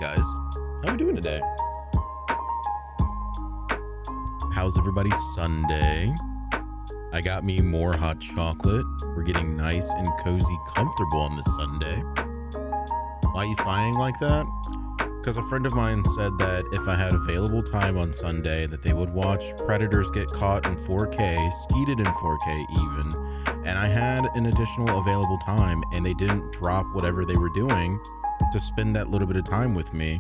guys. How are we doing today? How's everybody's Sunday? I got me more hot chocolate. We're getting nice and cozy comfortable on this Sunday. Why are you sighing like that? Because a friend of mine said that if I had available time on Sunday that they would watch predators get caught in 4K, skeeted in 4K even, and I had an additional available time and they didn't drop whatever they were doing to spend that little bit of time with me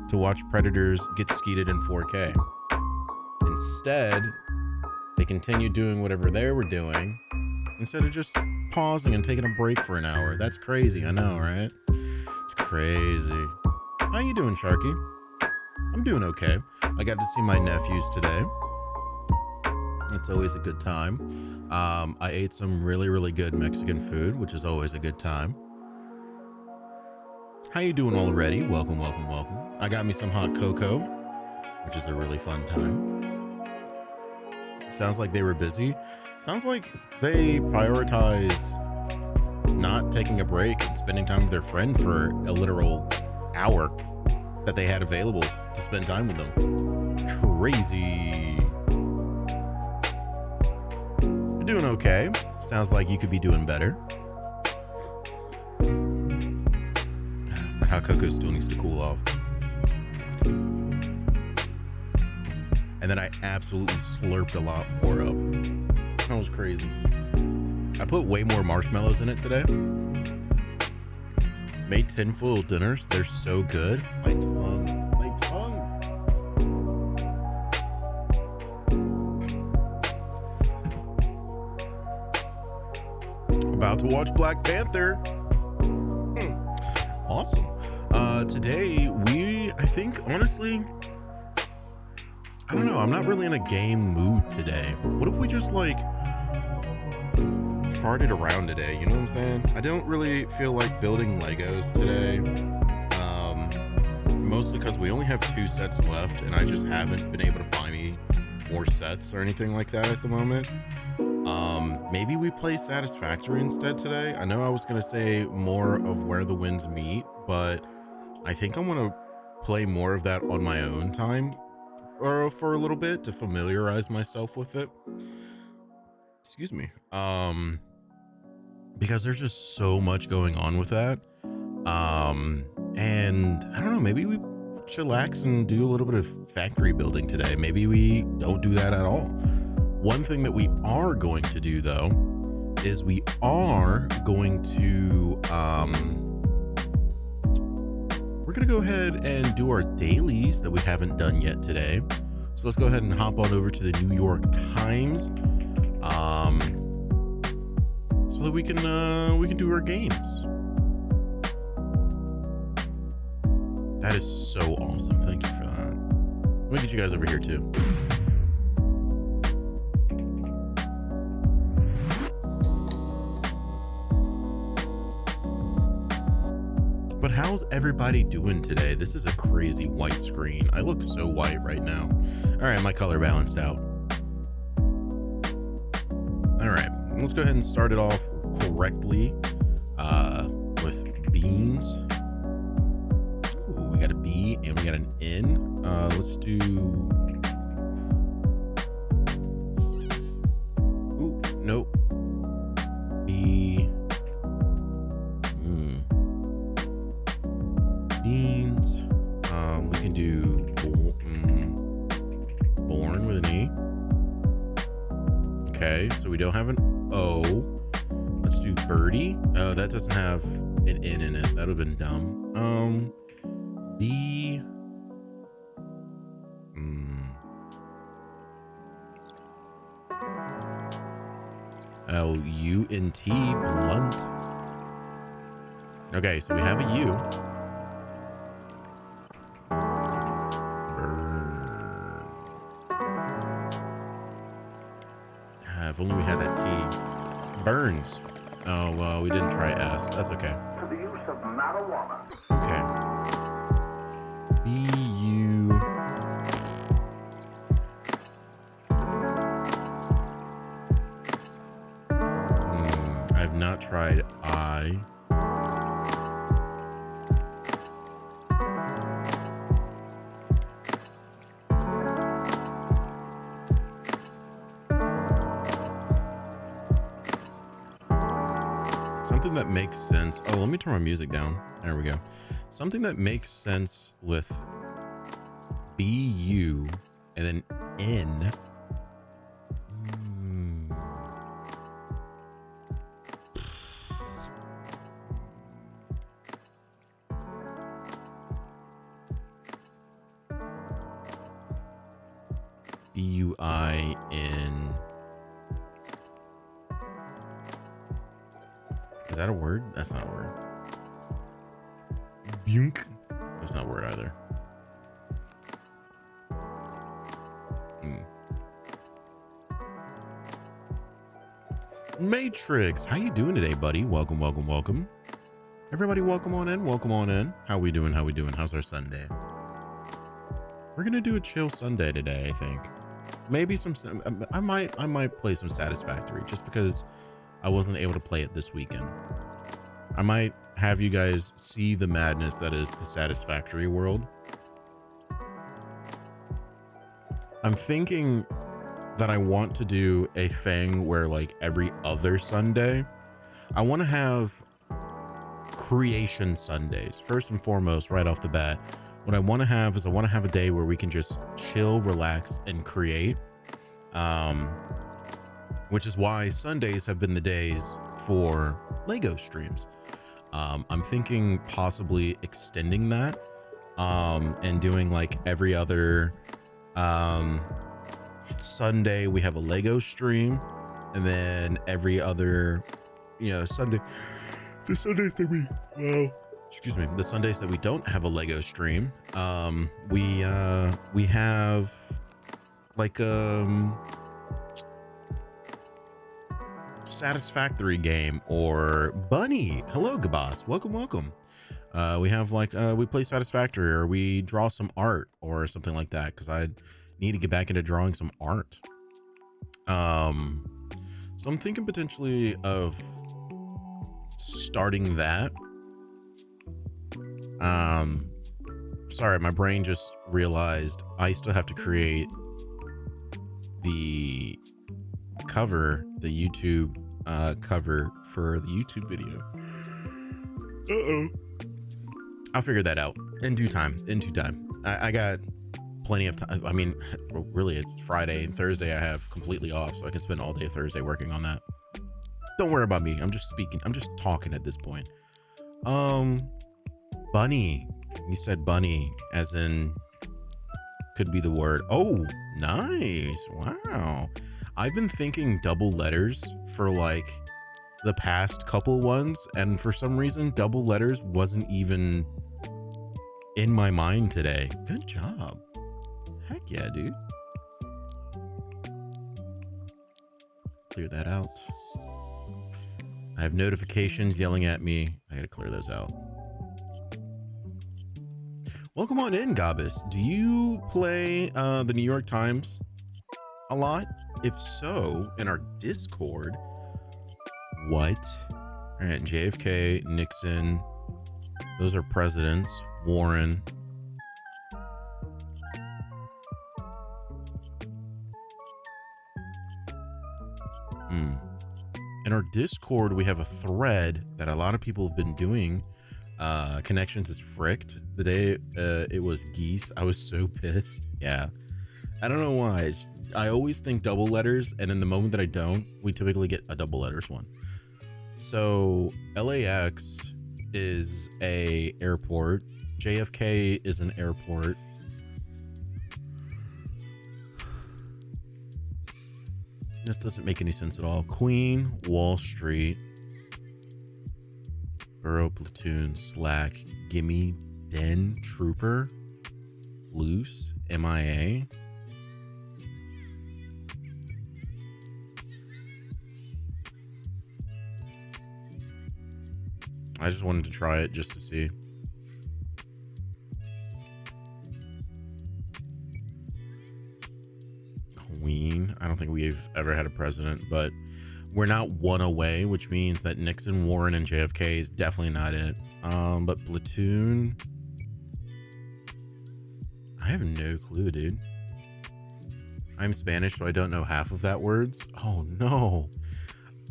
to watch predators get skeeted in 4K. Instead, they continued doing whatever they were doing instead of just pausing and taking a break for an hour. That's crazy, I know, right? It's crazy. How you doing, Sharky? I'm doing okay. I got to see my nephews today. It's always a good time. I ate some really, really good Mexican food, which is always a good time. How you doing already? Welcome, welcome, welcome. I got me some hot cocoa, which is a really fun time. Sounds like they were busy. Sounds like they prioritize not taking a break and spending time with their friend for a literal hour that they had available to spend time with them. Crazy. You're doing okay. Sounds like you could be doing better. But how Coco still needs to cool off. And then I absolutely slurped a lot more up. That was crazy. I put way more marshmallows in it today. Made tinfoil dinners. They're so good. My tongue. About to watch Black Panther. Awesome. Today I think honestly, I don't know. I'm not really in a game mood today. What if we just like farted around today? You know what I'm saying? I don't really feel like building Legos today. Mostly because we only have 2 sets left and I just haven't been able to buy me more sets or anything like that at the moment. Maybe we play Satisfactory instead today. I know I was going to say more of Where the Winds Meet, but I think I'm going to play more of that on my own time or for a little bit to familiarize myself with it. Excuse me. Because there's just so much going on with that. And I don't know, maybe we chillax and do a little bit of factory building today. Maybe we don't do that at all. One thing that we are going to do though is we are going to we're gonna go ahead and do our dailies that we haven't done yet today. So let's go ahead and hop on over to the New York Times so that we can do our games. That is so awesome. Thank you for that. Let me get you guys over here too. But how's everybody doing today? This is a crazy white screen. I look so white right now. All right, my color balanced out. All right, let's go ahead and start it off correctly with beans. Ooh, we got a B and we got an N. Let's do. Ooh, nope. B. Beans. We can do born with an E. Okay, so we don't have an O. Let's do birdie. Oh, that doesn't have an N in it. That would have been dumb. B. L-U-N-T, blunt. Okay, so we have a U. If only we had that T. Burns. Oh, well, we didn't try S. That's okay. To the use of marijuana. Okay. B-U. I've not tried I. Something that makes sense. Oh, let me turn my music down. There we go. Something that makes sense with B-U and then N. B-U-I-N. Is that a word? That's not a word. Bunk. That's not a word either. Matrix, how you doing today, buddy? Welcome, welcome, welcome. Everybody, welcome on in. Welcome on in. How we doing? How we doing? How's our Sunday? We're gonna do a chill Sunday today, I think. maybe I might play some Satisfactory just because I wasn't able to play it this weekend. I might have you guys see the madness that is the Satisfactory world. I'm thinking that I want to do a thing where like every other Sunday, I want to have creation Sundays. First and foremost, right off the bat, what I want to have is I want to have a day where we can just chill, relax, and create. Which is why Sundays have been the days for Lego streams. I'm thinking possibly extending that and doing like every other Sunday we have a Lego stream, and then every other, Sunday, the Sundays that the Sundays that we don't have a Lego stream, we have like Satisfactory game or Bunny. Hello, Gabas. Welcome. We have like we play Satisfactory, or we draw some art or something like that, because I need to get back into drawing some art. So I'm thinking potentially of starting that. Sorry, my brain just realized I still have to create the cover, the YouTube cover for the YouTube video. I'll figure that out in due time. I got plenty of time. I mean, really, it's Friday and Thursday I have completely off, so I can spend all day Thursday working on that. Don't worry about me. I'm just talking at this point. Bunny. You said bunny, as in could be the word. Oh, nice. Wow. I've been thinking double letters for like the past couple ones, and for some reason double letters wasn't even in my mind today. Good job. Heck yeah, dude. Clear that out. I have notifications yelling at me. I gotta clear those out. Welcome on in, Gabis. Do you play the New York Times a lot? If so, in our Discord, what? All right, JFK, Nixon, those are presidents. Warren. In our Discord, we have a thread that a lot of people have been doing. Connections is fricked. The day it was geese, I was so pissed. Yeah, I don't know why. I always think double letters, and in the moment that I don't, we typically get a double letters one. So LAX is a airport. JFK is an airport. This doesn't make any sense at all. Queen, Wall Street, Borough Platoon, Slack, Gimme, Den, Trooper, Loose, MIA. I just wanted to try it just to see. Queen. I don't think we've ever had a president, but we're not one away, which means that Nixon, Warren, and JFK is definitely not it. But Platoon, I have no clue, dude. I'm Spanish, so I don't know half of that words. Oh no,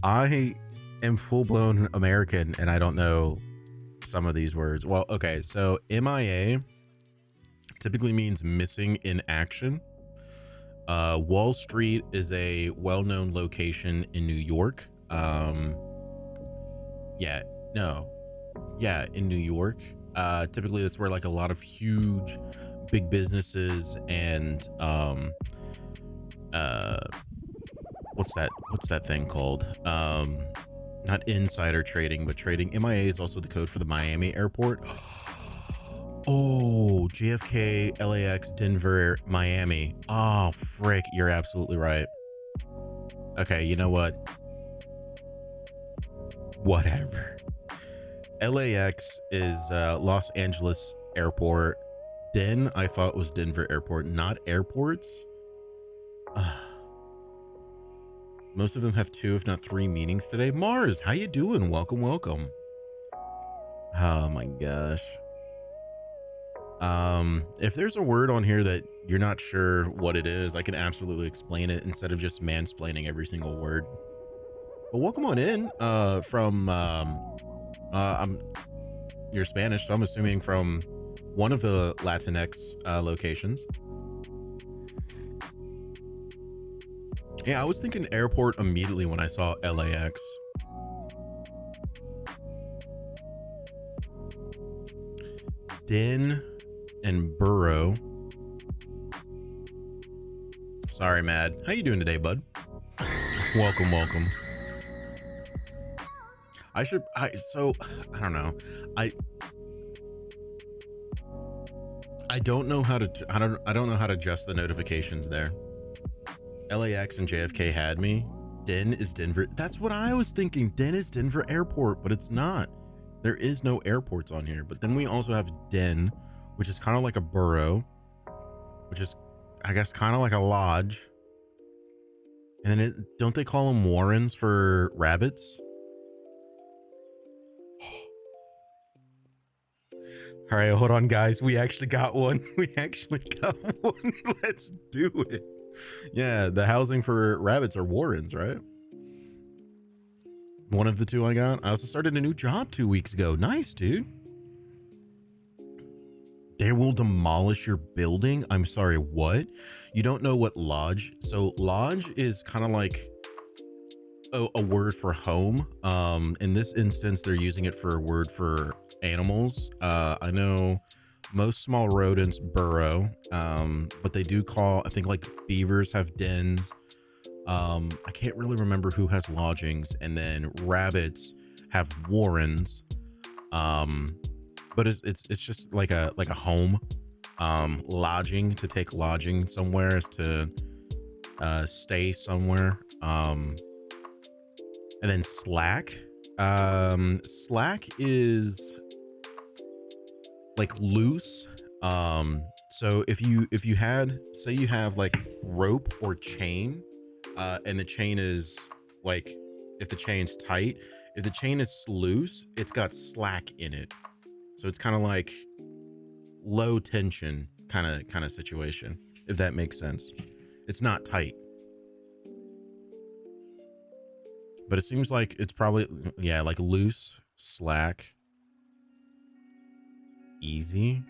I am full-blown American and I don't know some of these words. Well, okay, so MIA typically means missing in action. Wall Street is a well-known location in New York. In New York. Typically that's where like a lot of huge big businesses and what's that thing called? Not insider trading, but trading. MIA is also the code for the Miami airport. Oh, JFK, LAX, Denver, Miami. Oh, frick. You're absolutely right. Okay, you know what? Whatever. LAX is Los Angeles Airport. Den, I thought was Denver Airport, not airports. Most of them have 2, if not 3 meanings today. Mars, how you doing? Welcome, welcome. Oh my gosh. If there's a word on here that you're not sure what it is, I can absolutely explain it instead of just mansplaining every single word. But welcome on in, you're Spanish, so I'm assuming from one of the Latinx locations. Yeah, I was thinking airport immediately when I saw LAX. Den and burrow. Sorry, Mad. How you doing today, bud? Welcome, welcome. I don't know. I don't know how to I don't know how to adjust the notifications there. LAX and JFK had me. Den is Denver. That's what I was thinking. Den is Denver Airport, but it's not. There is no airports on here. But then we also have Den, which is kind of like a burrow, which is, I guess, kind of like a lodge. And then don't they call them warrens for rabbits? All right, hold on, guys. We actually got one. We actually got one. Let's do it. Yeah, the housing for rabbits are warrens, right? One of the 2 I got. I also started a new job 2 weeks ago. Nice, dude. They will demolish your building. I'm sorry, what? You don't know what lodge? So lodge is kind of like a word for home. In this instance, they're using it for a word for animals. I know most small rodents burrow, but they do call, I think, like beavers have dens. I can't really remember who has lodgings, and then rabbits have warrens. But it's just like a home. Lodging, to take lodging somewhere, is to stay somewhere. And then slack. Slack is like loose. So if you had, say you have like rope or chain, and the chain is like, if the chain's tight, if the chain is loose, it's got slack in it. So it's kind of like low tension kind of situation, if that makes sense. It's not tight. But it seems like it's probably, yeah, like loose, slack, easy.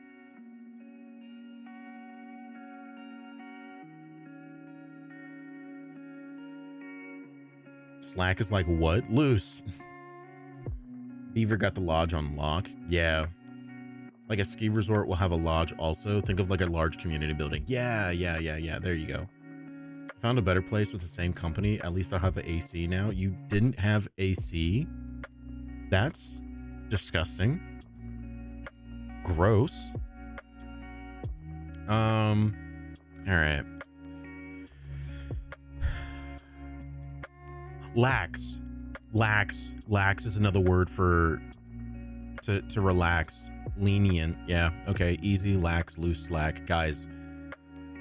Slack is like what? Loose. Beaver got the lodge on lock. Yeah. Like a ski resort will have a lodge also. Think of like a large community building. Yeah. There you go. Found a better place with the same company. At least I'll have an AC now. You didn't have AC? That's disgusting. Gross. All right. Lax is another word for to relax. Lenient. Yeah. Okay. Easy, lax, loose, slack. Guys,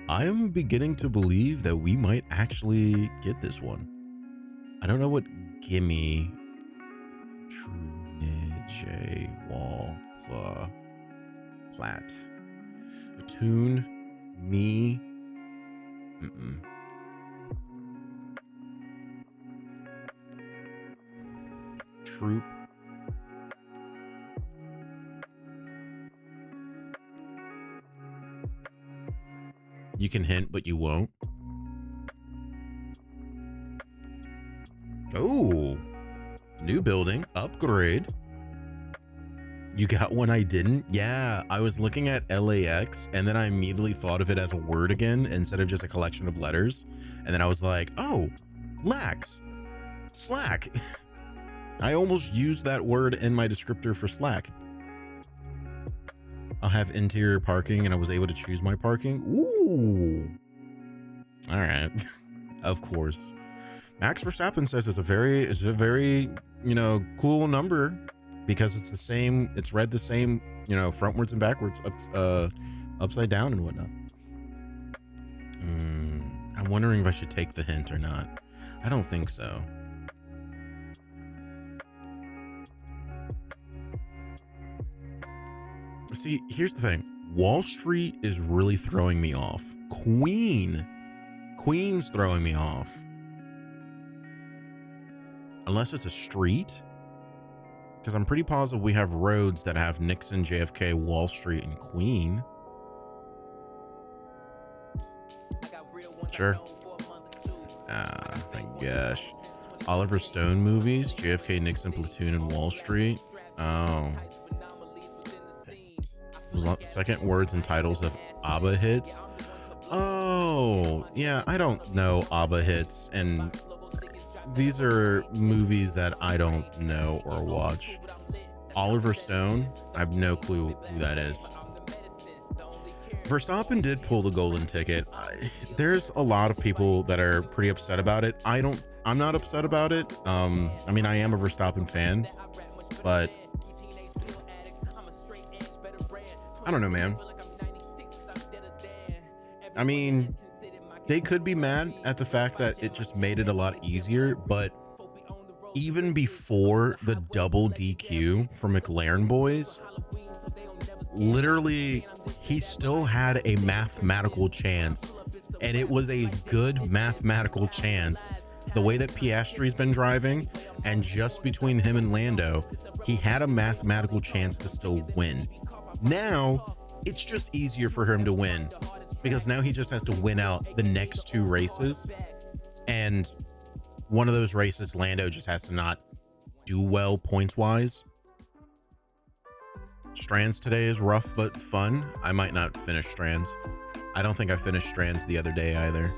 I am beginning to believe that we might actually get this one. I don't know what gimme. Trunij wall plat. Attune me. Troop. You can hint, but you won't. Oh, new building, upgrade. You got one I didn't? Yeah, I was looking at LAX and then I immediately thought of it as a word again instead of just a collection of letters. And then I was like, oh, lax, slack. I almost used that word in my descriptor for slack. I'll have interior parking and I was able to choose my parking. Ooh. All right. Of course. Max Verstappen says it's a very, you know, cool number because it's the same, it's read the same, you know, frontwards and backwards, upside down and whatnot. I'm wondering if I should take the hint or not. I don't think so. See, here's the thing. Wall Street is really throwing me off. Queen's throwing me off. Unless it's a street. Because I'm pretty positive we have roads that have Nixon, JFK, Wall Street, and Queen. Sure. My gosh. Oliver Stone movies, JFK, Nixon, Platoon, and Wall Street. Oh. Second words and titles of ABBA hits. Oh, yeah, I don't know ABBA hits, and these are movies that I don't know or watch. Oliver Stone, I have no clue who that is. Verstappen did pull the golden ticket. There's a lot of people that are pretty upset about it. I'm not upset about it. I mean, I am a Verstappen fan, but I don't know, man. I mean, they could be mad at the fact that it just made it a lot easier, but even before the double DQ for McLaren boys, literally, he still had a mathematical chance, and it was a good mathematical chance. The way that Piastri's been driving, and just between him and Lando, he had a mathematical chance to still win. Now, it's just easier for him to win, because now he just has to win out the next two races, and one of those races, Lando just has to not do well points-wise. Strands today is rough but fun. I might not finish Strands. I don't think I finished Strands the other day either.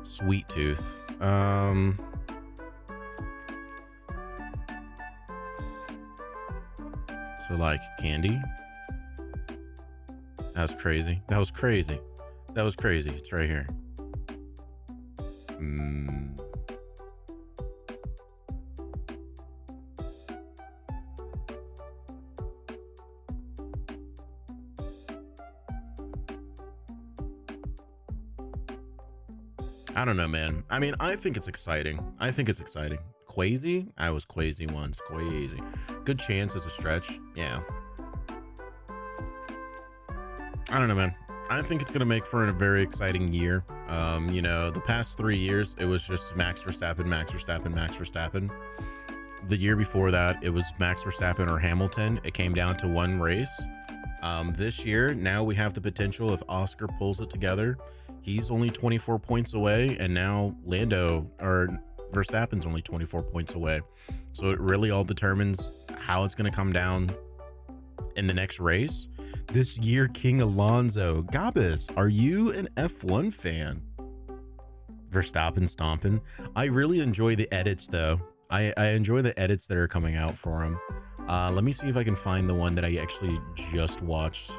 Sweet Tooth. So like candy? That was crazy. That was crazy. That was crazy. It's right here. I don't know, man. I mean, I think it's exciting. I think it's exciting. Quasi? I was Quasi once. Quasi. Good chance as a stretch. Yeah. I don't know, man. I think it's going to make for a very exciting year. You know, the past 3 years, it was just Max Verstappen, Max Verstappen, Max Verstappen. The year before that, it was Max Verstappen or Hamilton. It came down to one race. This year, now we have the potential if Oscar pulls it together. He's only 24 points away, and now Verstappen's only 24 points away. So it really all determines how it's going to come down in the next race. This year, King Alonso. Gabis, are you an F1 fan? Verstappen stomping. I really enjoy the edits, though. I enjoy the edits that are coming out for him. Let me see if I can find the one that I actually just watched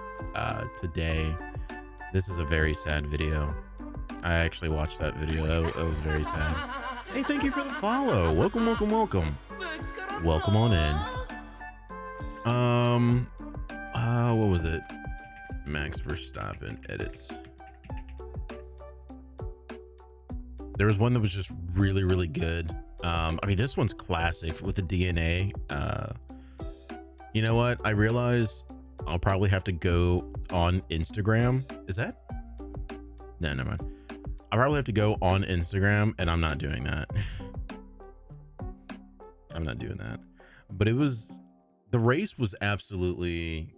today. This is a very sad video. I actually watched that video. That was very sad. Hey, thank you for the follow. Welcome, welcome, welcome. Welcome on in. What was it? Max Verstappen edits. There was one that was just really, really good. I mean, this one's classic with the DNA. You know what? I realize I'll probably have to go on Instagram. Is that? No, never mind. I probably have to go on Instagram, and I'm not doing that. I'm not doing that. But the race was absolutely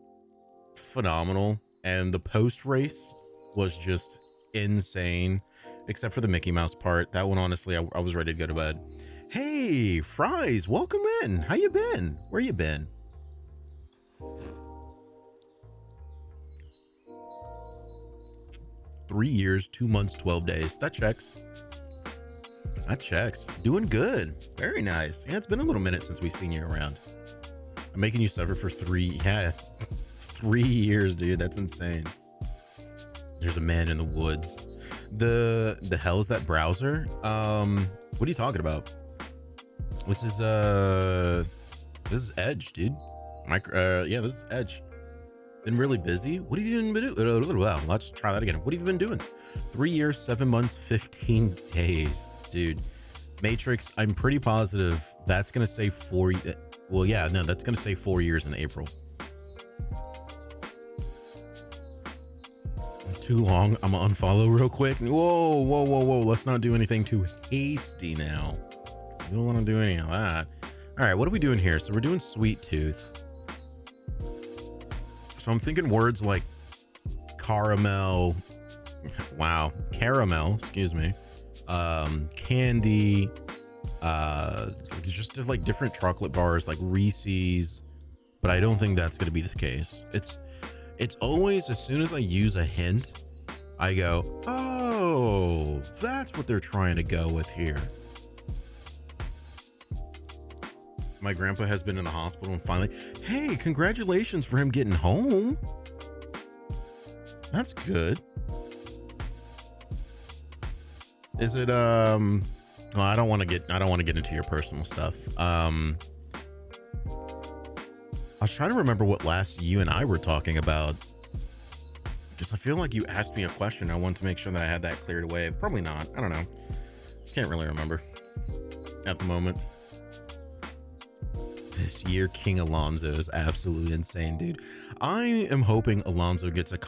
phenomenal, and the post race was just insane, except for the Mickey Mouse part. That one, honestly, I was ready to go to bed. Hey, Fries, welcome in. How you been? Where you been? Three years, 2 months, 12 days. That checks. That checks. Doing good. Very nice. Yeah, it's been a little minute since we've seen you around. I'm making you suffer for 3 years, dude. That's insane. There's a man in the woods. The hell is that browser? What are you talking about? This is Edge, dude. Yeah, this is Edge. Been really busy. What have you been doing? Well, let's try that again. What have you been doing? 3 years, 7 months, 15 days, dude. Matrix, I'm pretty positive that's gonna say 4. Well, yeah, no, that's gonna say 4 years in April. Too long. I'm gonna unfollow real quick. Whoa. Let's not do anything too hasty now. We don't want to do any of that. All right, what are we doing here? So we're doing Sweet Tooth. So I'm thinking words like caramel. Wow, caramel. Excuse me. Candy. Just like different chocolate bars, like Reese's. But I don't think that's gonna be the case. It's always, as soon as I use a hint, I go, oh, that's what they're trying to go with here. My grandpa has been in the hospital and finally, hey, congratulations for him getting home. That's good. Is it, well, I don't want to get into your personal stuff. I was trying to remember what last you and I were talking about, because I feel like you asked me a question. I wanted to make sure that I had that cleared away. Probably not. I don't know. Can't really remember at the moment. This year, King Alonso is absolutely insane, dude. I am hoping Alonso gets a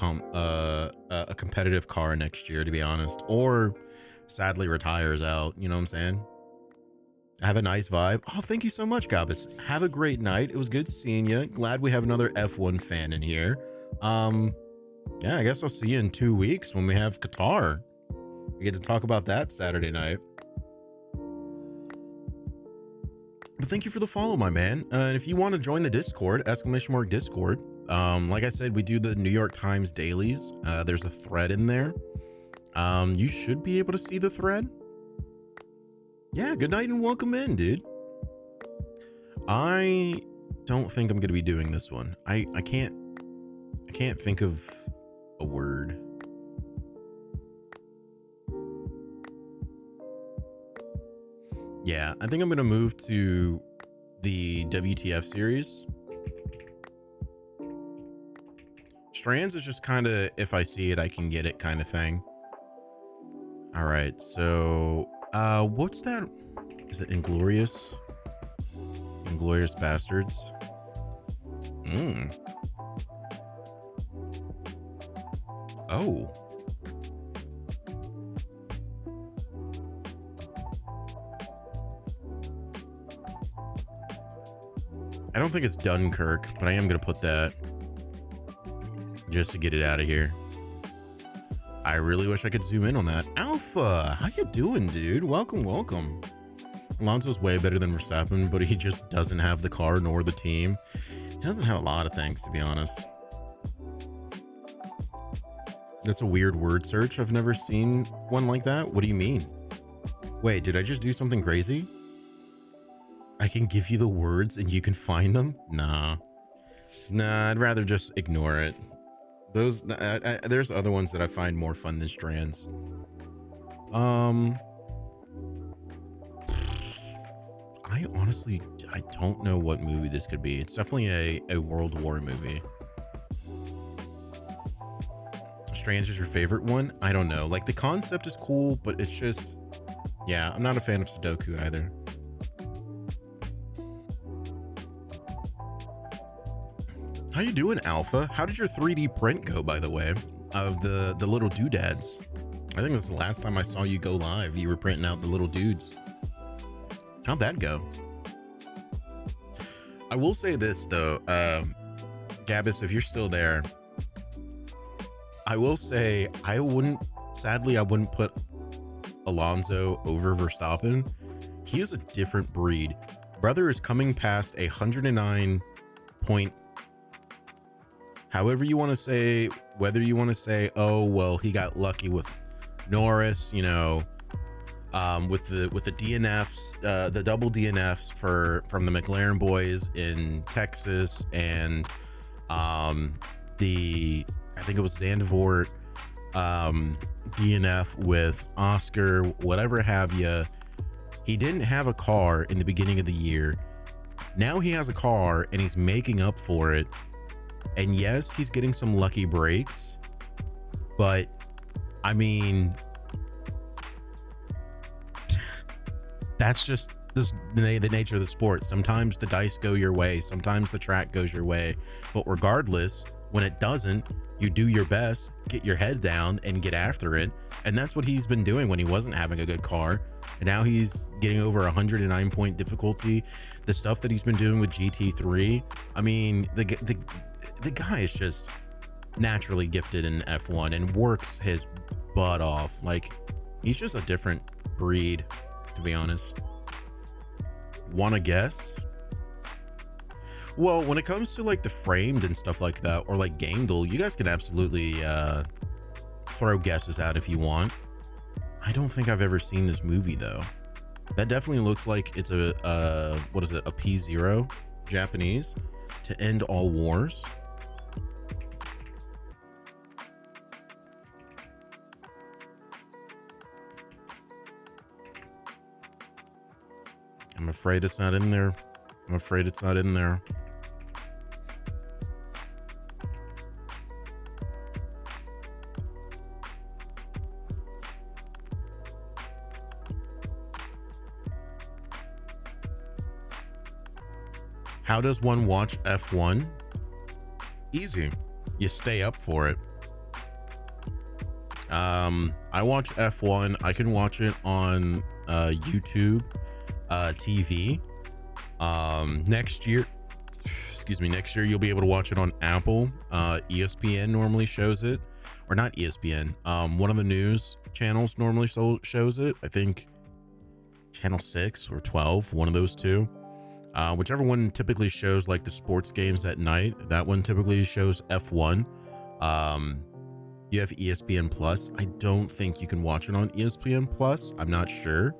competitive car next year, to be honest, or sadly retires out. You know what I'm saying? Have a nice vibe. Oh, thank you so much, Gabus. Have a great night. It was good seeing you. Glad we have another F1 fan in here. Yeah, I guess I'll see you in 2 weeks when we have Qatar. We get to talk about that Saturday night. But thank you for the follow, my man. And if you want to join the Discord, !Discord. Like I said, we do the New York Times dailies. There's a thread in there. You should be able to see the thread. Yeah, good night and welcome in, dude. I don't think I'm gonna be doing this one. I can't think of a word. Yeah, I think I'm gonna move to the WTF series. Strands is just kind of, if I see it, I can get it kind of thing. All right, so what's that? Is it Inglorious? Inglorious Bastards. Oh. I don't think it's Dunkirk, but I am gonna put that just to get it out of here. I really wish I could zoom in on that. Alpha, how you doing, dude? Welcome. Alonso's way better than Verstappen, but he just doesn't have the car nor the team. He doesn't have a lot of things, to be honest. That's a weird word search. I've never seen one like that. What do you mean? Wait, did I just do something crazy? I can give you the words and you can find them? Nah, I'd rather just ignore it. Those there's other ones that I find more fun than Strands. I honestly don't know what movie this could be. It's definitely a World War movie. Strands is your favorite one? I don't know. Like, the concept is cool, but it's just, yeah, I'm not a fan of Sudoku either. How you doing, Alpha? How did your 3D print go, by the way, of the little doodads? I think this is the last time I saw you go live. You were printing out the little dudes. How'd that go? I will say this, though. Gabus, if you're still there, I will say sadly, I wouldn't put Alonso over Verstappen. He is a different breed. Brother is coming past 109 point. However you want to say, whether you want to say, oh, well, he got lucky with Norris, you know, with the DNFs, the double DNFs from the McLaren boys in Texas, and I think it was Zandvoort DNF with Oscar, whatever have you. He didn't have a car in the beginning of the year. Now he has a car and he's making up for it And yes, he's getting some lucky breaks, but I mean, that's just the nature of the sport. Sometimes the dice go your way, sometimes the track goes your way, but regardless, when it doesn't, you do your best, get your head down and get after it. And that's what he's been doing when he wasn't having a good car. And now he's getting over 109 point difficulty. The stuff that he's been doing with GT3, I mean, the guy is just naturally gifted in F1 and works his butt off. Like, he's just a different breed, to be honest. Want to guess? Well, when it comes to like the framed and stuff like that, or like Gangdel, you guys can absolutely throw guesses out if you want. I don't think I've ever seen this movie though. That definitely looks like it's a what is it, a P0 Japanese, to end all wars. I'm afraid it's not in there. I'm afraid it's not in there. How does one watch F1? Easy. You stay up for it. I watch F1. I can watch it on YouTube TV. Next year you'll be able to watch it on Apple. ESPN normally shows it, or not ESPN, one of the news channels normally shows it. I think channel 6 or 12, one of those two. Whichever one typically shows like the sports games at night, that one typically shows F1. You have ESPN Plus. I don't think you can watch it on ESPN Plus. I'm not sure.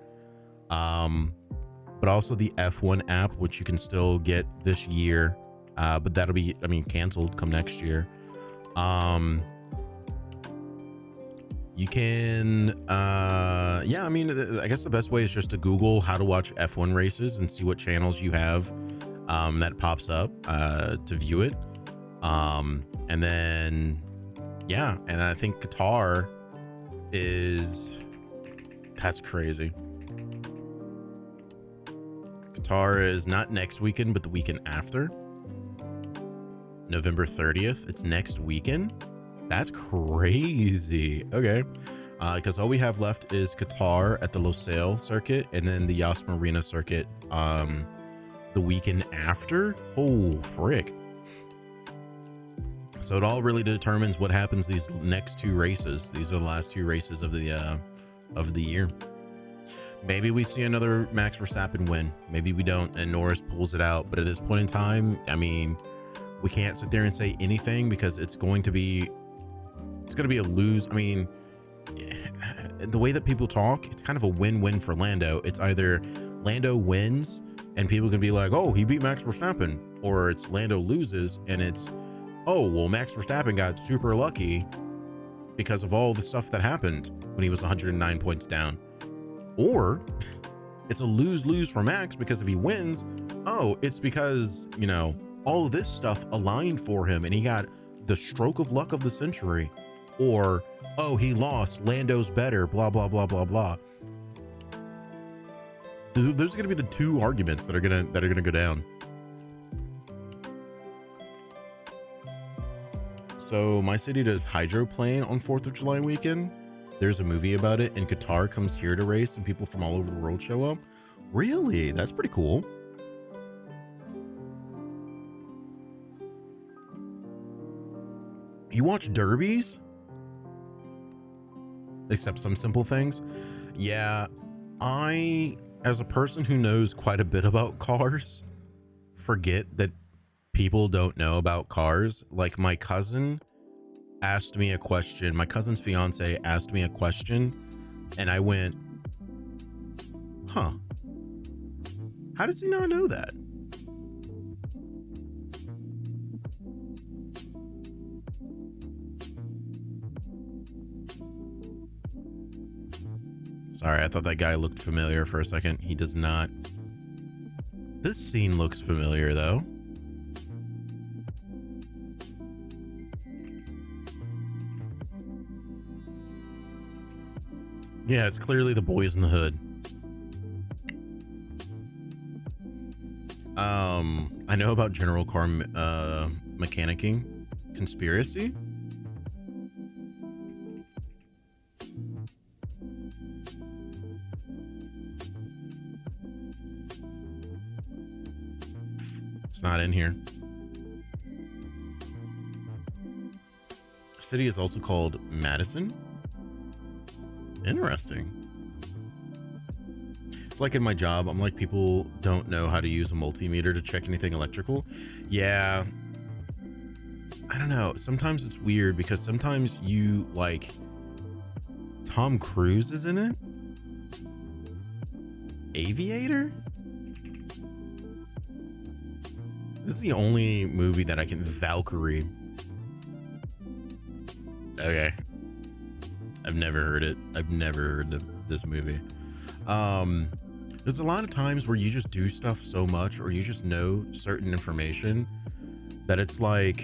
But also the F1 app, which you can still get this year, but that'll be, I mean, canceled come next year. You can, yeah, I mean, I guess the best way is just to Google how to watch F1 races and see what channels you have that pops up to view it. And then, yeah, and I think Qatar that's crazy. Qatar is not next weekend, but the weekend after. November 30th. It's next weekend. That's crazy. Okay. Because all we have left is Qatar at the Losail circuit, and then the Yas Marina circuit the weekend after. Oh, frick. So it all really determines what happens these next two races. These are the last two races of the year. Maybe we see another Max Verstappen win. Maybe we don't, and Norris pulls it out. But at this point in time, I mean, we can't sit there and say anything because it's going to be a lose. I mean, the way that people talk, it's kind of a win-win for Lando. It's either Lando wins and people can be like, oh, he beat Max Verstappen, or it's Lando loses and it's, oh, well, Max Verstappen got super lucky because of all the stuff that happened when he was 109 points down. Or it's a lose-lose for Max because if he wins, oh, it's because, you know, all of this stuff aligned for him and he got the stroke of luck of the century. Or, oh, he lost, Lando's better, blah, blah, blah, blah, blah. There's going to be the two arguments that are going to go down. So my city does hydroplane on 4th of July weekend. There's a movie about it, and Qatar comes here to race and people from all over the world show up. Really? That's pretty cool. You watch derbies? Except some simple things. Yeah, I, as a person who knows quite a bit about cars, forget that people don't know about cars. Like my cousin asked me a question. My cousin's fiance asked me a question and I went, huh, how does he not know that? Sorry, I thought that guy looked familiar for a second. He does not. This scene looks familiar though. Yeah, it's clearly the Boys in the Hood. I know about General Car mechanicking conspiracy. It's not in here. The city is also called Madison. Interesting. It's like in my job, I'm like, people don't know how to use a multimeter to check anything electrical. Yeah. I don't know. Sometimes it's weird because sometimes you like Tom Cruise is in it. Aviator? This is the only movie that I can. Valkyrie. Okay. I've never heard it. I've never heard of this movie. There's a lot of times where you just do stuff so much, or you just know certain information that it's like,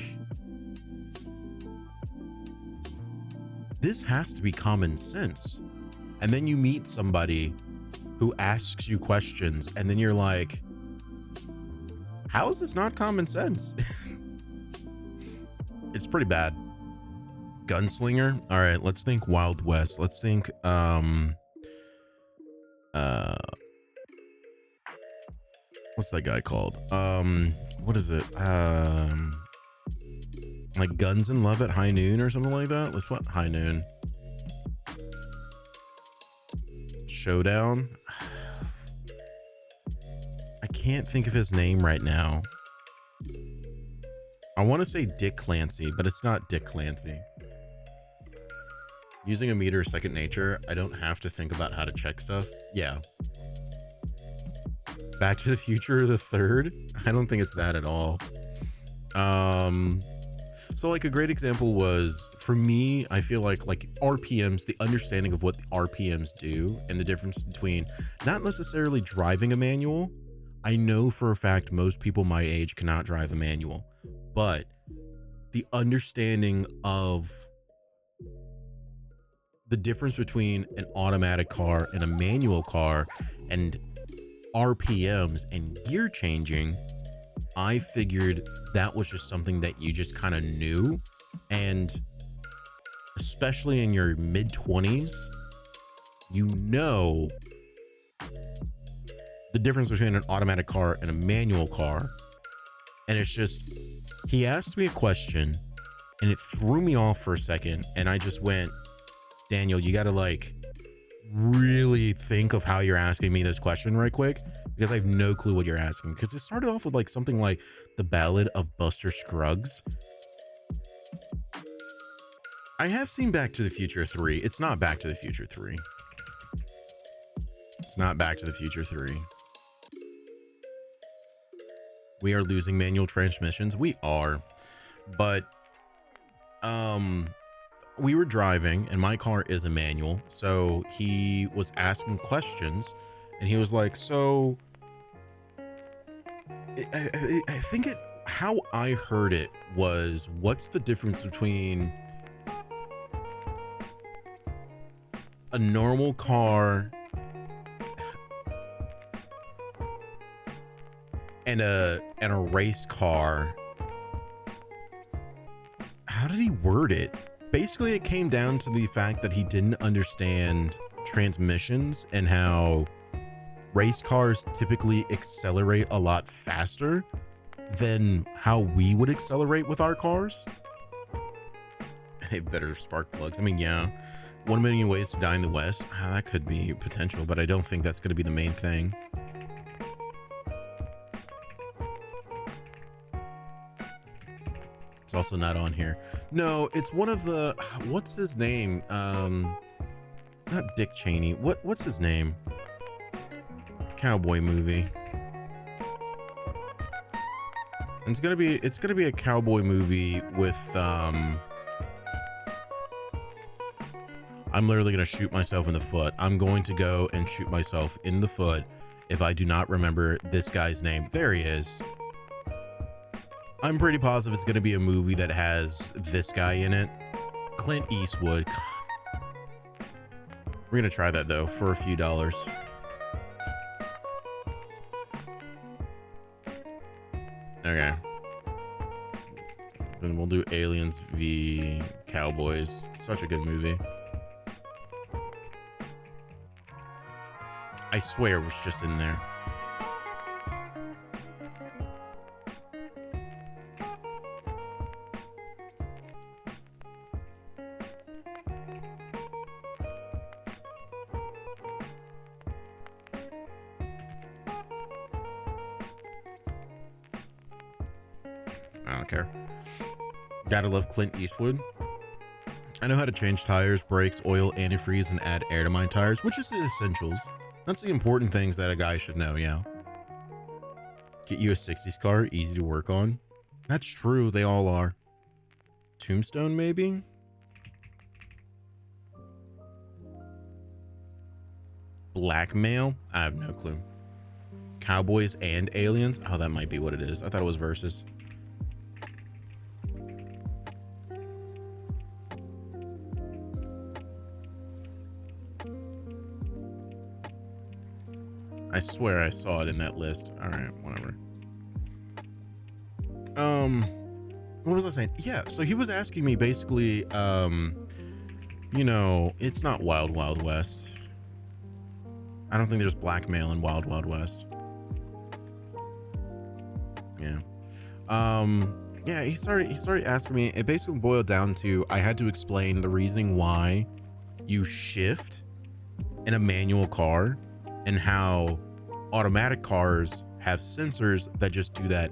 this has to be common sense. And then you meet somebody who asks you questions, and then you're like, how is this not common sense? It's pretty bad. Gunslinger. All right, let's think Wild West. Let's think what's that guy called? What is it? Like Guns and Love at High Noon or something like that. Let's put High Noon. Showdown. I can't think of his name right now. I want to say Dick Clancy, but it's not Dick Clancy. Using a meter is second nature. I don't have to think about how to check stuff. Yeah. Back to the Future, the third. I don't think it's that at all. So like a great example was, for me, I feel like RPMs, the understanding of what the RPMs do and the difference between not necessarily driving a manual. I know for a fact most people my age cannot drive a manual, but the understanding of the difference between an automatic car and a manual car and RPMs and gear changing, I figured that was just something that you just kind of knew. And especially in your mid-20s, you know the difference between an automatic car and a manual car. And it's just, he asked me a question and it threw me off for a second, and I just went, Daniel, you gotta like really think of how you're asking me this question right quick, because I have no clue what you're asking. Because it started off with like something like the Ballad of Buster Scruggs. I have seen Back to the Future 3. It's not Back to the Future 3. It's not Back to the Future 3. We are losing manual transmissions. We are. But we were driving and my car is a manual, so he was asking questions and he was like, so I think it, how I heard it was, what's the difference between a normal car and a race car? How did he word it? Basically, it came down to the fact that he didn't understand transmissions and how race cars typically accelerate a lot faster than how we would accelerate with our cars. Hey, better spark plugs. I mean, yeah, 1 million ways to die in the West. That could be potential, but I don't think that's going to be the main thing. It's also not on here. No, it's one of the, what's his name? Not Dick Cheney. What's his name? Cowboy movie. It's gonna be a cowboy movie with I'm literally gonna shoot myself in the foot. I'm going to go and shoot myself in the foot if I do not remember this guy's name. There he is. I'm pretty positive it's going to be a movie that has this guy in it. Clint Eastwood. We're gonna try that though for a few dollars. Okay. Then we'll do Aliens v Cowboys. Such a good movie. I swear it was just in there. I don't care. Gotta love Clint Eastwood. I know how to change tires, brakes, oil, antifreeze, and add air to my tires, which is the essentials. That's the important things that a guy should know, yeah. Get you a 60s car, easy to work on. That's true, they all are. Tombstone, maybe? Blackmail? I have no clue. Cowboys and Aliens? Oh, that might be what it is. I thought it was Versus. I swear I saw it in that list. All right, whatever. What was I saying? Yeah, so he was asking me basically, you know, it's not Wild Wild West. I don't think there's blackmail in Wild Wild West. Yeah. Yeah, he started asking me. It basically boiled down to I had to explain the reasoning why you shift in a manual car and how automatic cars have sensors that just do that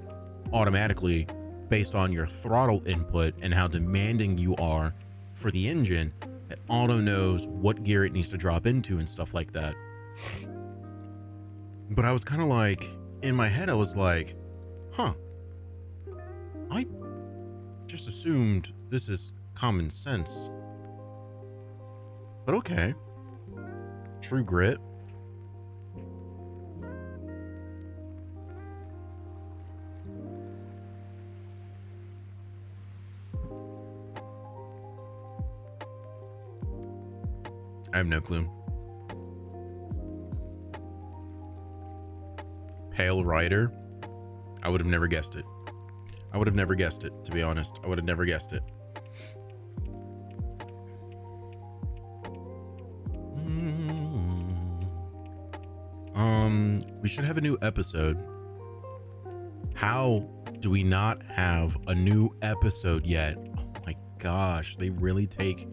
automatically based on your throttle input and how demanding you are for the engine. That auto knows what gear it needs to drop into and stuff like that. But I was kind of like, in my head, I was like, huh, I just assumed this is common sense. But okay. True Grit. I have no clue. Pale Rider. I would have never guessed it. I would have never guessed it, to be honest. I would have never guessed it. We should have a new episode. How do we not have a new episode yet? Oh my gosh, they really take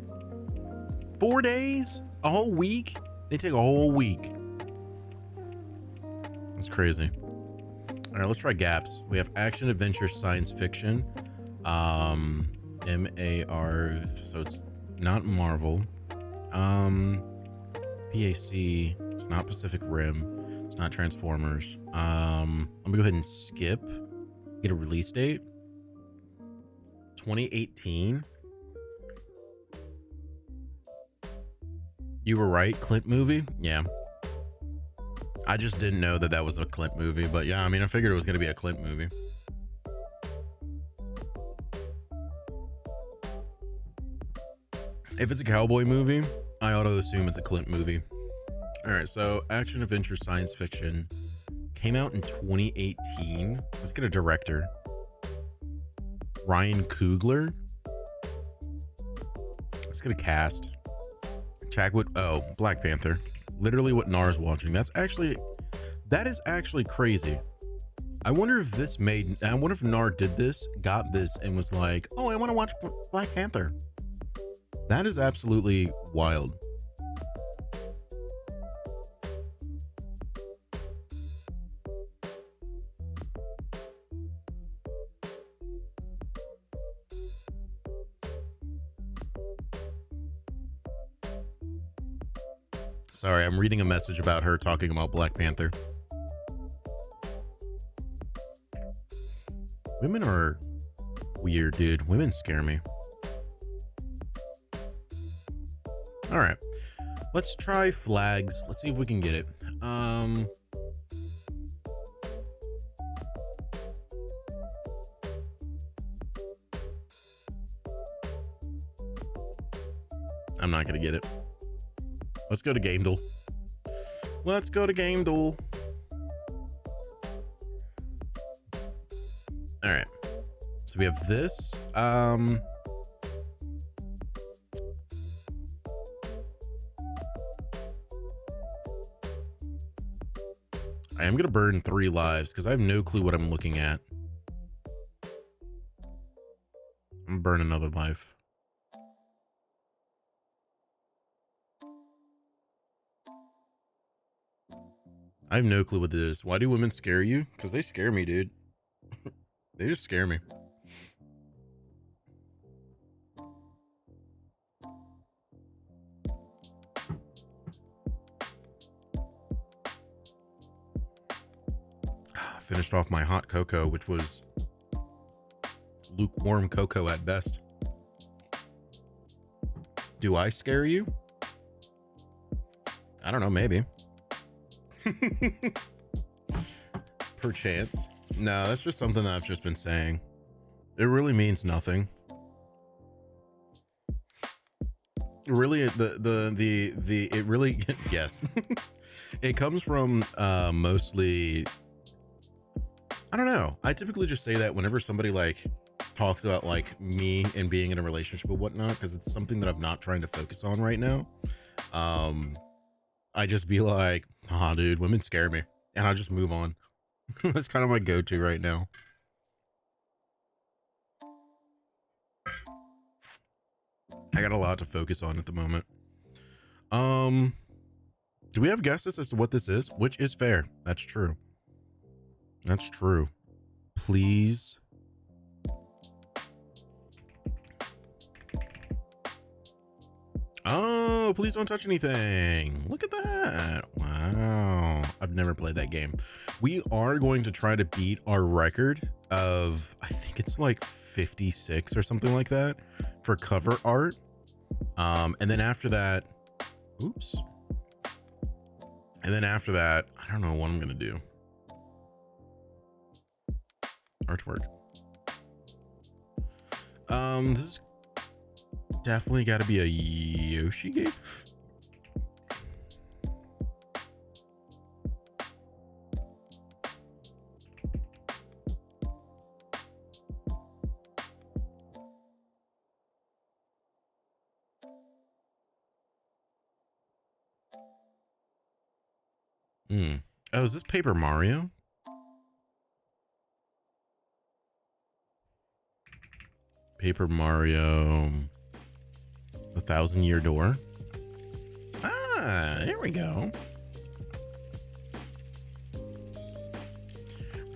4 days? A whole week? They take a whole week. That's crazy. All right, let's try gaps. We have action, adventure, science fiction. MAR, so it's not Marvel. PAC, it's not Pacific Rim. It's not Transformers. I'm gonna go ahead and skip. Get a release date. 2018. You were right, Clint movie? Yeah. I just didn't know that that was a Clint movie, but yeah, I mean, I figured it was gonna be a Clint movie. If it's a cowboy movie, I auto assume it's a Clint movie. All right, so action, adventure, science fiction came out in 2018. Let's get a director. Ryan Coogler. Let's get a cast. Chadwick. Oh, Black Panther. Literally what Nar's watching. That is actually crazy. I wonder if Nar did this, got this, and was like, oh, I want to watch Black Panther. That is absolutely wild. Sorry, I'm reading a message about her talking about Black Panther. Women are weird, dude. Women scare me. All right, let's try flags. Let's see if we can get it. I'm not gonna get it. Let's go to Game Duel. Let's go to Game Duel. All right. So we have this. I am gonna burn 3 lives because I have no clue what I'm looking at. I'm gonna burn another life. I have no clue what this is. Why do women scare you? Because they scare me, dude. They just scare me. Finished off my hot cocoa, which was lukewarm cocoa at best. Do I scare you? I don't know, maybe. Perchance. No, that's just something that I've just been saying. It really means nothing. Really, it really, yes. It comes from mostly, I don't know. I typically just say that whenever somebody like talks about like me and being in a relationship or whatnot, because it's something that I'm not trying to focus on right now. I just be like, dude, women scare me. And I just move on. That's kind of my go-to right now. I got a lot to focus on at the moment. Do we have guesses as to what this is? Which is fair. That's true. That's true. Please. Oh, please don't touch anything. Look at that. Wow. I've never played that game. We are going to try to beat our record of, I think it's like 56 or something like that for cover art. And then after that, oops. And then after that, I don't know what I'm going to do. Artwork. This is definitely got to be a Yoshi game. Oh, is this Paper Mario? Paper Mario, The 1,000-Year Door. Ah, there we go.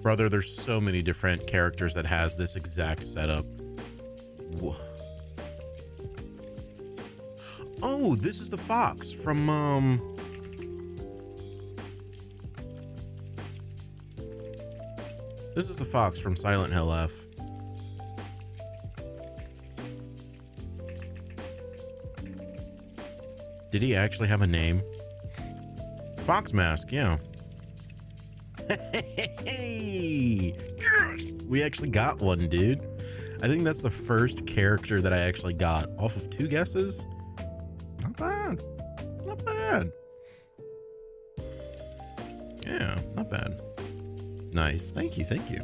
Brother, there's so many different characters that has this exact setup. Whoa. Oh, this is the fox from, This is the fox from Silent Hill F. Did he actually have a name? Fox Mask, yeah. Hey, yes! We actually got one, dude. I think that's the first character that I actually got off of 2 guesses. Not bad. Not bad. Yeah, not bad. Nice. Thank you. Thank you.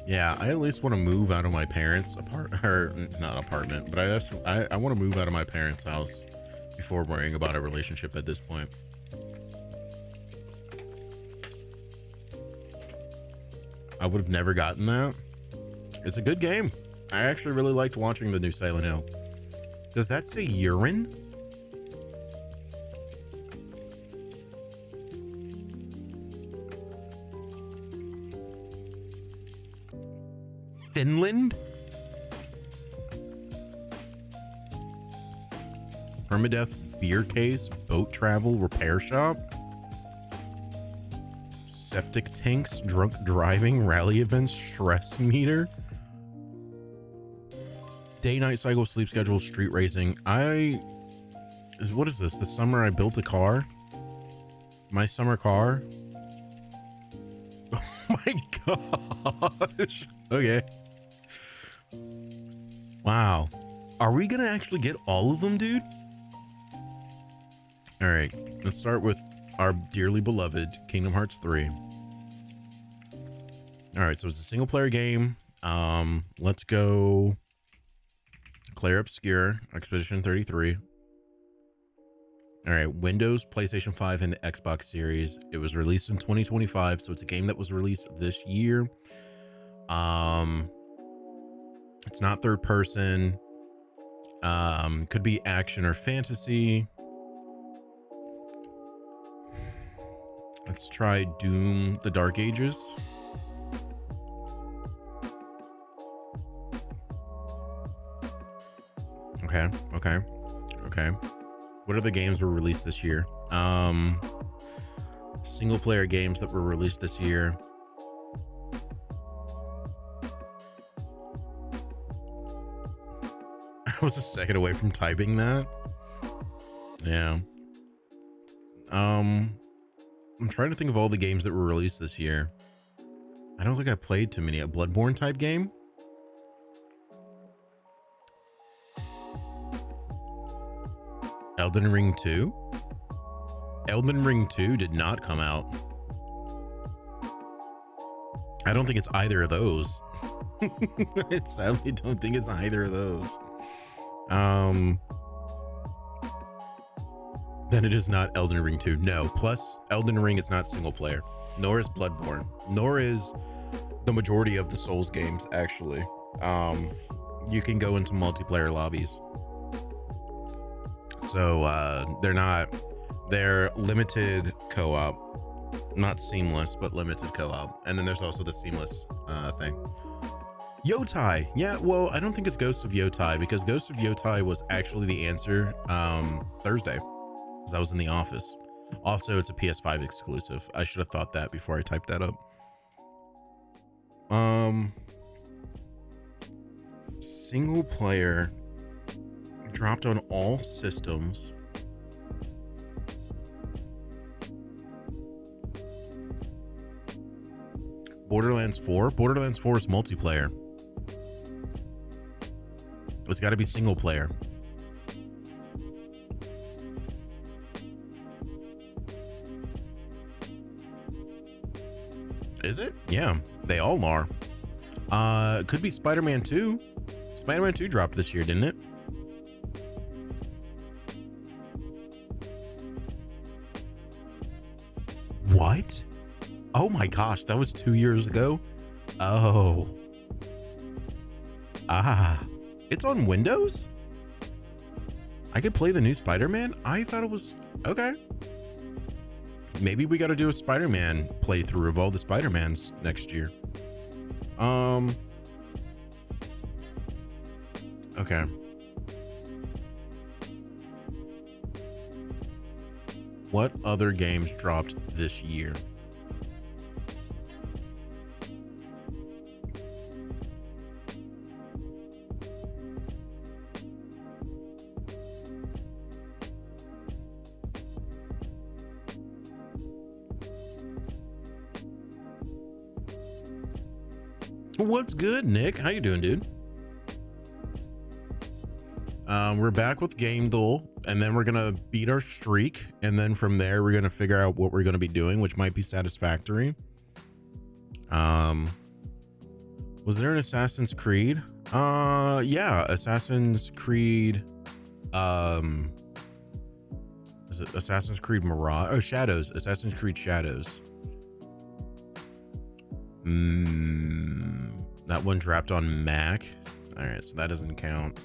Yeah, I at least want to move out of my parents' not apartment, but I want to move out of my parents' house before worrying about a relationship at this point. I would have never gotten that. It's a good game. I actually really liked watching the new Silent Hill. Does that say urine? Finland? Permadeath beer case, boat travel repair shop, septic tanks, drunk driving, rally events, stress meter, day night cycle, sleep schedule, street racing. What is this? The summer I built a car? My summer car? Oh my gosh. Okay. Wow. Are we gonna actually get all of them, dude? All right, let's start with our dearly beloved Kingdom Hearts 3. All right, so it's a single player game. Let's go Claire Obscure, Expedition 33. All right, Windows, PlayStation 5, and the Xbox Series. It was released in 2025, so it's a game that was released this year. It's not third person. Could be action or fantasy. Let's try Doom: The Dark Ages. Okay. What other games were released this year? Single player games that were released this year. I was a second away from typing that. Yeah. I'm trying to think of all the games that were released this year. I don't think I played too many. A Bloodborne type game? Elden Ring 2? Elden Ring 2 did not come out. I don't think it's either of those. I sadly don't think it's either of those. Then it is not Elden Ring 2. No. Plus, Elden Ring is not single player, nor is Bloodborne, nor is the majority of the Souls games, actually. You can go into multiplayer lobbies. So they're limited co-op, not seamless, but limited co-op. And then there's also the seamless thing. Yotai. Yeah, well, I don't think it's Ghosts of Yotai, because Ghosts of Yotai was actually the answer Thursday, because I was in the office. Also, it's a PS5 exclusive. I should have thought that before I typed that up. Single player dropped on all systems. Borderlands 4. Borderlands 4 is multiplayer. It's got to be single player. Is it? Yeah, they all are. Could be Spider-Man 2. Spider-Man 2 dropped this year, didn't it? What? Oh my gosh, that was 2 years ago. Oh. It's on Windows? I could play the new Spider-Man? I thought it was okay. Maybe we got to do a Spider-Man playthrough of all the Spider-Mans next year. Okay. What other games dropped this year? What's good, Nick? How you doing, dude? We're back with Game Duel, and then we're gonna beat our streak, and then from there we're gonna figure out what we're gonna be doing, which might be satisfactory. Was there an Assassin's Creed? Yeah, Assassin's Creed. Is it Assassin's Creed Mirage? Oh, Shadows. Assassin's Creed Shadows. That one dropped on Mac. All right, so that doesn't count.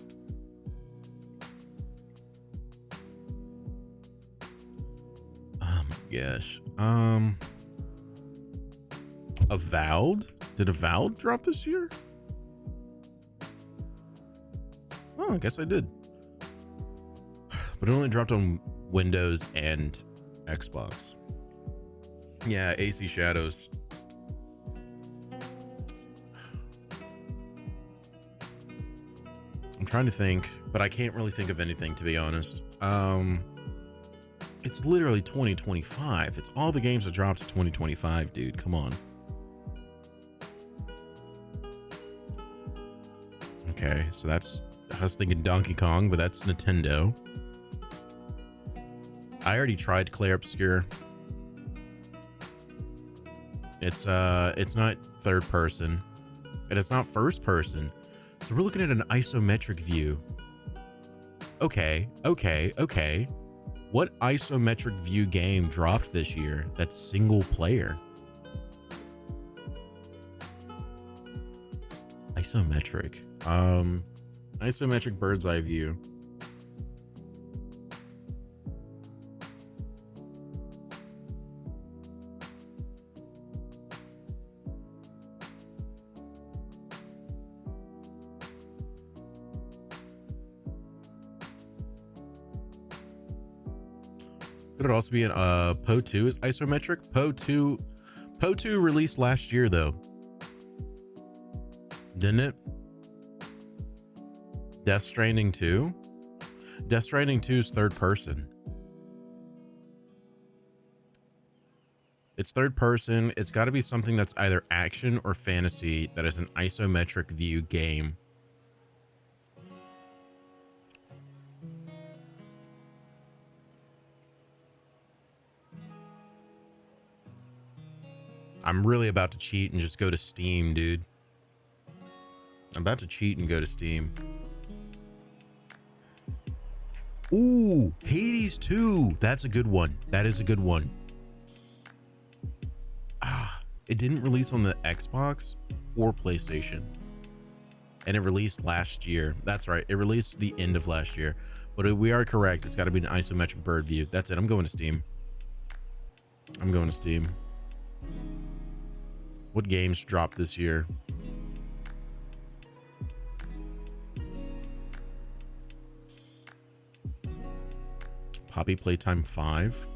Oh my gosh. Avowed? Did Avowed drop this year? Oh, I guess I did. But it only dropped on Windows and Xbox. Yeah, AC Shadows. I'm trying to think, but I can't really think of anything, to be honest. It's literally 2025. It's all the games that dropped in 2025, dude. Come on. Okay, so that's, I was thinking Donkey Kong, but that's Nintendo. I already tried Clair Obscur. It's not third person, and it's not first person. So we're looking at an isometric view. Okay. What isometric view game dropped this year that's single player? Isometric. Isometric bird's eye view. Could it also be an Poe 2 is isometric? Poe 2 released last year though. Didn't it? Death Stranding 2? Death Stranding 2 is third person. It's third person. It's got to be something that's either action or fantasy that is an isometric view game. I'm really about to cheat and just go to Steam, dude. I'm about to cheat and go to Steam. Ooh, Hades 2. That's a good one. That is a good one. Ah, it didn't release on the Xbox or PlayStation. And it released last year. That's right. It released the end of last year. But we are correct. It's got to be an isometric bird view. That's it. I'm going to Steam. I'm going to Steam. What games dropped this year? Poppy Playtime 5.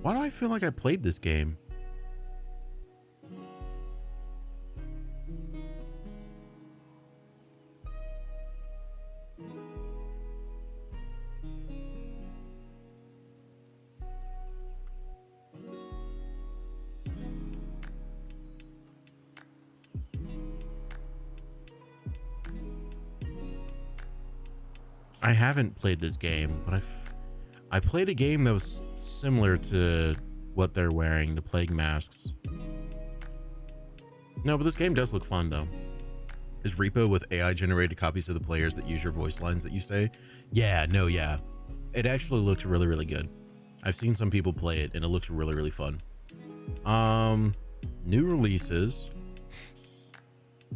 Why do I feel like I played this game? I haven't played this game, but I played a game that was similar to what they're wearing, the Plague Masks. No, but this game does look fun though. Is Repo with AI generated copies of the players that use your voice lines that you say? Yeah, no, yeah. It actually looks really, really good. I've seen some people play it and it looks really, really fun. New releases.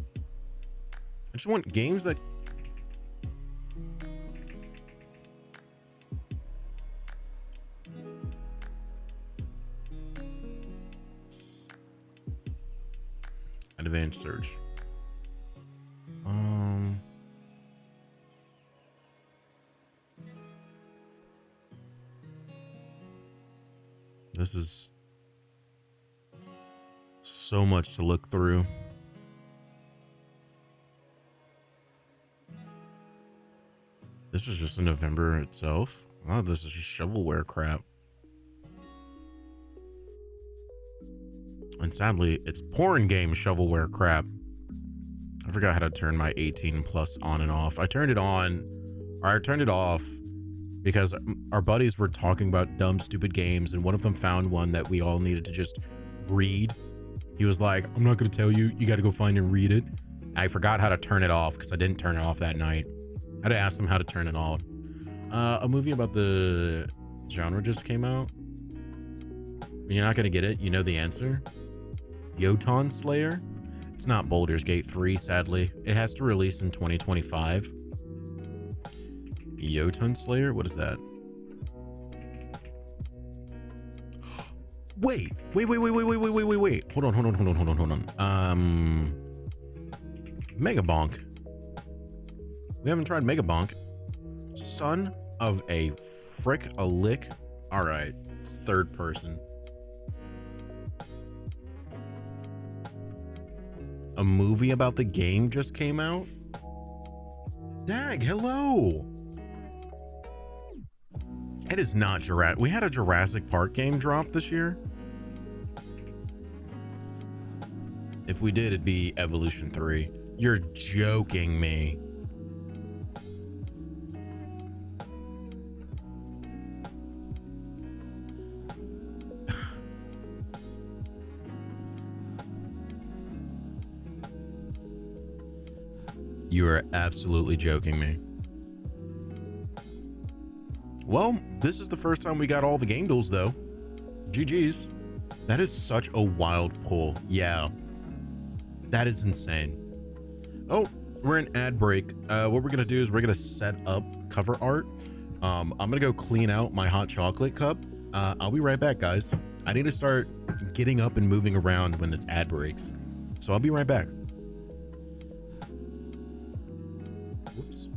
I just want games that advanced search. This is so much to look through. This is just in November itself. Oh, this is just shovelware crap. And sadly, it's porn game shovelware crap. I forgot how to turn my 18 plus on and off. I turned it on, or I turned it off because our buddies were talking about dumb, stupid games, and one of them found one that we all needed to just read. He was like, I'm not going to tell you. You got to go find and read it. I forgot how to turn it off because I didn't turn it off that night. I had to ask them how to turn it off. A movie about the genre just came out. You're not going to get it. You know the answer. Jotun Slayer. It's not Baldur's Gate 3, sadly. It has to release in 2025. Jotun Slayer? What is that? Wait. Hold on. Mega Bonk. We haven't tried Mega Bonk. Son of a frick a lick. All right, it's third person. A movie about the game just came out. Dag, hello. It is not Jurassic. We had a Jurassic Park game drop this year. If we did, it'd be Evolution 3. You're joking me. You are absolutely joking me. Well, this is the first time we got all the game duels though. GG's. That is such a wild pull. Yeah. That is insane. Oh, we're in ad break. What we're gonna do is we're gonna set up cover art. I'm gonna go clean out my hot chocolate cup. I'll be right back, guys. I need to start getting up and moving around when this ad breaks. So I'll be right back. Whoops.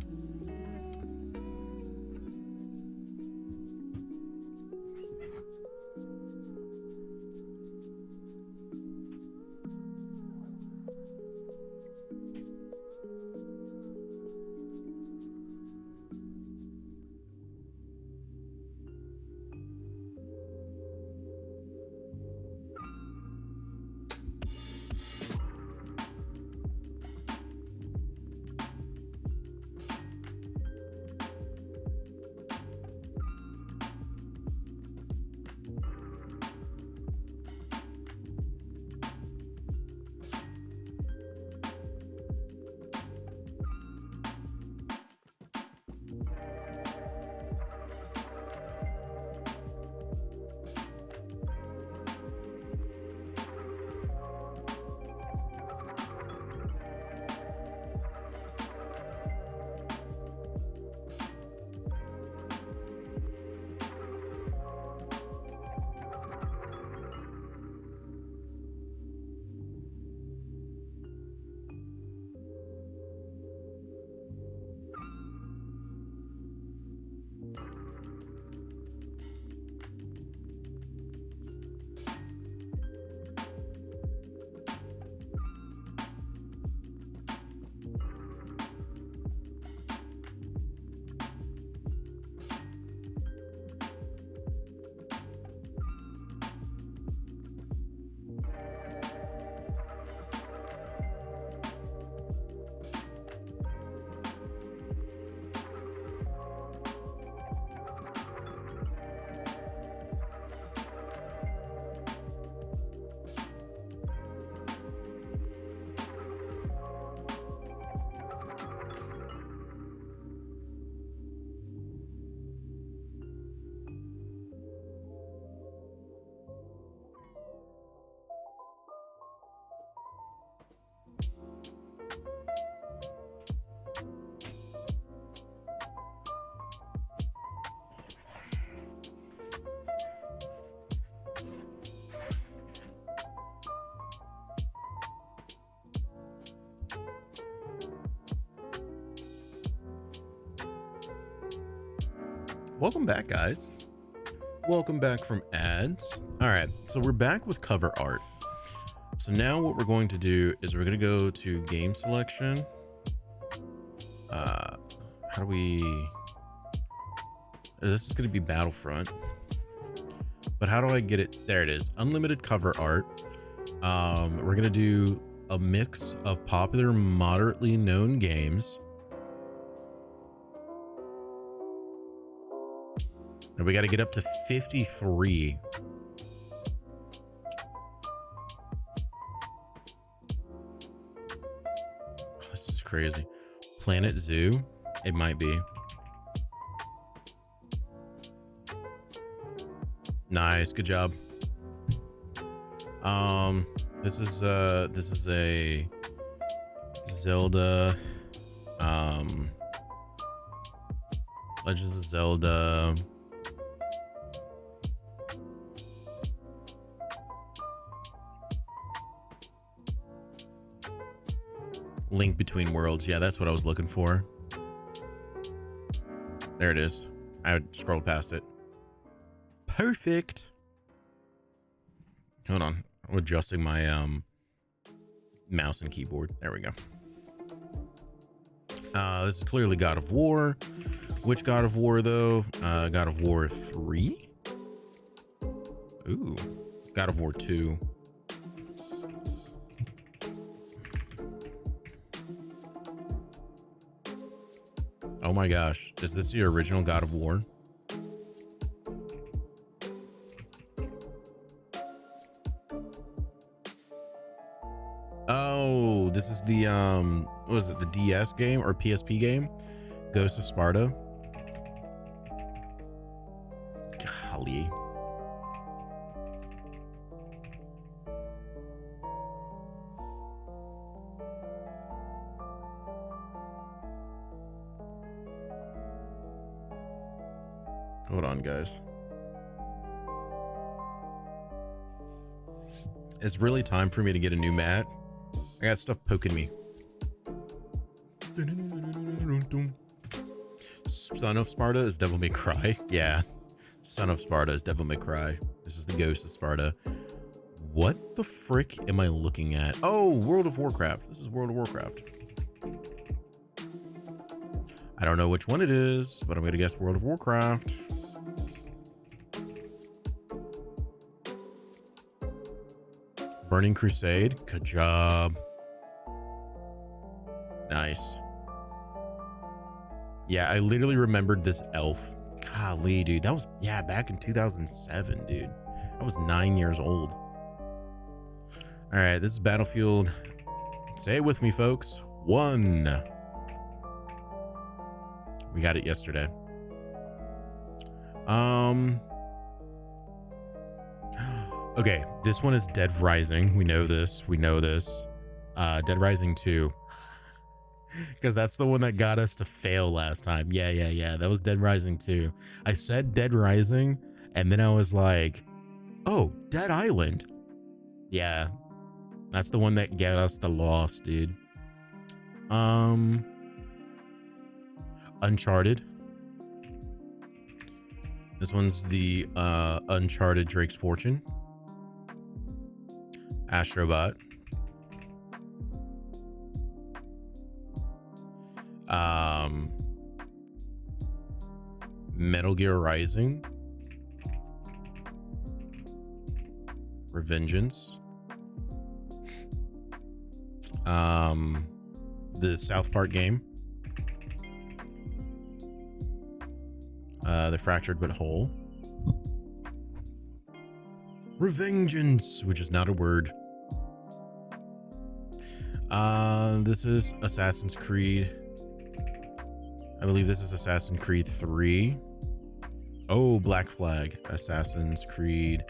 Welcome back, guys. Welcome back from ads. All right, so we're back with cover art. So now what we're going to do is we're going to go to game selection. How do we... This is going to be Battlefront. But how do I get it? There it is. Unlimited cover art. We're going to do a mix of popular, moderately known games. And we got to get up to 53. Oh, this is crazy. Planet Zoo? It might be. Nice, good job. This is a Zelda, Legends of Zelda. Link Between Worlds. Yeah, that's what I was looking for. There it is. I scrolled past it. Perfect. Hold on. I'm adjusting my mouse and keyboard. There we go. This is clearly God of War. Which God of War though? God of War 3? Ooh, God of War 2. Oh my gosh, is this the original God of War? Oh, this is the what was it, the DS game or PSP game? Ghost of Sparta. Golly. Hold on, guys. It's really time for me to get a new mat. I got stuff poking me. Son of Sparta is Devil May Cry. Yeah. Son of Sparta is Devil May Cry. This is the Ghost of Sparta. What the frick am I looking at? Oh, World of Warcraft. This is World of Warcraft. I don't know which one it is, but I'm going to guess World of Warcraft. Burning Crusade. Good job. Nice. Yeah, I literally remembered this elf. Golly, dude. That was, yeah, back in 2007, dude. I was 9 years old. All right, this is Battlefield. Say it with me, folks. 1. We got it yesterday. Okay, this one is Dead Rising. We know this. We know this. Dead Rising 2. Because that's the one that got us to fail last time. Yeah. That was Dead Rising 2. I said Dead Rising, and then I was like, oh, Dead Island. Yeah. That's the one that got us the loss, dude. Uncharted. This one's the Uncharted Drake's Fortune. Astrobot. Metal Gear Rising. Revengeance. The South Park game. The Fractured But Whole. Revengeance, which is not a word. This is Assassin's Creed. I believe this is Assassin's Creed 3. Oh, Black Flag. Assassin's Creed.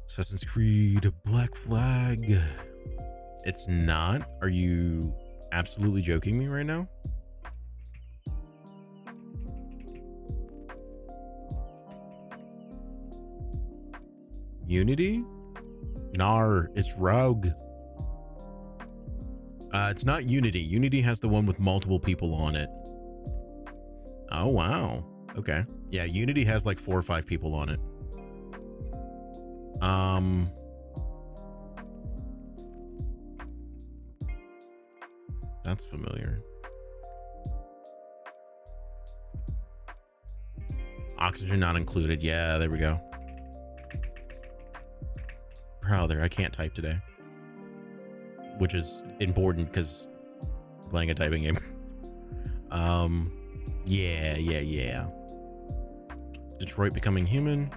Assassin's Creed Black Flag. It's not? Are you absolutely joking me right now? Unity? Nar, it's Rogue. It's not Unity. Unity has the one with multiple people on it. Oh, wow. Okay. Yeah, Unity has like 4 or 5 people on it. That's familiar. Oxygen not included. Yeah, there we go. Bro, there, I can't type today. Which is important because I'm playing a typing game. Yeah. Detroit Becoming Human.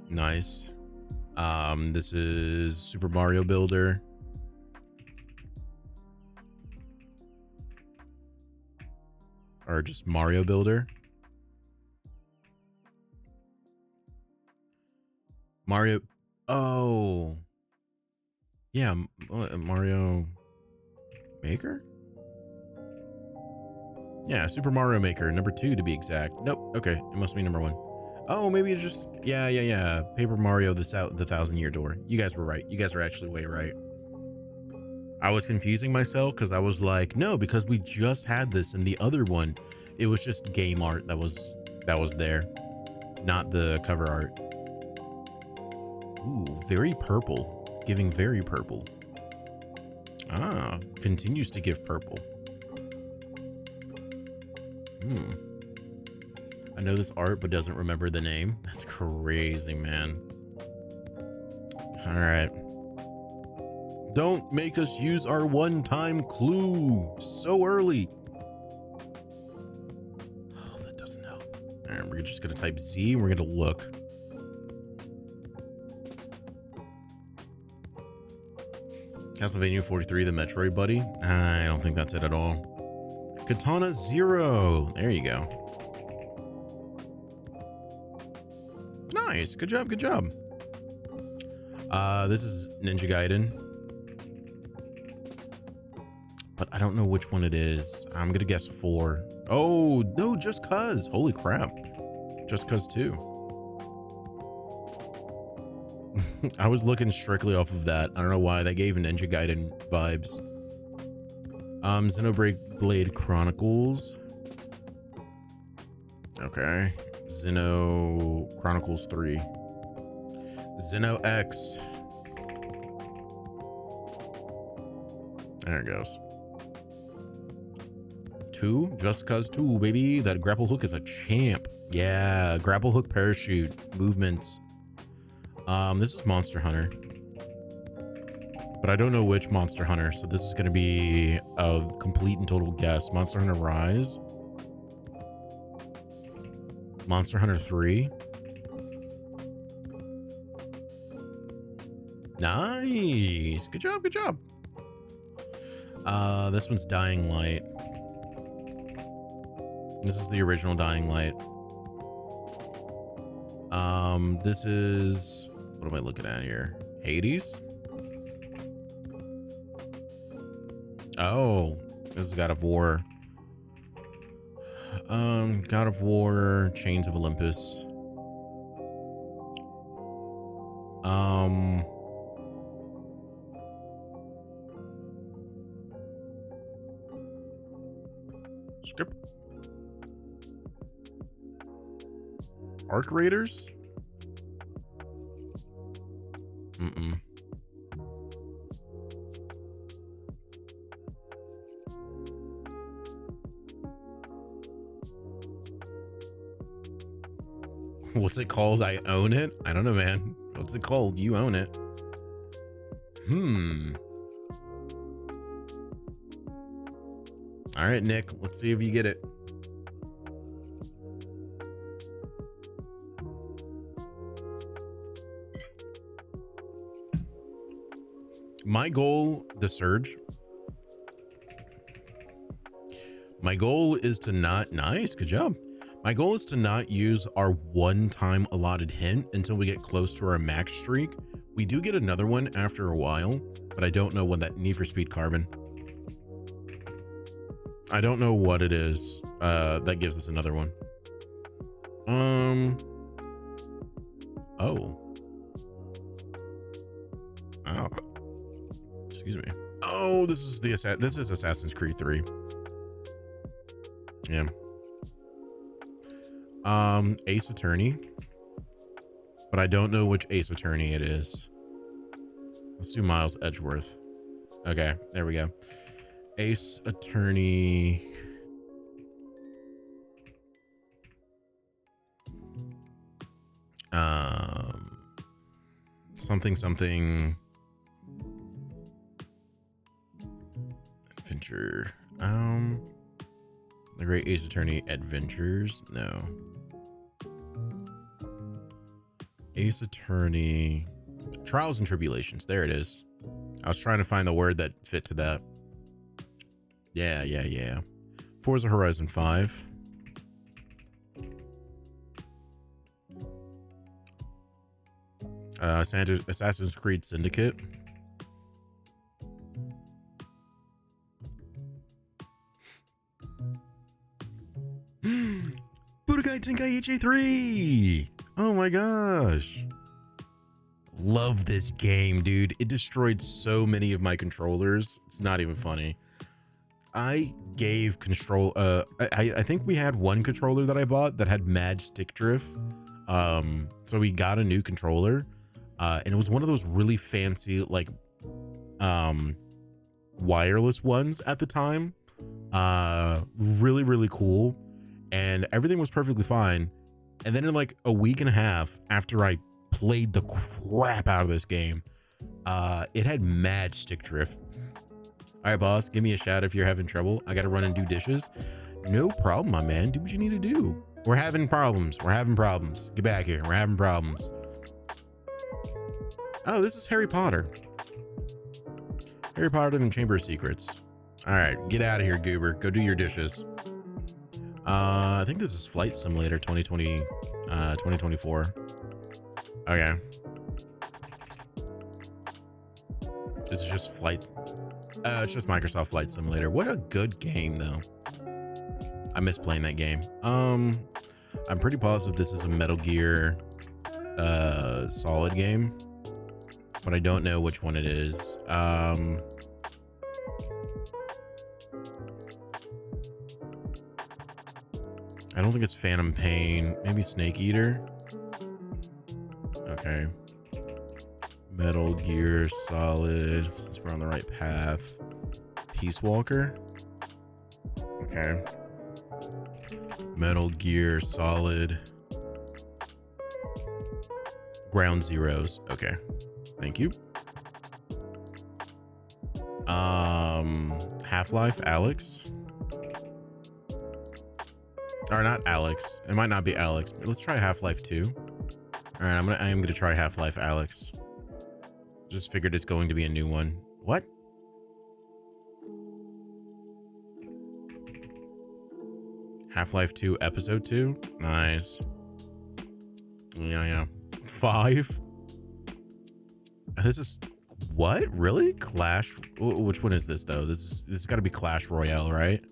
Nice. This is Super Mario Builder. Or just Mario Builder. Mario. Oh. Yeah, Mario Maker? Yeah, Super Mario Maker, number 2 to be exact. Nope, okay, it must be number 1. Oh, maybe it just, yeah. Paper Mario, the 1,000-Year Door. You guys were right. You guys were actually way right. I was confusing myself because I was like, no, because we just had this in the other one. It was just game art that was there, not the cover art. Ooh, very purple. Giving very purple. Ah, continues to give purple. I know this art, but doesn't remember the name. That's crazy, man. All right. Don't make us use our one-time clue so early. Oh, that doesn't help. All right, we're just gonna type Z and we're gonna look. Castlevania 43, the Metroid buddy. I don't think that's it at all. Katana Zero. There you go. Nice. Good job. Good job. This is Ninja Gaiden. But I don't know which one it is. I'm gonna guess 4. Oh, no, Just Cause. Holy crap. Just Cause 2. I was looking strictly off of that. I don't know why. That gave Ninja Gaiden vibes. Xenoblade Blade Chronicles. Okay. Xeno Chronicles 3. Xeno X. There it goes. 2. Just Cause 2, baby. That grapple hook is a champ. Yeah, grapple hook parachute movements. This is Monster Hunter, but I don't know which Monster Hunter, so this is going to be a complete and total guess. Monster Hunter Rise, Monster Hunter 3. Nice, good job, good job. This one's Dying Light. This is the original Dying Light. This is, what am I looking at here? Hades? Oh, this is God of War. God of War, Chains of Olympus. Skip. Arc Raiders? Mm-mm. What's it called? I own it? I don't know, man. What's it called? You own it. All right, Nick. Let's see if you get it. My goal, The Surge. My goal is to not, nice, good job. My goal is to not use our one-time allotted hint until we get close to our max streak. We do get another one after a while, but I don't know what that Need for Speed Carbon. I don't know what it is that gives us another one. Oh. Oh. Excuse me. Oh, this is Assassin's Creed 3. Yeah. Ace Attorney. But I don't know which Ace Attorney it is. Let's do Miles Edgeworth. Okay, there we go. Ace Attorney. Something adventure. The Great Ace Attorney Adventures. No. Ace Attorney Trials and Tribulations. There it is. I was trying to find the word that fit to that. Yeah. Forza Horizon 5. Assassin's Creed Syndicate. Budokai Tenkaichi 3. Oh my gosh. Love this game, dude. It destroyed so many of my controllers. It's not even funny. I gave control, I think we had one controller that I bought that had mad stick drift. So we got a new controller, and it was one of those really fancy, like wireless ones at the time. Really, really cool. And everything was perfectly fine. And then in like a week and a half after I played the crap out of this game, it had mad stick drift. All right, boss, give me a shout if you're having trouble. I got to run and do dishes. No problem, my man. Do what you need to do. We're having problems. We're having problems. Get back here. We're having problems. Oh, this is Harry Potter. Harry Potter and the Chamber of Secrets. All right, get out of here, Goober. Go do your dishes. I think this is Flight Simulator 2024. Okay. This is just Flight. It's just Microsoft Flight Simulator. What a good game, though. I miss playing that game. I'm pretty positive this is a Metal Gear Solid game, but I don't know which one it is. I don't think it's Phantom Pain. Maybe Snake Eater. Okay. Metal Gear Solid, since we're on the right path. Peace Walker. Okay. Metal Gear Solid. Ground Zeroes. Okay. Thank you. Half-Life Alyx. Or not Alyx. It might not be Alyx. Let's try Half-Life 2. All right, I am gonna try Half-Life Alyx. Just figured it's going to be a new one. What? Half-Life 2 Episode 2? Nice. Yeah. 5? This is... What? Really? Clash? Which one is this, though? This has got to be Clash Royale, right?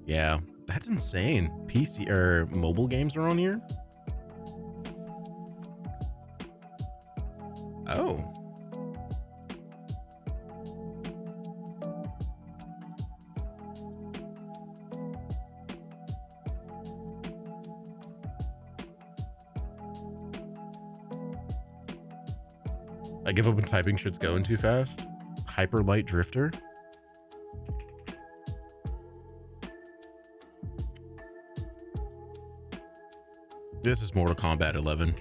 Yeah. That's insane. PC or mobile games are on here? Oh. I give up when typing shit's going too fast. Hyper Light Drifter. This is Mortal Kombat 11.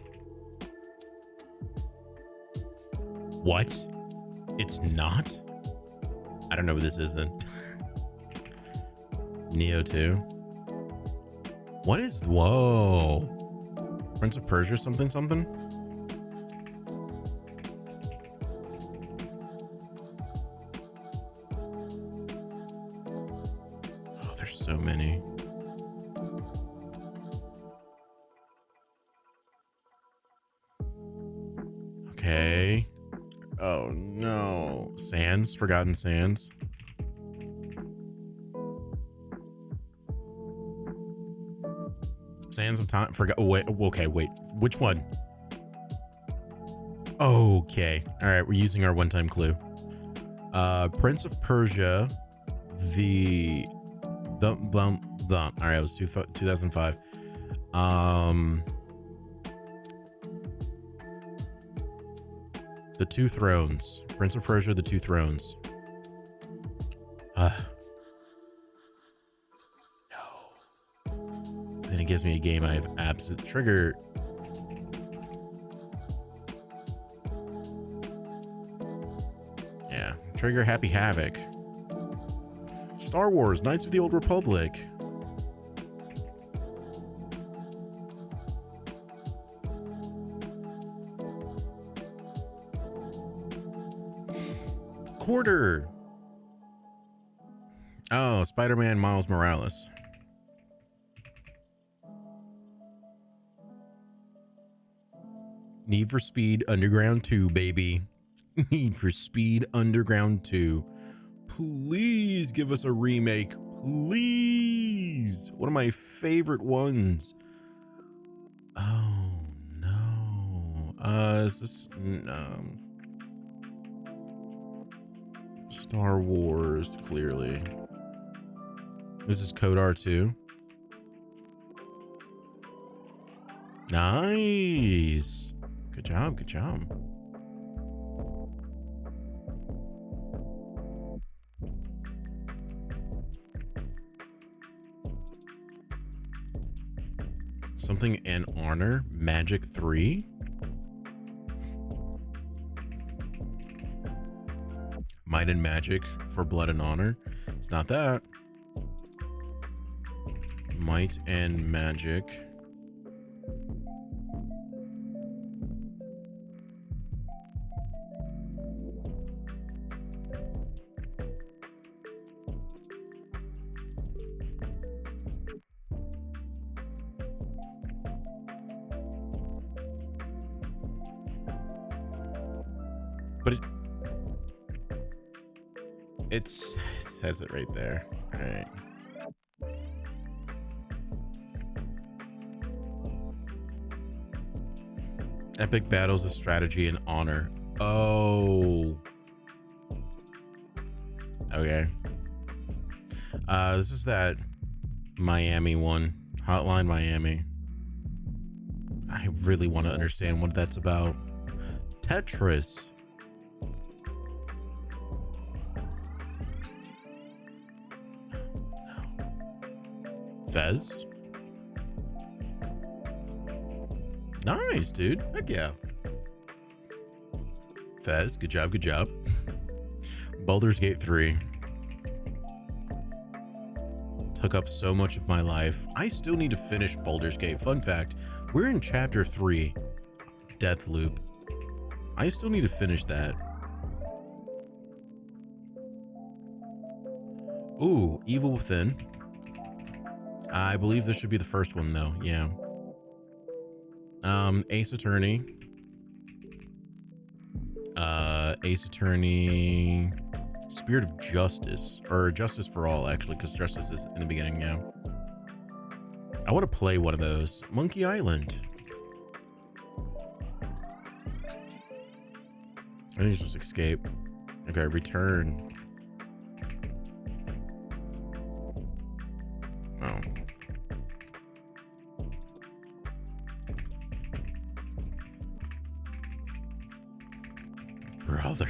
What? It's not? I don't know what this is then. Neo 2. What is... Whoa. Prince of Persia something? Oh, there's so many. Okay. Oh no. Sands, Forgotten Sands. Sands of Time. Wait. Which one? Okay. All right. We're using our one-time clue. Prince of Persia. All right. It was 2005. The Two Thrones. Prince of Persia, The Two Thrones. No. Then it gives me a game I have absolute trigger. Yeah. Trigger Happy Havoc. Star Wars, Knights of the Old Republic. Quarter. Oh, Spider-Man Miles Morales. Need for Speed Underground 2, baby. Need for Speed Underground 2. Please give us a remake. Please. One of my favorite ones. Oh, no. Is this... Star Wars, clearly. This is Kodar 2. Nice. Good job, good job. Something and honor. Magic 3. Might and magic for blood and honor. It's not that. Might and magic. But it says it right there. All right. Epic battles of strategy and honor. Oh. Okay. This is that Miami one. Hotline Miami. I really want to understand what that's about. Tetris. Fez. Nice, dude. Heck yeah. Fez, good job, good job. Baldur's Gate 3. Took up so much of my life. I still need to finish Baldur's Gate. Fun fact, we're in chapter 3, Deathloop. I still need to finish that. Ooh, Evil Within. I believe this should be the first one though, yeah. Ace Attorney. Ace Attorney. Spirit of Justice. Or Justice for All, actually, because Justice is in the beginning, yeah. I want to play one of those. Monkey Island. I think it's just escape. Okay, return. Oh. Brother.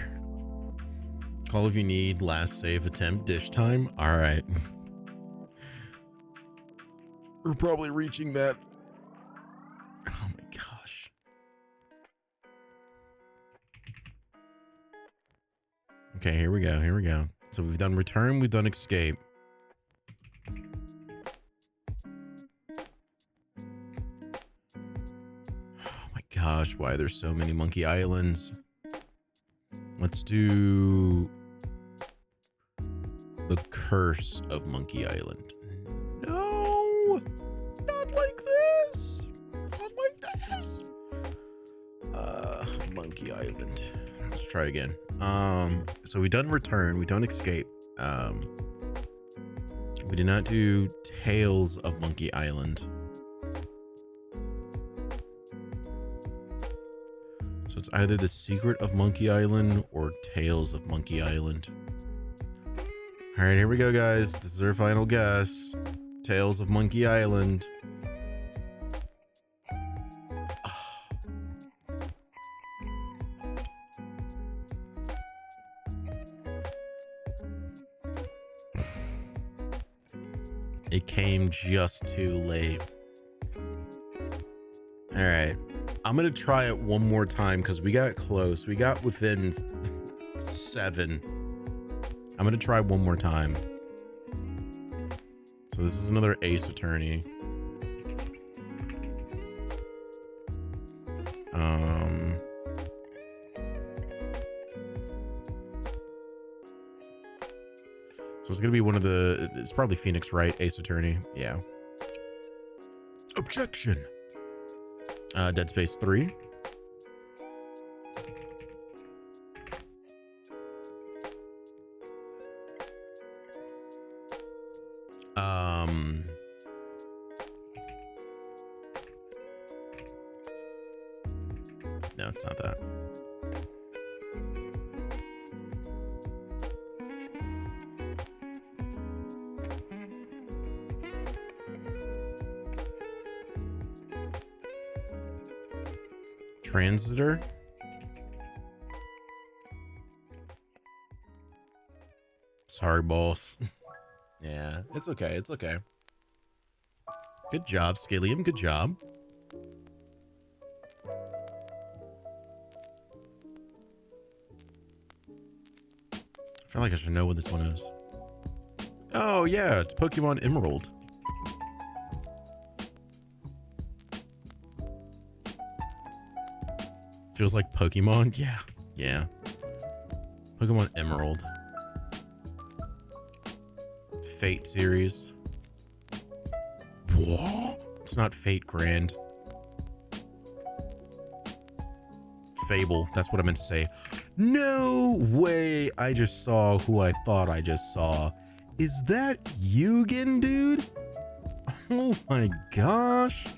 All of you need last save attempt dish time. All right. We're probably reaching that. Oh my gosh. Okay, here we go. Here we go. So we've done return, we've done escape. Oh my gosh, why are there so many Monkey Islands? Let's do the Curse of Monkey Island. No, not like this. Not like this. Monkey Island. Let's try again. So we done return, we done escape. We did not do Tales of Monkey Island. So it's either The Secret of Monkey Island or Tales of Monkey Island. All right, here we go, guys. This is our final guess. Tales of Monkey Island. It came just too late. All right. I'm going to try it one more time because we got close. We got within 7. I'm going to try one more time. So this is another Ace Attorney. So it's going to be one of the, it's probably Phoenix Wright, Ace Attorney. Yeah. Objection. Dead Space 3. No, it's not that. Transitor. Sorry, boss. Yeah, it's okay. It's okay. Good job, Scalium. Good job. I feel like I should know what this one is. Oh, yeah. It's Pokemon Emerald. Feels like Pokemon. Yeah. Yeah. Pokemon Emerald. Fate series. What? It's not Fate Grand. Fable. That's what I meant to say. No way. I just saw who I thought I just saw. Is that Yugen, dude? Oh my gosh.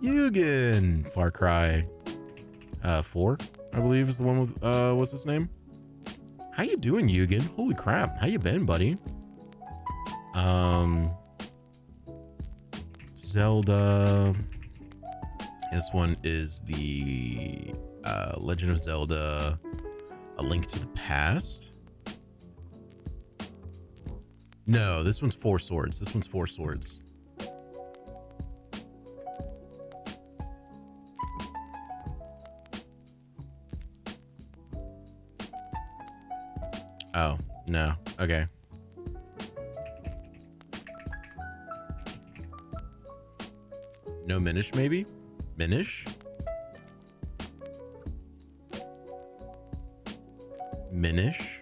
Yugen. Far Cry 4, I believe, is the one with, what's his name? How you doing, Yugen? Holy crap. How you been, buddy? Zelda. This one is the Legend of Zelda, A Link to the Past. No, this one's Four Swords. This one's Four Swords. Oh, no. Okay. No Minish, maybe? Minish? Minish?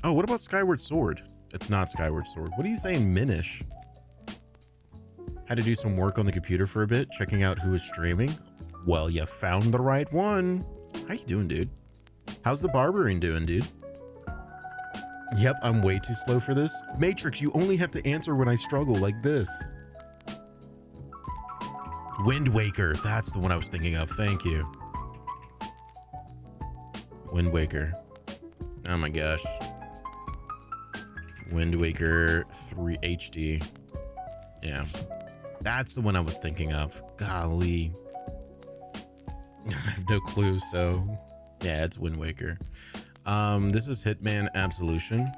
Oh, what about Skyward Sword? It's not Skyward Sword. What are you saying, Minish? Had to do some work on the computer for a bit, checking out who was streaming. Well, you found the right one. How you doing, dude? How's the barbering doing, dude? Yep, I'm way too slow for this. Matrix, you only have to answer when I struggle like this. Wind Waker. That's the one I was thinking of. Thank you. Wind Waker. Oh my gosh. Wind Waker 3 HD. Yeah. That's the one I was thinking of. Golly. I have no clue, so yeah, it's Wind Waker. This is Hitman Absolution,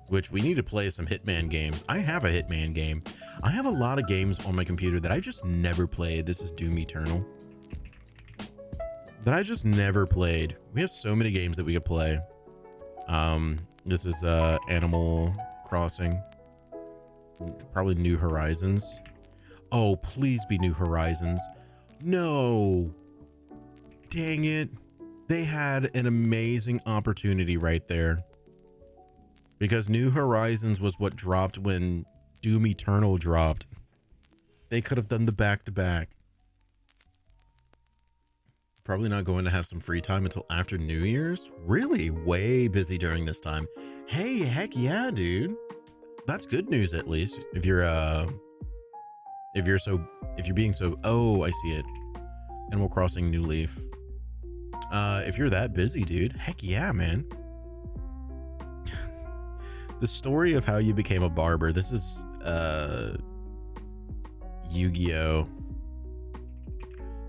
which we need to play some Hitman games. I have a Hitman game. I have a lot of games on my computer that I just never played. This is Doom Eternal. That I just never played. We have so many games that we could play. This is Animal Crossing. Probably New Horizons. Oh, please be New Horizons. No. Dang it. They had an amazing opportunity right there. Because New Horizons was what dropped when Doom Eternal dropped. They could have done the back-to-back. Probably not going to have some free time until after New Year's. Really way busy during this time. Hey, heck yeah, dude. That's good news, at least. If you're being so, oh, I see it. Animal Crossing New Leaf. If you're that busy, dude, heck yeah, man. The story of how you became a barber. This is Yu-Gi-Oh,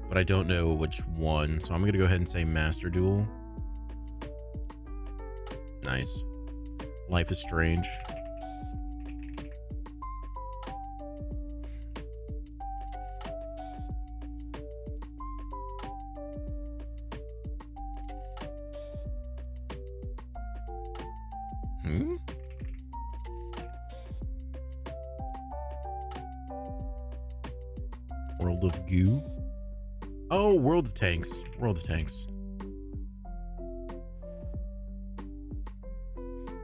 but I don't know which one, so I'm gonna go ahead and say Master Duel. Nice. Life is Strange. World of Goo. Oh, World of Tanks. World of Tanks.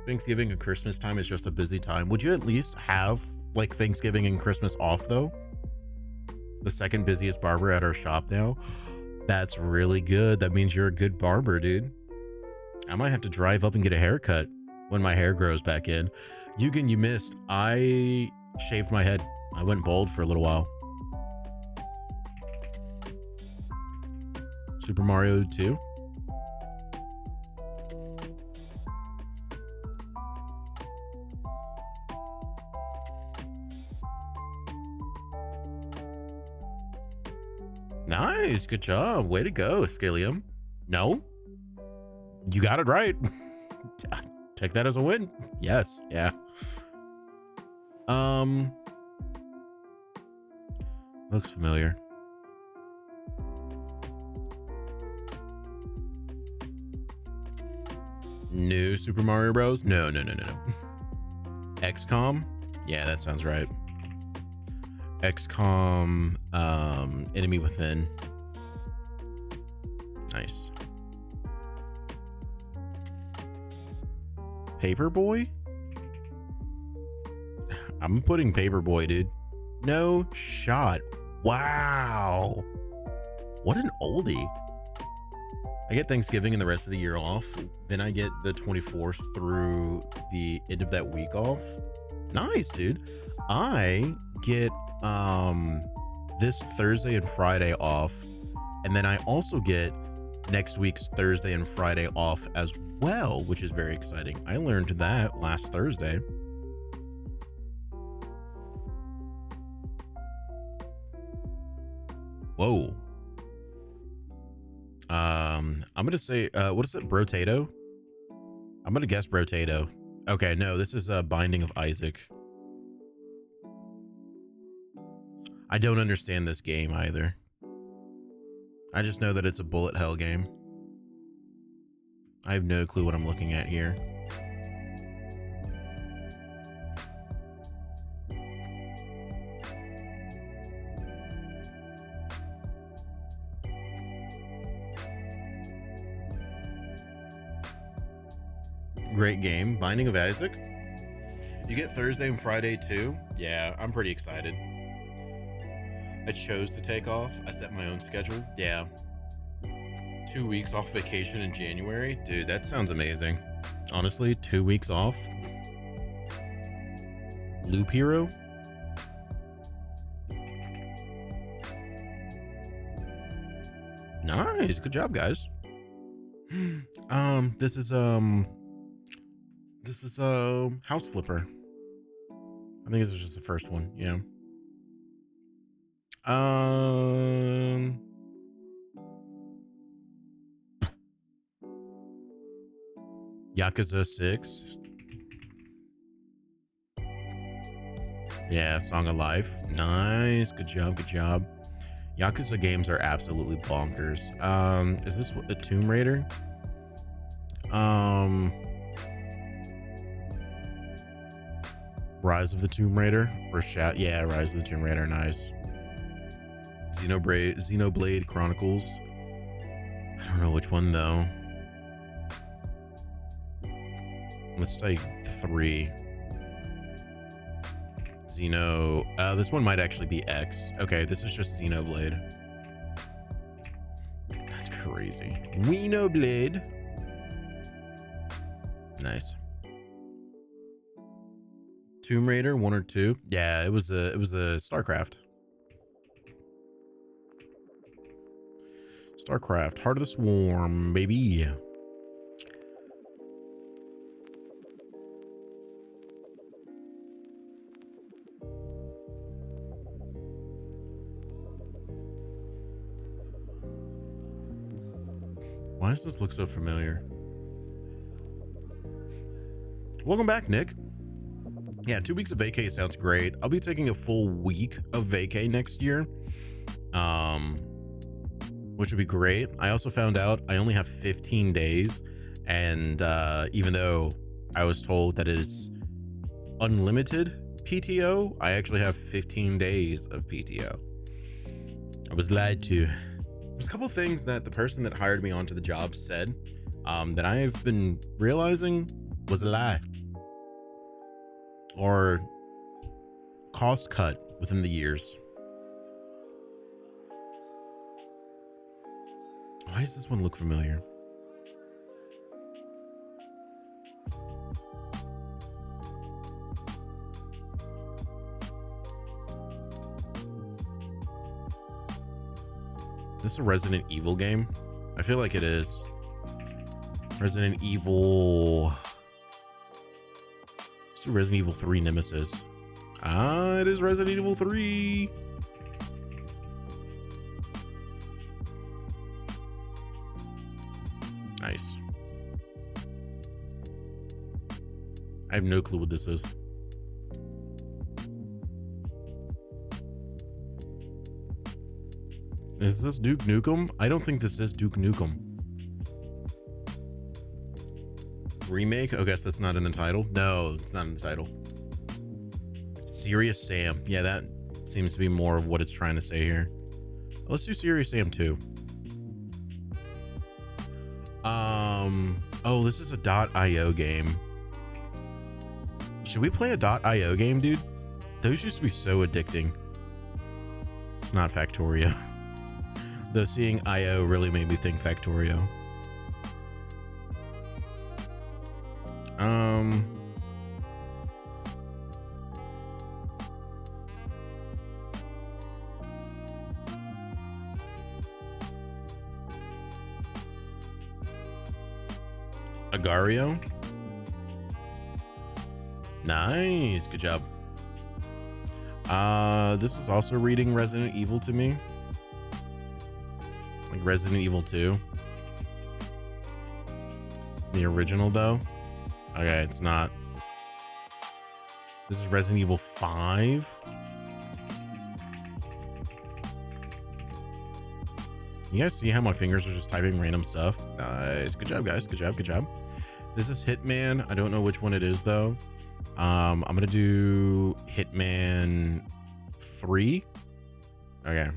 Thanksgiving and Christmas time is just a busy time. Would you at least have like Thanksgiving and Christmas off though? The second busiest barber at our shop now. That's really good. That means you're a good barber, dude. I might have to drive up and get a haircut when my hair grows back in. Yugen, you missed. I shaved my head. I went bald for a little while. Super Mario 2. Nice, good job. Way to go, Scalium. No? You got it right. Take that as a win. Yes, yeah. Looks familiar. New Super Mario Bros? No. XCOM? Yeah, that sounds right. XCOM, Enemy Within. Nice. Paperboy? I'm putting Paperboy, dude. No shot. Wow. What an oldie. I get Thanksgiving and the rest of the year off. Then I get the 24th through the end of that week off. Nice, dude. I get this Thursday and Friday off. And then I also get next week's Thursday and Friday off as well, which is very exciting. I learned that last Thursday. Whoa. I'm gonna say, what is it, Brotato? I'm gonna guess Brotato. Okay, no, this is Binding of Isaac. I don't understand this game either. I just know that it's a bullet hell game. I have no clue what I'm looking at here. Great game. Binding of Isaac. You get Thursday and Friday too. Yeah, I'm pretty excited. I chose to take off. I set my own schedule. Yeah. 2 weeks off vacation in January. Dude, that sounds amazing. Honestly, 2 weeks off. Loop Hero. Nice. Good job, guys. This is House Flipper. I think this is just the first one. Yeah. Yakuza 6. Yeah, Song of Life. Nice. Good job. Good job. Yakuza games are absolutely bonkers. Is this a Tomb Raider? Rise of the Tomb Raider or yeah, Rise of the Tomb Raider. Nice. Xenoblade Chronicles. I don't know which one though. Let's say 3. This one might actually be X. Okay, this is just Xenoblade. That's crazy. Xenoblade. Nice. Tomb Raider 1 or 2. Yeah, it was a StarCraft. StarCraft, Heart of the Swarm, baby. Why does this look so familiar? Welcome back, Nick. Yeah, 2 weeks of vacay sounds great. I'll be taking a full week of vacay next year, which would be great. I also found out I only have 15 days, and even though I was told that it is unlimited PTO, I actually have 15 days of PTO. I was lied to. There's a couple things that the person that hired me onto the job said that I've been realizing was a lie. Or cost cut within the years. Why does this one look familiar? Is this a Resident Evil game? I feel like it is. Resident Evil. Let's do Resident Evil 3 Nemesis. Ah, it is Resident Evil 3. Nice. I have no clue what this is. Is this Duke Nukem? I don't think this is Duke Nukem. Remake? Oh, guess that's not in the title. No, it's not in the title. Serious Sam. Yeah, that seems to be more of what it's trying to say here. Let's do Serious Sam 2. Oh, this is a .io game. Should we play a .io game, dude? Those used to be so addicting. It's not Factorio. Though seeing IO really made me think Factorio. Agario. Nice, good job. This is also reading Resident Evil to me. Like Resident Evil 2. The original though. Okay, it's not. This is Resident Evil 5. You guys see how my fingers are just typing random stuff? Nice. Good job, guys. Good job. Good job. This is Hitman. I don't know which one it is though. I'm gonna do Hitman 3. Okay.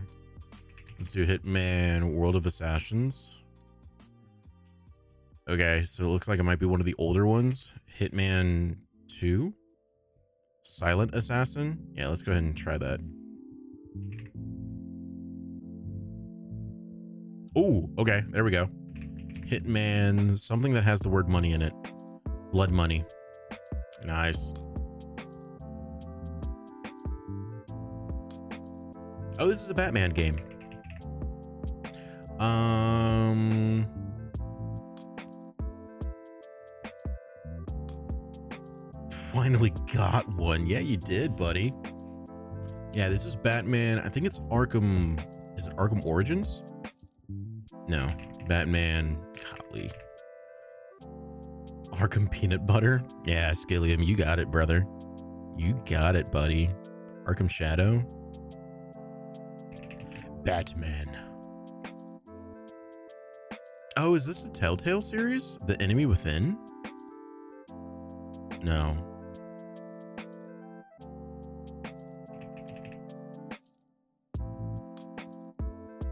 Let's do Hitman World of Assassins. Okay, so it looks like it might be one of the older ones. Hitman 2. Silent Assassin. Yeah, let's go ahead and try that. Oh, okay, there we go. Hitman, something that has the word money in it. Blood Money. Nice. Oh, this is a Batman game. Finally got one. Yeah, you did, buddy. Yeah, this is Batman. I think it's Arkham. Is it Arkham Origins? No, Batman. Golly. Arkham Peanut Butter. Yeah, Skilliam, you got it, brother. You got it, buddy. Arkham Shadow. Batman. Oh, is this the Telltale series? The Enemy Within? No.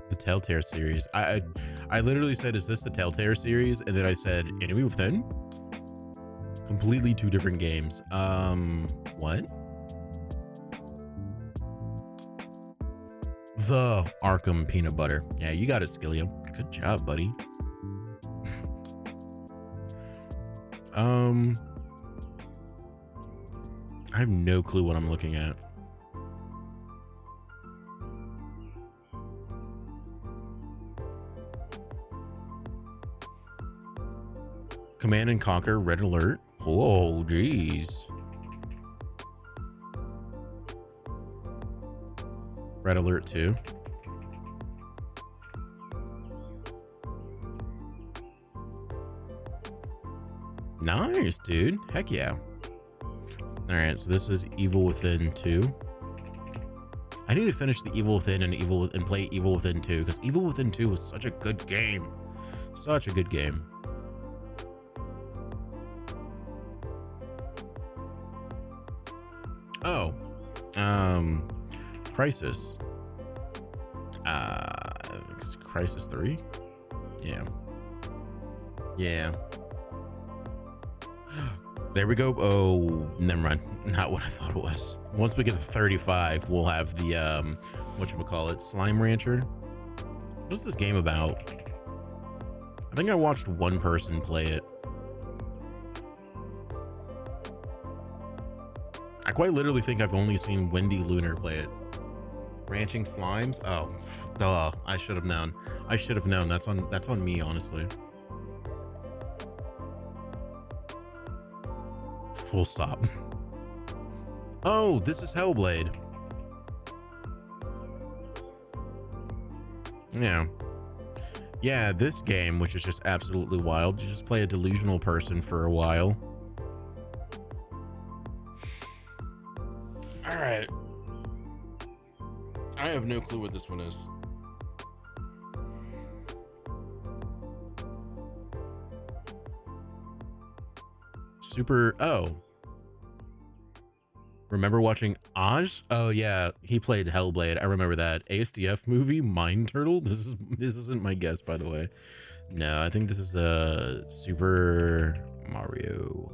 The Telltale series. I literally said, is this the Telltale series? And then I said, Enemy Within? Completely two different games. What? The Arkham Peanut Butter. Yeah, you got it, Skilliam. Good job, buddy. I have no clue what I'm looking at. Command and Conquer Red Alert. Oh, geez. Red Alert 2. Nice, dude. Heck yeah. All right, so this is Evil Within 2. I need to finish the Evil Within and play Evil Within 2 because Evil Within 2 was such a good game. Such a good game. Oh, Crisis. It's Crisis 3. Yeah. Yeah. There we go. Oh, never mind. Not what I thought it was. Once we get to 35, we'll have the whatchamacallit, Slime Rancher. What is this game about? I think I watched one person play it. I quite literally think I've only seen Wendy Lunar play it. Ranching Slimes? Oh, duh. I should have known. I should have known. That's on me, honestly. Full stop. Oh, this is Hellblade. Yeah. Yeah, this game, which is just absolutely wild. You just play a delusional person for a while. All right. I have no clue what this one is. Remember watching Oz? Oh yeah, he played Hellblade. I remember that. ASDF movie, Mind Turtle. This isn't my guess, by the way. No, I think this is Super Mario.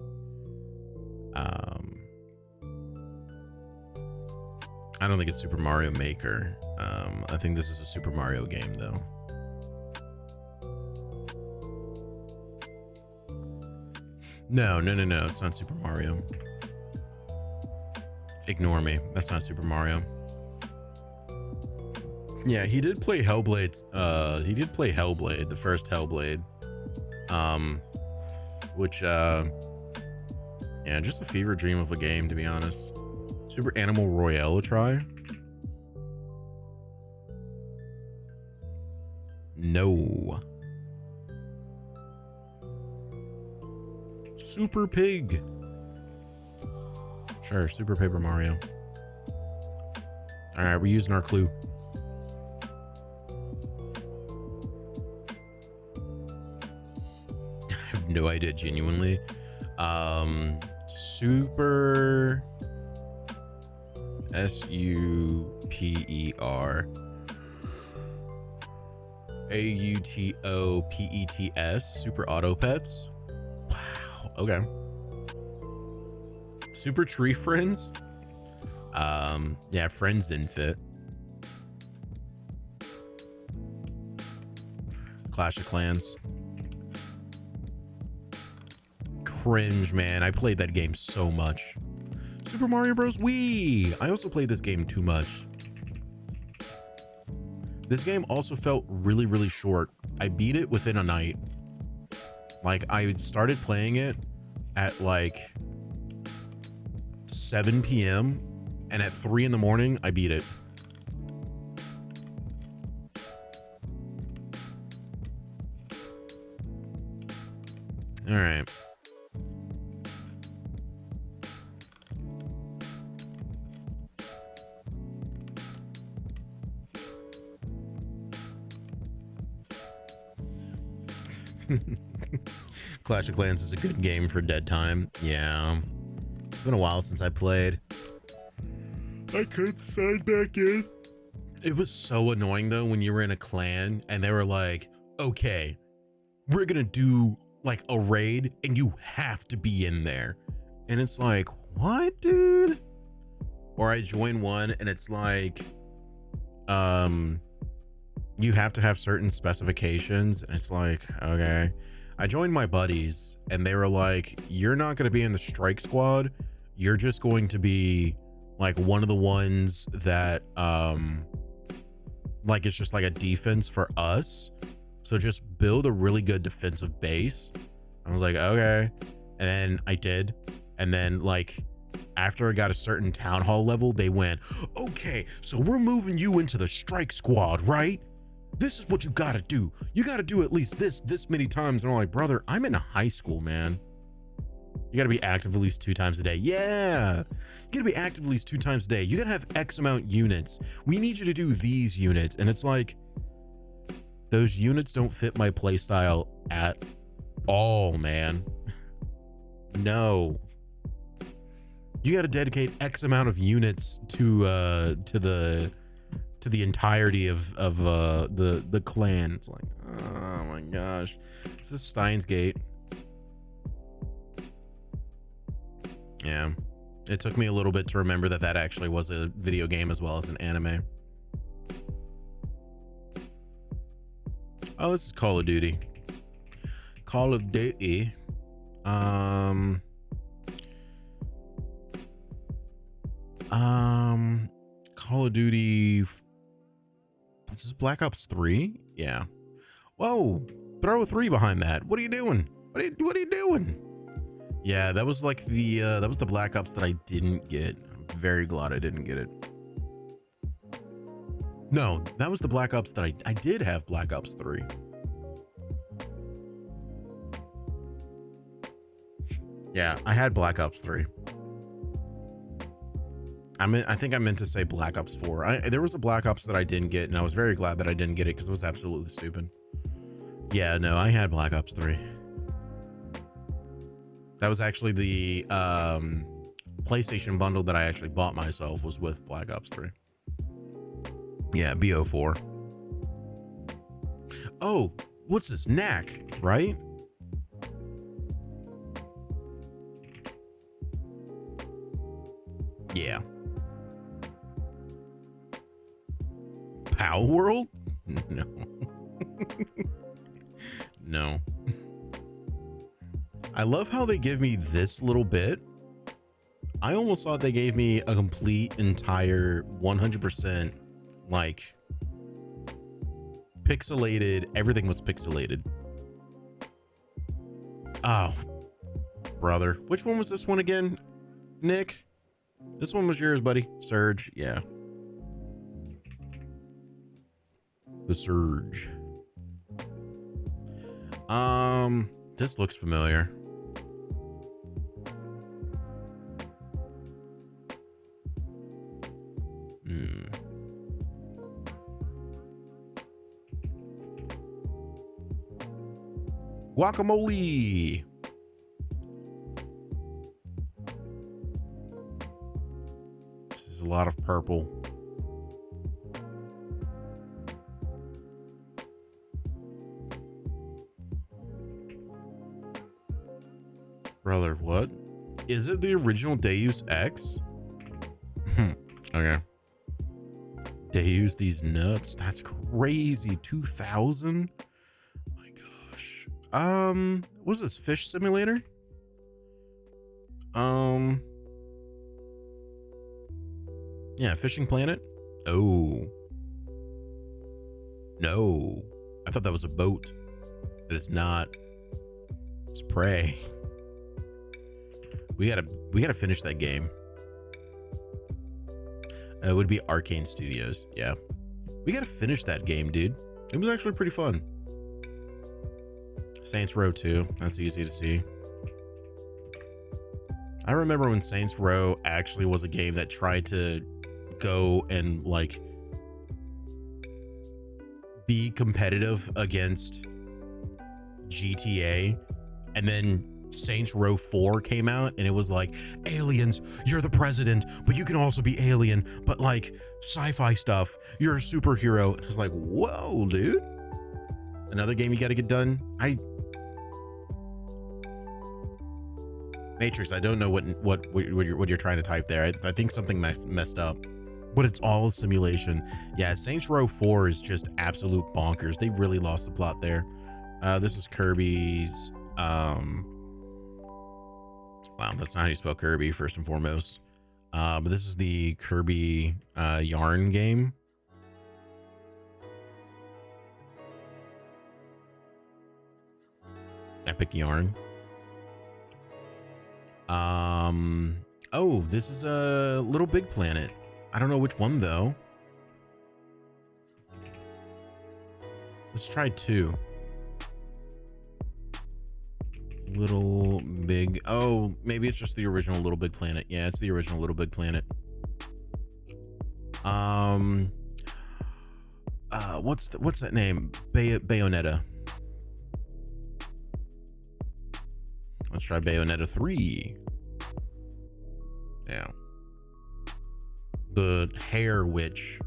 I don't think it's Super Mario Maker. I think this is a Super Mario game though. No, it's not Super Mario. Ignore me. That's not Super Mario. Yeah, he did play Hellblade. He did play Hellblade, the first Hellblade. Which yeah, just a fever dream of a game, to be honest. Super Animal Royale try? No. Super Pig. Sure, Super Paper Mario. All right, we're using our clue. I have no idea, genuinely. Super SUPER AUTOPETS Super Auto Pets. Wow. Okay. Super Tree Friends. Yeah, Friends didn't fit. Clash of Clans. Cringe, man. I played that game so much. Super Mario Bros. Wii. I also played this game too much. This game also felt really, really short. I beat it within a night. Like, I started playing it at like 7 p.m. and at 3 in the morning, I beat it. All right. Clash of Clans is a good game for dead time. Yeah. It's been a while since I played. I could sign back in. It was so annoying though when you were in a clan and they were like, okay, we're gonna do like a raid and you have to be in there. And it's like, what, dude? Or I join one and it's like, you have to have certain specifications. And it's like, okay. I joined my buddies and they were like, you're not going to be in the strike squad. You're just going to be like one of the ones that, like, it's just like a defense for us. So just build a really good defensive base. I was like, okay. And then I did. And then like, after I got a certain town hall level, they went, okay, so we're moving you into the strike squad, right? This is what you gotta do. You gotta do at least this many times. And I'm like, brother, I'm in high school, man. You gotta be active at least 2 times a day. Yeah. You gotta be active at least 2 times a day. You gotta have X amount units. We need you to do these units. And it's like, those units don't fit my play style at all, man. No. You gotta dedicate X amount of units to the entirety of the clan. It's like, oh my gosh. This is Steins Gate. Yeah. It took me a little bit to remember that that actually was a video game as well as an anime. Oh, this is Call of Duty. Call of Duty. Call of Duty. This is Black Ops 3. Yeah. Whoa! Throw a 3 behind that. What are you doing? What are you doing? Yeah, that was like the that was the Black Ops that I didn't get. I'm very glad I didn't get it. No, that was the Black Ops that I did have Black Ops 3. Yeah, I had Black Ops 3. I think I meant to say Black Ops 4. There was a Black Ops that I didn't get, and I was very glad that I didn't get it because it was absolutely stupid. Yeah, no, I had Black Ops 3. That was actually the PlayStation bundle that I actually bought myself, was with Black Ops 3. Yeah, BO4. Oh, what's this? Knack, right? Yeah. Pow World? No. No. I love how they give me this little bit. I almost thought they gave me a complete entire 100% like pixelated, everything was pixelated. Oh, brother. Which one was this one again, Nick? This one was yours, buddy. Surge, yeah. The Surge. This looks familiar. Guacamole. This is a lot of purple. Brother, what? Is it the original Deus Ex? Okay. Deus, these nuts. That's crazy. 2000? My gosh. What was this? Fish Simulator? Yeah, Fishing Planet. Oh. No. I thought that was a boat. It's not. It's prey. We gotta finish that game. It would be Arcane Studios. Yeah. We gotta finish that game, dude. It was actually pretty fun. Saints Row 2. That's easy to see. I remember when Saints Row actually was a game that tried to go and like be competitive against GTA, and then Saints Row 4 came out and it was like, aliens, you're the president, but you can also be alien, but like sci-fi stuff, you're a superhero. It's like, whoa, dude. Another game you got to get done. Matrix, I don't know what you're trying to type there. I think something messed up, but it's all a simulation. Yeah, Saints Row 4 is just absolute bonkers. They really lost the plot there. This is Kirby's wow, that's not how you spell Kirby, first and foremost. But this is the Kirby Yarn game. Epic Yarn. Oh, this is a Little Big Planet. I don't know which one though. Let's try 2. Little Big. Oh, maybe it's just the original Little Big Planet. Yeah, it's the original Little Big Planet. What's that name? Bayonetta. Let's try Bayonetta 3. Yeah. The Hair Witch.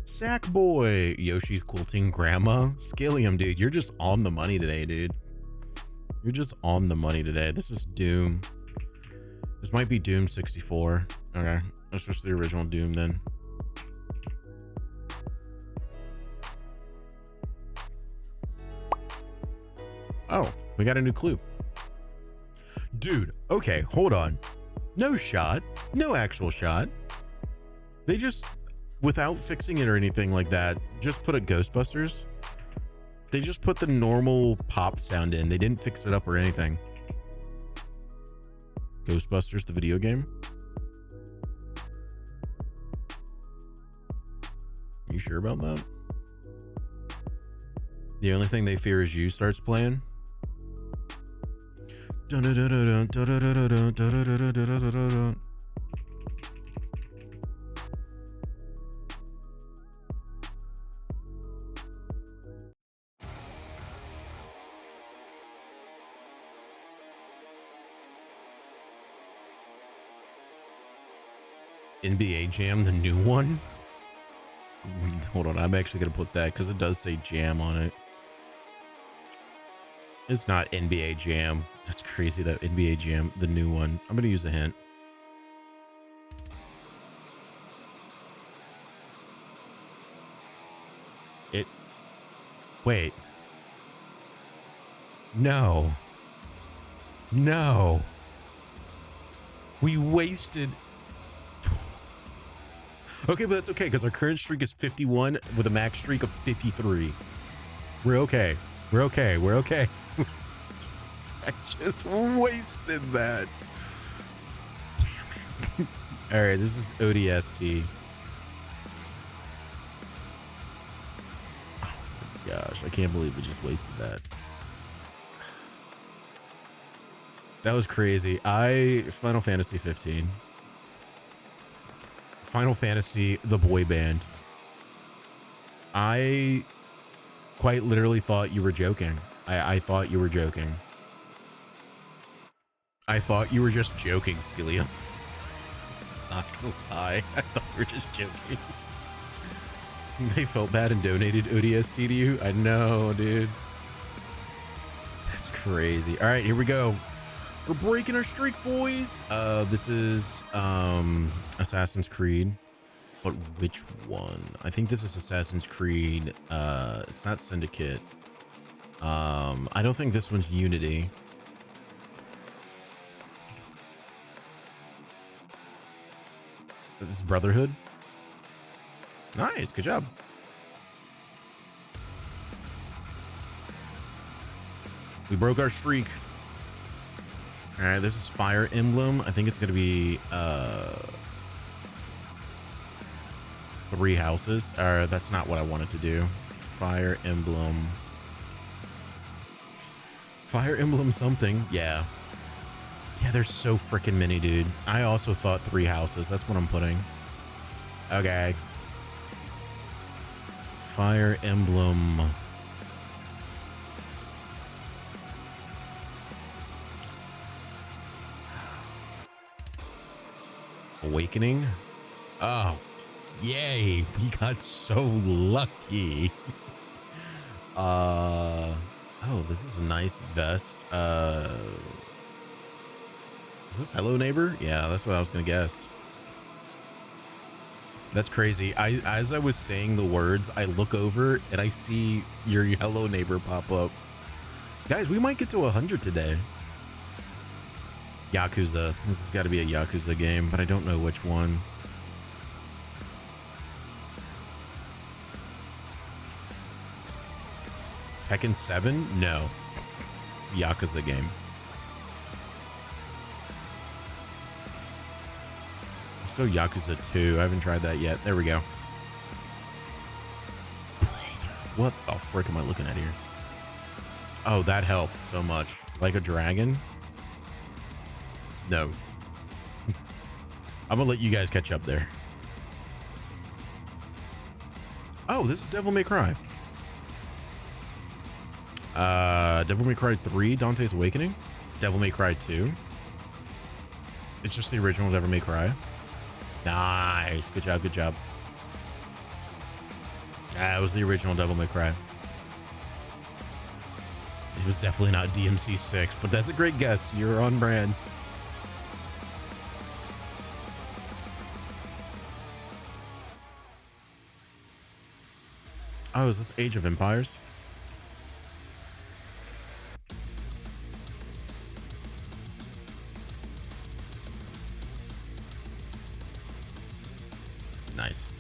Sackboy. Yoshi's Quilting Grandma. Skillium, dude. You're just on the money today, dude. You're just on the money today. This is Doom. This might be Doom 64. Okay. That's just the original Doom then. Oh, we got a new clue. Dude, okay, hold on. No shot. No actual shot. They just, without fixing it or anything like that, just put a Ghostbusters. They just put the normal pop sound in. They didn't fix it up or anything. Ghostbusters, the video game. You sure about that? The only thing they fear is you starts playing. NBA Jam, the new one. Hold on, I'm actually gonna put that because it does say Jam on it. It's not NBA Jam. That's crazy. That NBA Jam, the new one. I'm gonna use a hint. Wait. No. No. We wasted. Okay, but that's okay because our current streak is 51 with a max streak of 53. We're okay. We're okay. We're okay. I just wasted that. Damn it. All right, this is ODST. Oh my gosh, I can't believe we just wasted that. That was crazy. Final Fantasy 15. Final Fantasy, the boy band. I quite literally thought you were joking. I thought you were joking. I thought you were just joking, Skillia. Not gonna lie. I thought you were just joking. They felt bad and donated ODST to you? I know, dude. That's crazy. All right, here we go. We're breaking our streak, boys. This is Assassin's Creed. But which one? I think this is Assassin's Creed. It's not Syndicate. I don't think this one's Unity. This is Brotherhood. Nice, good job. We broke our streak. All right, this is Fire Emblem. I think it's gonna be 3 houses. That's not what I wanted to do. Fire Emblem. Fire Emblem something. Yeah. Yeah, there's so freaking many, dude. I also thought 3 houses. That's what I'm putting. Okay. Fire Emblem. Awakening. Oh, yay. We got so lucky. Oh, this is a nice vest. Is this Hello Neighbor? Yeah, that's what I was gonna guess. That's crazy. As I was saying the words, I look over and I see your Hello Neighbor pop up. Guys, we might get to 100 today. Yakuza. This has got to be a Yakuza game, but I don't know which one. Tekken 7? No. It's a Yakuza game. Let's go Yakuza 2. I haven't tried that yet. There we go. What the frick am I looking at here? Oh, that helped so much. Like a dragon? No. I'm gonna let you guys catch up there. Oh, this is Devil May Cry. Devil May Cry 3, Dante's Awakening. Devil May Cry 2. It's just the original Devil May Cry. Nice. Good job, good job. It was the original Devil May Cry. It was definitely not DMC 6, but that's a great guess. You're on brand. Oh, is this Age of Empires? Nice.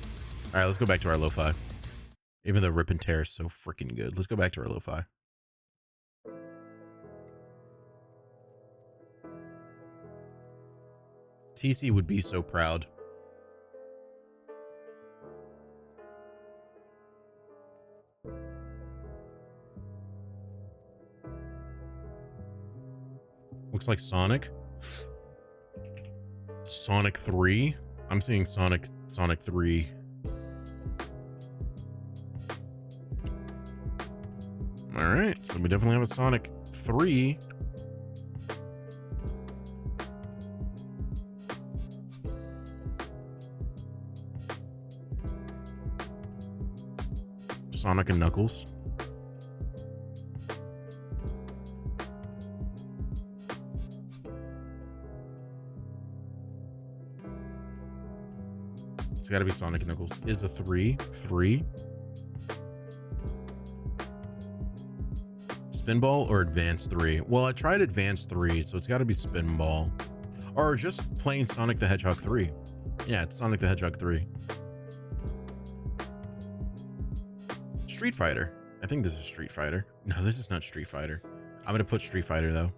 All right, let's go back to our lo-fi. Even though Rip and Tear is so freaking good, let's go back to our lo-fi. TC would be so proud. Looks like Sonic. Sonic 3. I'm seeing Sonic 3. All right, so we definitely have a Sonic 3. Sonic and Knuckles. It's got to be Sonic and Knuckles. Is a 3? 3? Spinball or Advanced 3? Well, I tried Advanced 3, so it's got to be Spinball. Or just plain Sonic the Hedgehog 3. Yeah, it's Sonic the Hedgehog 3. Street Fighter. I think this is Street Fighter. No, this is not Street Fighter. I'm going to put Street Fighter, though.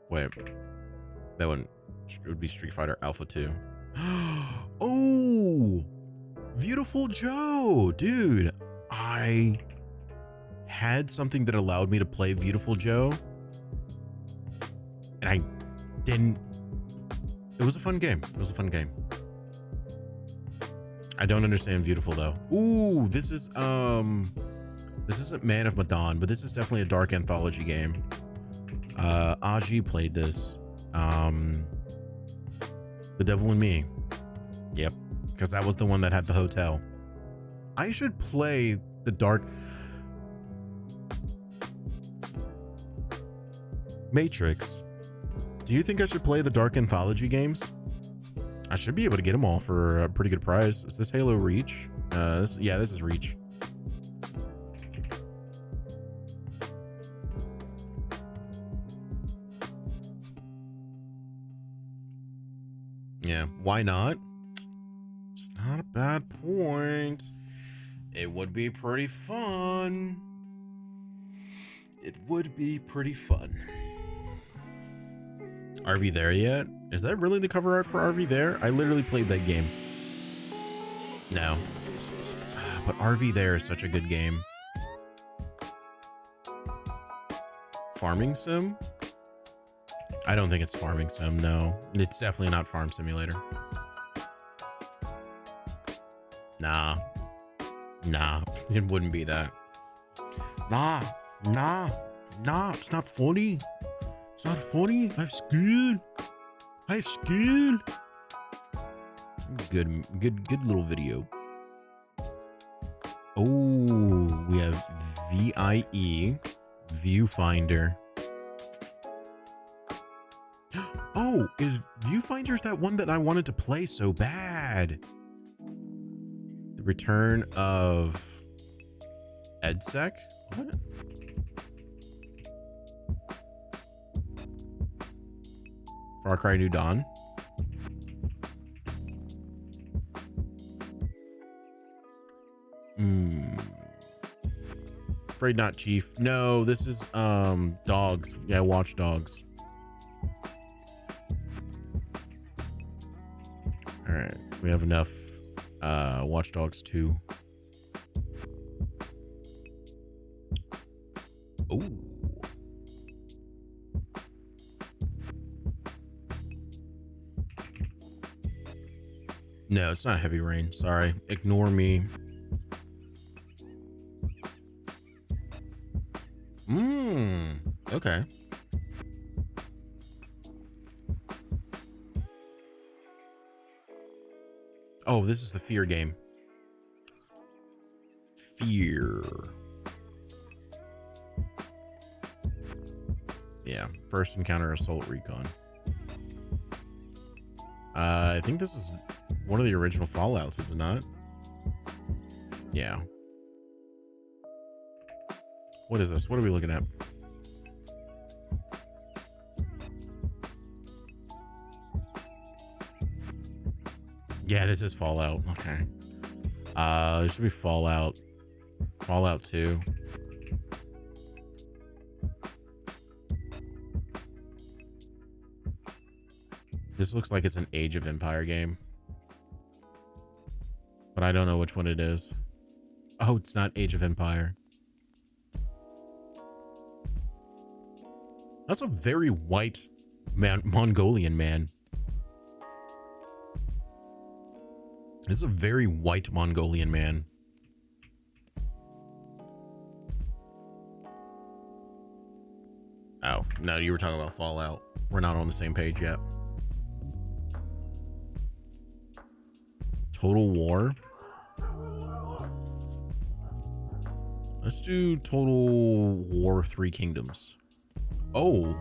Wait. That one would be Street Fighter Alpha 2. Oh! Beautiful Joe! Dude, I had something that allowed me to play Beautiful Joe. And I didn't. It was a fun game. It was a fun game. I don't understand Beautiful though. Ooh, this isn't Man of Medan, but this is definitely a dark anthology game. Aji played this. The Devil in Me. Yep, because that was the one that had the hotel. I should play the dark Matrix. Do you think I should play the dark anthology games? I should be able to get them all for a pretty good price. Is this Halo Reach? This is Reach. Yeah, why not? It's not a bad point. It would be pretty fun. It would be pretty fun. Are we there yet? Is that really the cover art for Are We There? I literally played that game. No. But Are We There is such a good game. Farming Sim? I don't think it's Farming Sim, no. It's definitely not Farm Simulator. Nah. Nah, it wouldn't be that. Nah, it's not funny. It's not funny. I have skill. Good little video. Oh, we have VIE, Viewfinder. Oh, is Viewfinder's that one that I wanted to play so bad? The Return of EdSec? What? Far Cry New Dawn. Afraid Not Chief. No, this is Dogs. Yeah, Watch Dogs. All right, we have enough Watch Dogs 2. Oh. No, it's not Heavy Rain. Sorry. Ignore me. Okay. Oh, this is the Fear game. Fear. Yeah. First Encounter Assault Recon. I think this is one of the original Fallouts, is it not? Yeah. What is this? What are we looking at? Yeah, this is Fallout. Okay. It should be Fallout 2. This looks like it's an Age of Empire game. But I don't know which one it is. Oh, it's not Age of Empire. That's a very white Mongolian man. This is a very white Mongolian man. Oh, no, you were talking about Fallout. We're not on the same page yet. Total War. Let's do Total War 3 Kingdoms. Oh.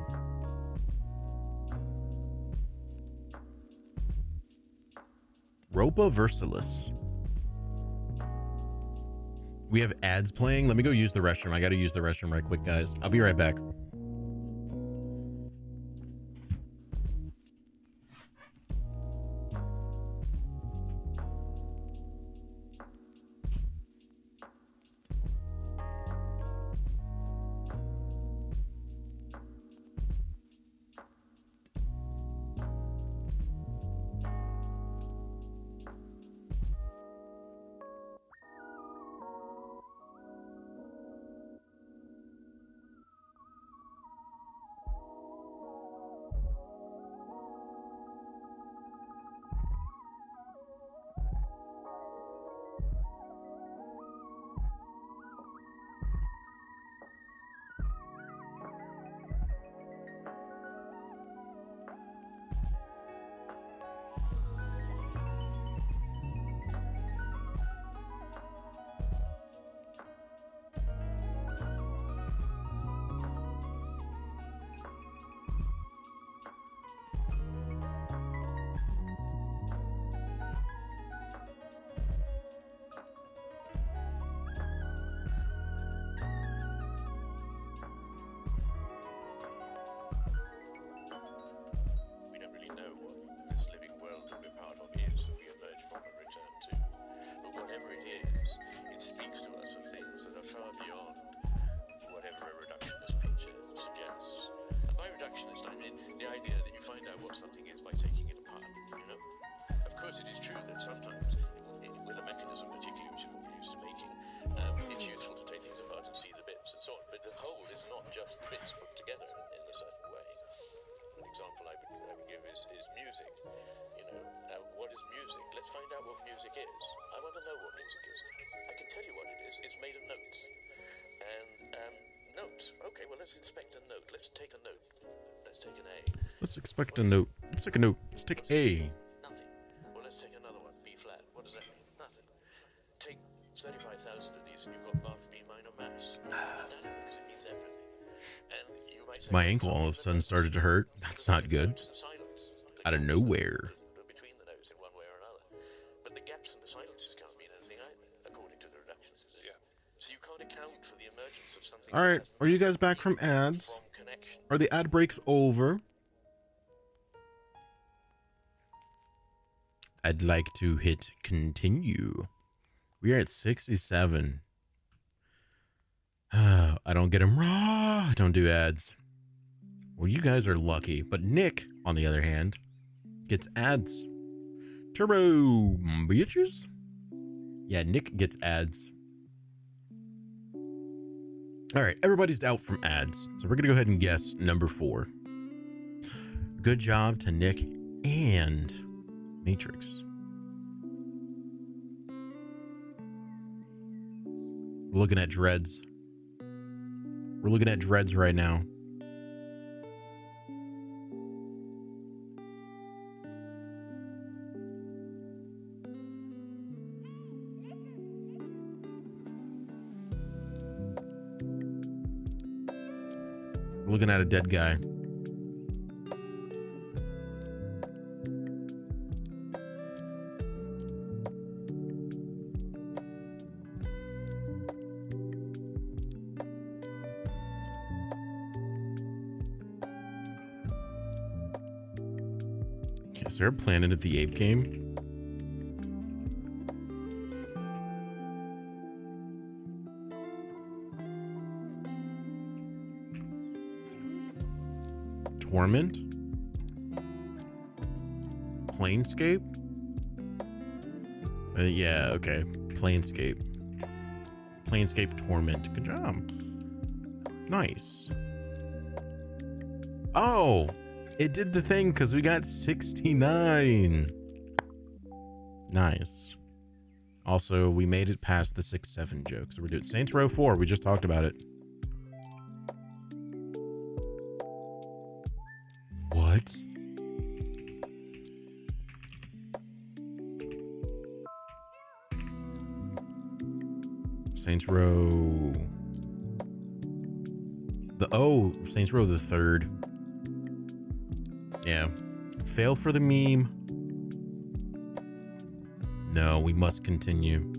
Ropa Versalis. We have ads playing. Let me go use the restroom. I got to use the restroom right quick, guys. I'll be right back. Let's expect a note. Let's take a note. Let's take A. Nothing. Well, let's take another one. B flat. What does that mean? Nothing. Take 35,000 of these and you've got Bach B minor mass. Because it means everything. And you might say, My ankle all of a sudden started to hurt. That's not good. Out of nowhere. Between the notes in one way or another. But the gaps and the silences can't mean anything either, according to the reduction system. Yeah. So you can't account for the emergence of something. All right. Are you guys back from ads? Are the ad breaks over? I'd like to hit continue. We are at 67. I don't get them raw. I don't do ads. Well, you guys are lucky. But Nick, on the other hand, gets ads. Turbo bitches. Yeah, Nick gets ads. All right, everybody's out from ads. So we're going to go ahead and guess number 4. Good job to Nick and Matrix. We're looking at Dreads. We're looking at Dreads right now. We're looking at a dead guy. Is there a Planet of the Apes game? Torment? Planescape? Yeah, okay. Planescape. Planescape Torment. Good job. Nice. Oh! It did the thing because we got 69. Nice. Also, we made it past the 6-7 joke. So we're doing Saints Row 4. We just talked about it. What? Saints Row. Saints Row the third. Yeah. Fail for the meme. No, we must continue.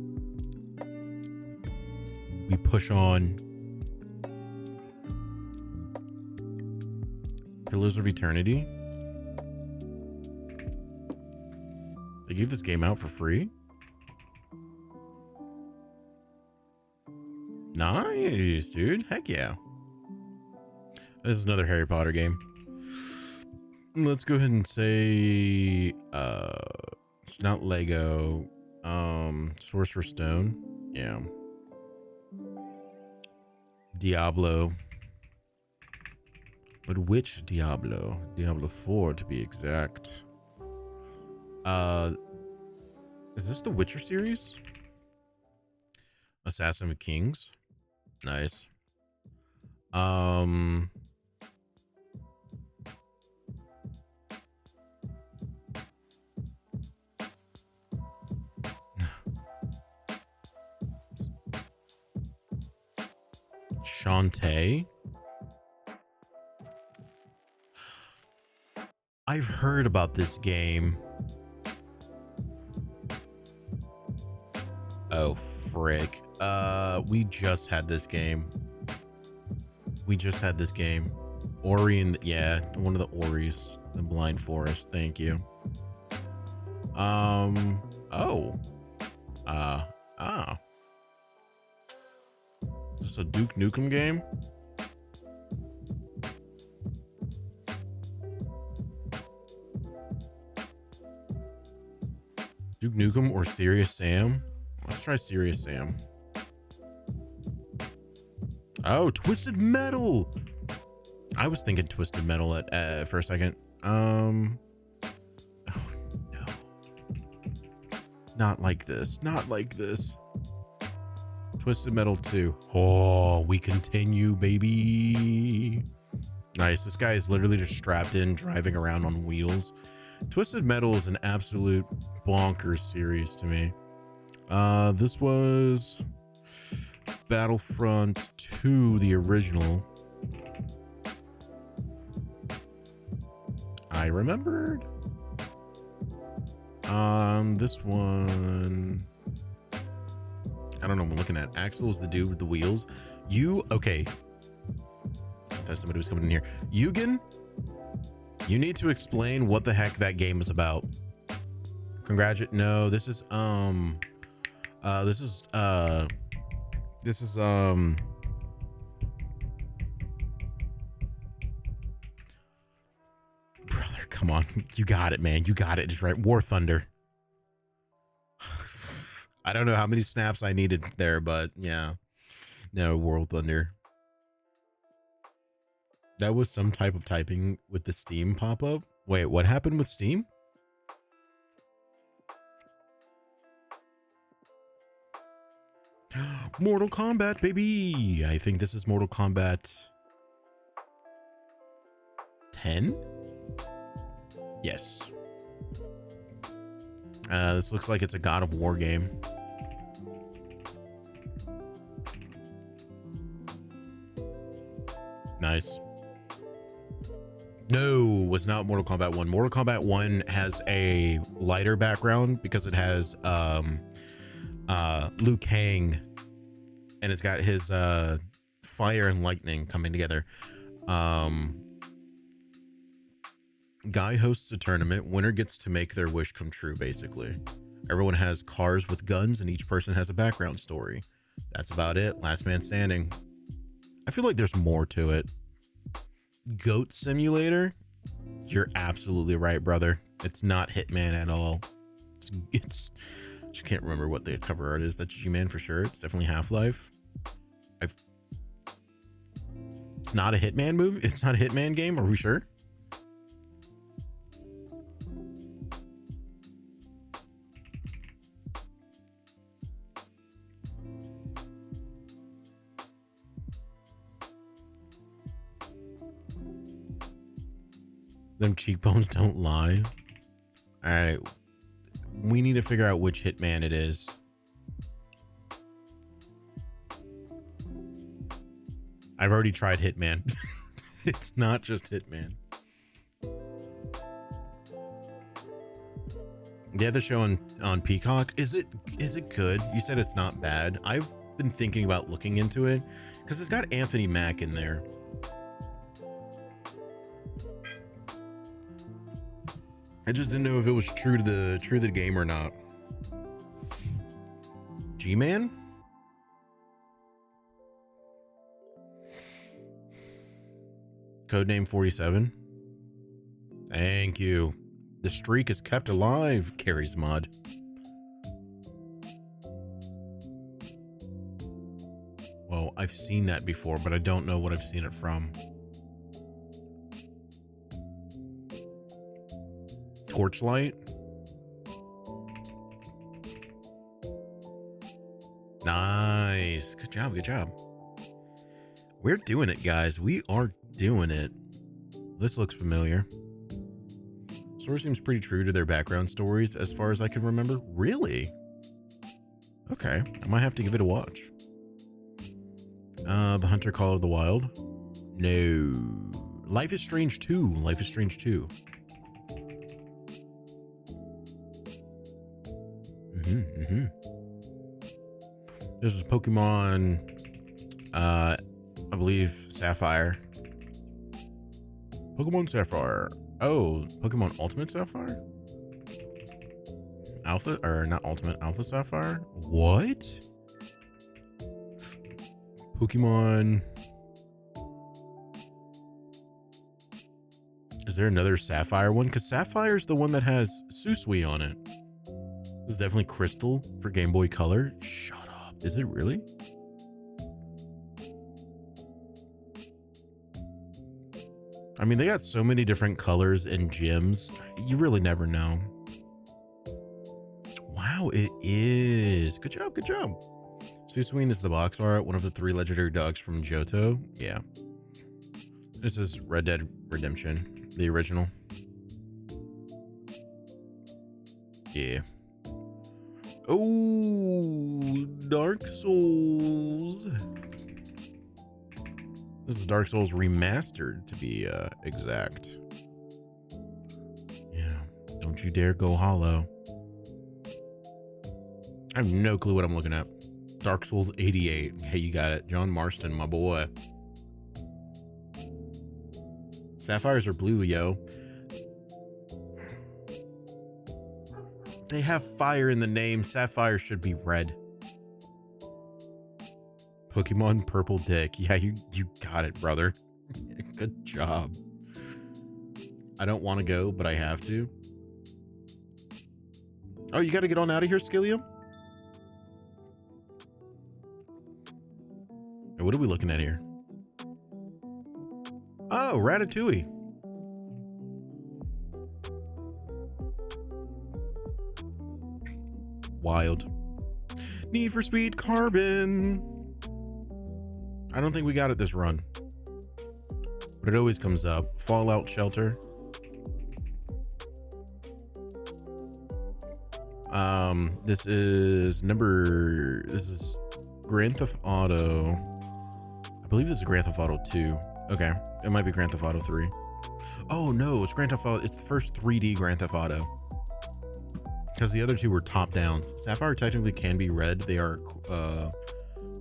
We push on. Pillars of Eternity. They gave this game out for free? Nice, dude. Heck yeah. This is another Harry Potter game. Let's go ahead and say it's not Lego. Sorcerer's Stone. Yeah. Diablo. But which Diablo? Diablo 4 to be exact. Is this the Witcher series? Assassin of Kings. Nice. Shantae. I've heard about this game. Oh, frick. We just had this game. Ori and yeah, one of the Oris. The Blind Forest. Thank you. Is this a Duke Nukem game? Duke Nukem or Serious Sam? Let's try Serious Sam. Oh, Twisted Metal. I was thinking Twisted Metal at for a second. Oh no. Not like this. Not like this. Twisted Metal 2. Oh, we continue, baby. Nice. This guy is literally just strapped in, driving around on wheels. Twisted Metal is an absolute bonkers series to me. This was Battlefront 2, the original. I remembered. This one, I don't know what I'm looking at. Axel is the dude with the wheels. Okay. I thought somebody was coming in here. Eugen, you need to explain what the heck that game is about. No, this is brother, come on. You got it, man. You got it. Just right. War Thunder. I don't know how many snaps I needed there, but yeah. No, War Thunder. That was some type of typing with the Steam pop-up. Wait, what happened with Steam? Mortal Kombat, baby. I think this is Mortal Kombat 10. Yes. This looks like it's a God of War game. Nice. No, was not Mortal Kombat 1. Mortal Kombat 1 has a lighter background because it has Liu Kang, and it's got his fire and lightning coming together. Guy hosts a tournament. Winner gets to make their wish come true, basically. Everyone has cars with guns, and each person has a background story. That's about it. Last man standing. I feel like there's more to it. Goat Simulator? You're absolutely right, brother. It's not Hitman at all. It's I can't remember what the cover art is. That's G-Man for sure. It's definitely Half-Life. It's not a Hitman movie? It's not a Hitman game? Are we sure? Them cheekbones don't lie. All right. We need to figure out which Hitman it is. I've already tried Hitman. It's not just Hitman. The other show on Peacock, is it good? You said it's not bad. I've been thinking about looking into it because it's got Anthony Mack in there. I just didn't know if it was true to the game or not. G-Man? Codename 47. Thank you. The streak is kept alive, Carrie's Mod. Well, I've seen that before, but I don't know what I've seen it from. Torchlight? Nice. Good job, good job. We're doing it, guys. We are doing it. This looks familiar. Story seems pretty true to their background stories as far as I can remember. Really? Okay, I might have to give it a watch. The Hunter Call of the Wild? No. Life is Strange 2. Life is Strange 2. This is Pokemon, I believe Sapphire. Pokemon Sapphire. Oh, Pokemon Ultimate Sapphire? Alpha, or not Ultimate, Alpha Sapphire? What? Pokemon. Is there another Sapphire one? Because Sapphire is the one that has Susui on it. This is definitely Crystal for Game Boy Color. Shut up. Is it really? I mean, they got so many different colors and gems. You really never know. Wow, it is. Good job, good job. Susuin is the box art, one of the 3 legendary dogs from Johto. Yeah. This is Red Dead Redemption, the original. Yeah. Oh, Dark Souls. This is Dark Souls Remastered, to be exact. Yeah, don't you dare go hollow. I have no clue what I'm looking at. Dark Souls 88. Hey, you got it. John Marston, my boy. Sapphires are blue, yo. They have fire in the name. Sapphire should be red. Pokemon Purple Dick. Yeah, you got it, brother. Good job. I don't want to go, but I have to. Oh, you got to get on out of here, Skillium? What are we looking at here? Oh, Ratatouille. Wild. Need for Speed Carbon. I don't think we got it this run, but it always comes up. Fallout Shelter. This is Grand Theft Auto. I believe this is Grand Theft Auto 2. Okay, it might be Grand Theft Auto 3. Oh no, it's Grand Theft Auto. It's the first 3D Grand Theft Auto. Because the other 2 were top downs. Sapphire technically can be red. They are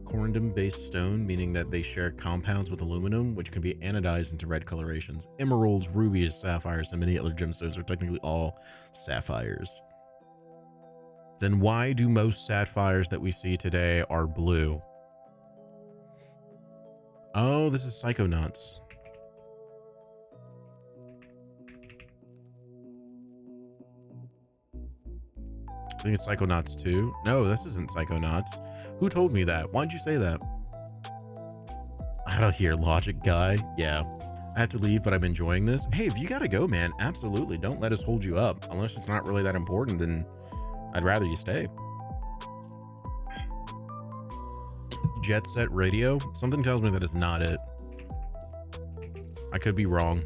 corundum based stone, meaning that they share compounds with aluminum, which can be anodized into red colorations. Emeralds, rubies, sapphires, and many other gemstones are technically all sapphires. Then why do most sapphires that we see today are blue? Oh, this is Psychonauts. I think it's Psychonauts 2. No, this isn't Psychonauts. Who told me that? Why'd you say that? Out of here, Logic Guy. Yeah. I have to leave, but I'm enjoying this. Hey, if you gotta go, man, absolutely. Don't let us hold you up. Unless it's not really that important, then I'd rather you stay. Jet Set Radio? Something tells me that is not it. I could be wrong.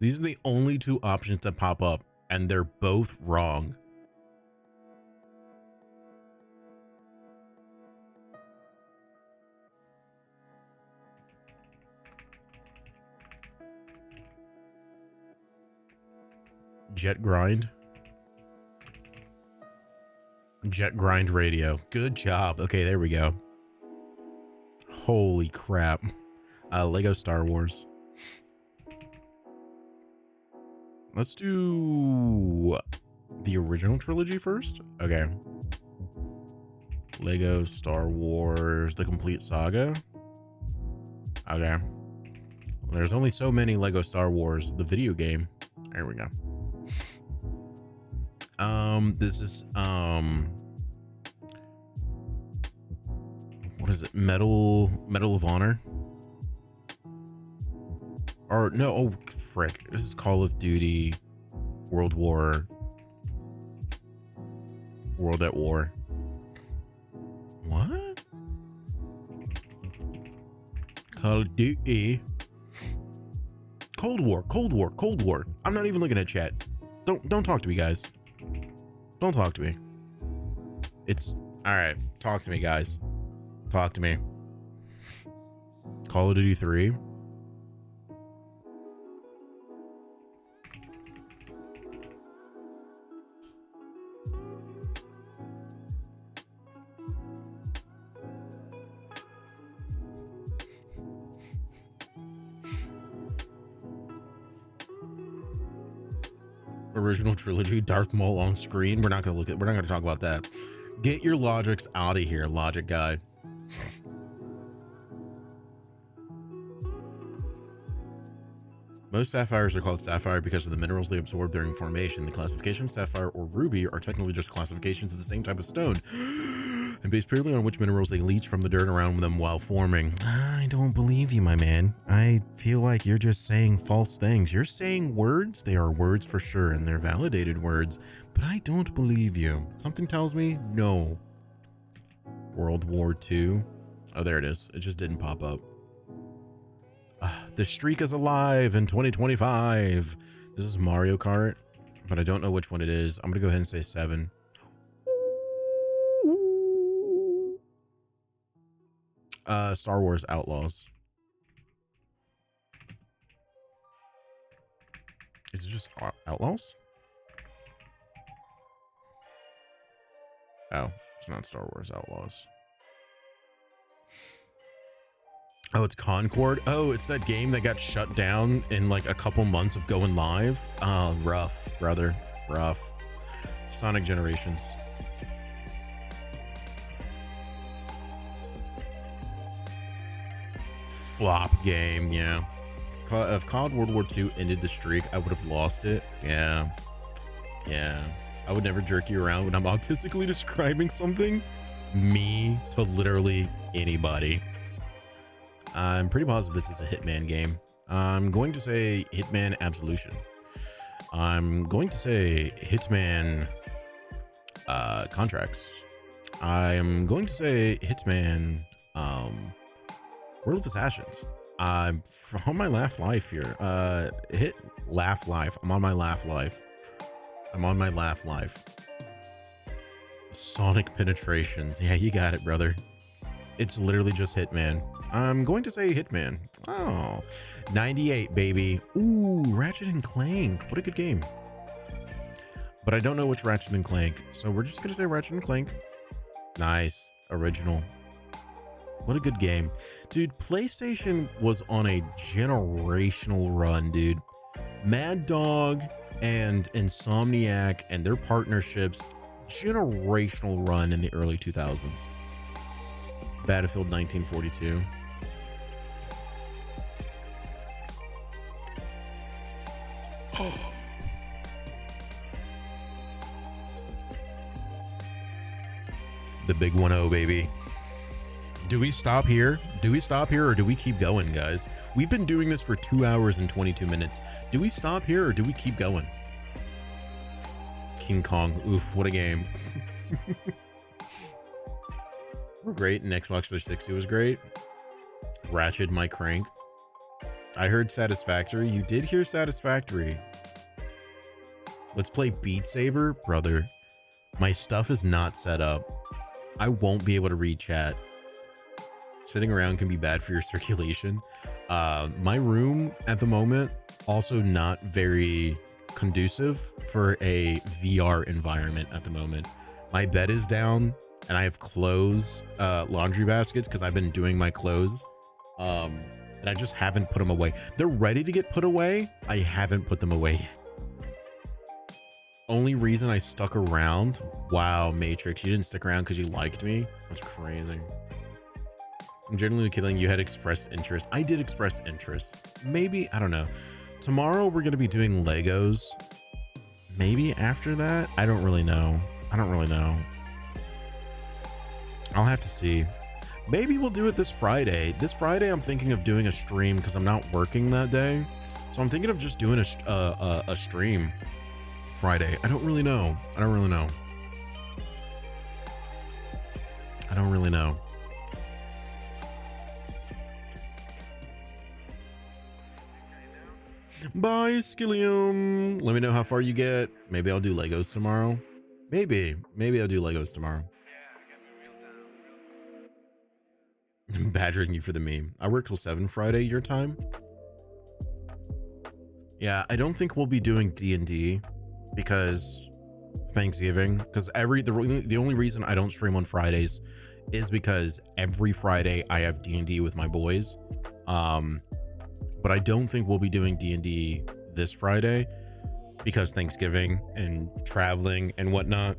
These are the only two options that pop up, and they're both wrong. Jet Grind. Jet Grind Radio. Good job. Okay, there we go. Holy crap. Lego Star Wars. Let's do the original trilogy first. Okay. Lego Star Wars, the complete saga. Okay. There's only so many Lego Star Wars, the video game. There we go. This is, what is it? Medal of Honor? Or no, oh frick. This is Call of Duty World at War. What? Call of Duty. Cold War. I'm not even looking at chat. Don't talk to me, guys. Don't talk to me. It's all right. Talk to me, guys. Talk to me. Call of Duty 3. Original trilogy, Darth Maul on screen. We're not gonna talk about that. Get your logics out of here, logic guy. Most sapphires are called sapphire because of the minerals they absorb during formation. The classification sapphire or ruby are technically just classifications of the same type of stone and based purely on which minerals they leach from the dirt around them while forming. I don't believe you, my man. I feel like you're just saying false things. You're saying words. They are words for sure, and they're validated words, but I don't believe you. Something tells me no. World War II. Oh, there it is. It just didn't pop up. The streak is alive in 2025. This is Mario Kart, but I don't know which one it is. I'm gonna go ahead and say 7. Star Wars Outlaws. Is it just Outlaws? Oh, it's not Star Wars Outlaws. Oh, it's Concord. Oh, it's that game that got shut down in like a couple months of going live. Oh, rough, brother. Rough. Sonic Generations. Flop game, yeah. If COD World War II ended the streak, I would have lost it. Yeah. Yeah. I would never jerk you around when I'm autistically describing something. Me to literally anybody. I'm pretty positive this is a Hitman game. I'm going to say Hitman Absolution. I'm going to say Hitman Contracts. I'm going to say Hitman World of Assassins. I'm on my laugh life here. Laugh life. I'm on my laugh life. I'm on my laugh life. Sonic Penetrations. Yeah, you got it, brother. It's literally just Hitman. I'm going to say Hitman. Oh, 98, baby. Ooh, Ratchet and Clank. What a good game. But I don't know which Ratchet and Clank, so we're just gonna say Ratchet and Clank. Nice. Original. What a good game. Dude, PlayStation was on a generational run, dude. Mad Dog and Insomniac and their partnerships, generational run in the early 2000s. Battlefield 1942. The big 1-0, baby. Do we stop here? Do we stop here or do we keep going, guys? We've been doing this for 2 hours and 22 minutes. Do we stop here or do we keep going? King Kong. Oof, what a game. We're great, and Xbox 360 was great. Ratchet my crank. I heard Satisfactory. You did hear Satisfactory. Let's play Beat Saber, brother. My stuff is not set up. I won't be able to read chat. Sitting around can be bad for your circulation. My room at the moment also not very conducive for a VR environment at the moment. My bed is down and I have clothes, laundry baskets because I've been doing my clothes. And I just haven't put them away. They're ready to get put away. I haven't put them away yet. Only reason I stuck around. Wow, Matrix, you didn't stick around because you liked me? That's crazy. I'm generally kidding. You had expressed interest. I did express interest. Maybe, I don't know. Tomorrow we're going to be doing Legos. Maybe after that? I don't really know. I don't really know. I'll have to see. Maybe we'll do it this Friday. This Friday I'm thinking of doing a stream because I'm not working that day. So I'm thinking of just doing a stream Friday. I don't really know. I don't really know. I don't really know. Bye, Skillium. Let me know how far you get. Maybe I'll do Legos tomorrow. Maybe I'll do Legos tomorrow. Badgering you for the meme. I work till 7 Friday your time. Yeah, I don't think we'll be doing D&D because Thanksgiving. Because the only reason I don't stream on Fridays is because every Friday I have D&D with my boys. But I don't think we'll be doing D&D this Friday because Thanksgiving and traveling and whatnot.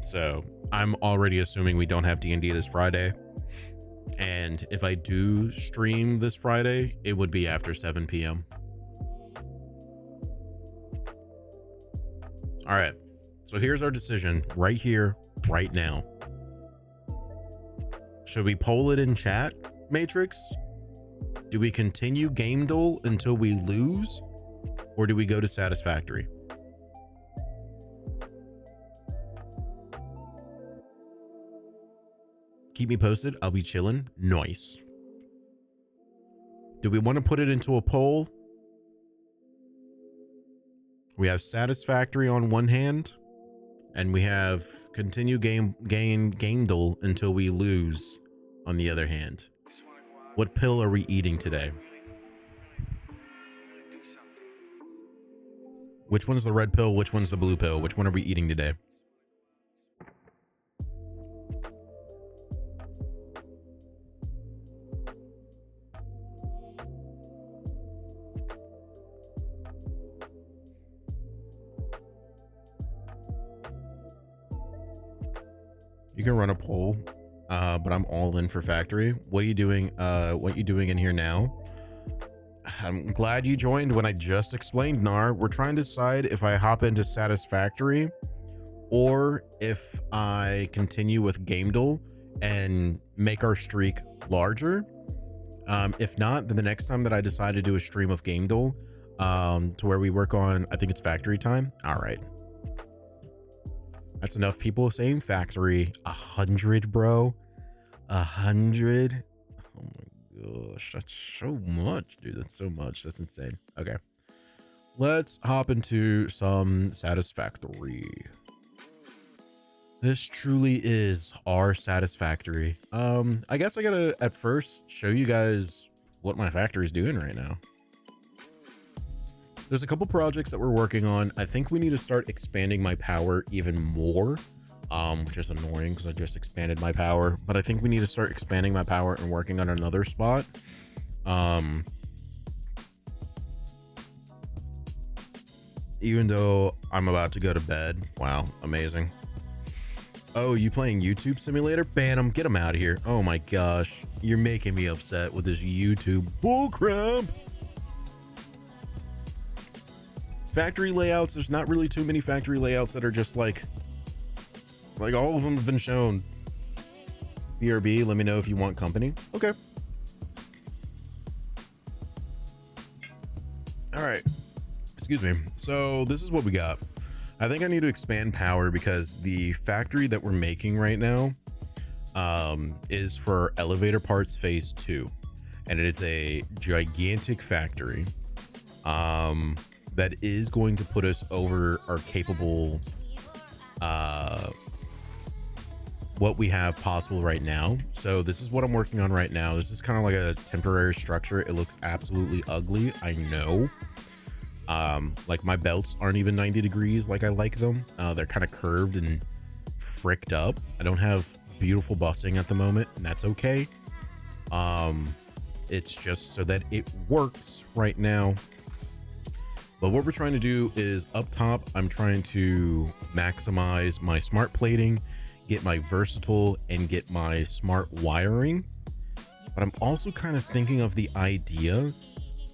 So I'm already assuming we don't have D&D this Friday. And if I do stream this Friday, it would be after 7 p.m. All right. So here's our decision right here, right now. Should we poll it in chat, Matrix? Do we continue Game Duel until we lose? Or do we go to Satisfactory? Keep me posted. I'll be chilling. Nice. Do we want to put it into a poll? We have Satisfactory on one hand, and we have continue game duel until we lose on the other hand. What pill are we eating today? Which one's the red pill? Which one's the blue pill? Which one are we eating today? You can run a poll, but I'm all in for Factory. What are you doing? What you doing in here now? I'm glad you joined when I just explained, Nar. We're trying to decide if I hop into Satisfactory or if I continue with Game Duel and make our streak larger. If not, then the next time that I decide to do a stream of Game Duel, to where we work on, I think it's Factory time. All right. That's enough people saying Factory. 100, bro. 100. Oh my gosh, that's so much, dude. That's so much. That's insane. Okay, let's hop into some Satisfactory. This truly is our Satisfactory. I guess I gotta at first show you guys what my factory is doing right now. There's a couple projects that we're working on. I think we need to start expanding my power even more, which is annoying because I just expanded my power, but I think we need to start expanding my power and working on another spot. Even though I'm about to go to bed. Wow, amazing. Oh, you playing YouTube Simulator? Ban him, get him out of here. Oh my gosh, you're making me upset with this YouTube bullcrap. Factory layouts, there's not really too many factory layouts that are just like all of them have been shown. BRB, let me know if you want company. Okay. All right. Excuse me. So this is what we got. I think I need to expand power because the factory that we're making right now is for elevator parts phase 2. and it's a gigantic factory that is going to put us over our capable what we have possible right now. So this is what I'm working on right now. This is kind of like a temporary structure. It looks absolutely ugly, I know. Like my belts aren't even 90 degrees like I like them. They're kind of curved and fricked up. I don't have beautiful busing at the moment, and that's okay. It's just so that it works right now. But what we're trying to do is up top, I'm trying to maximize my smart plating, get my versatile, and get my smart wiring. But I'm also kind of thinking of the idea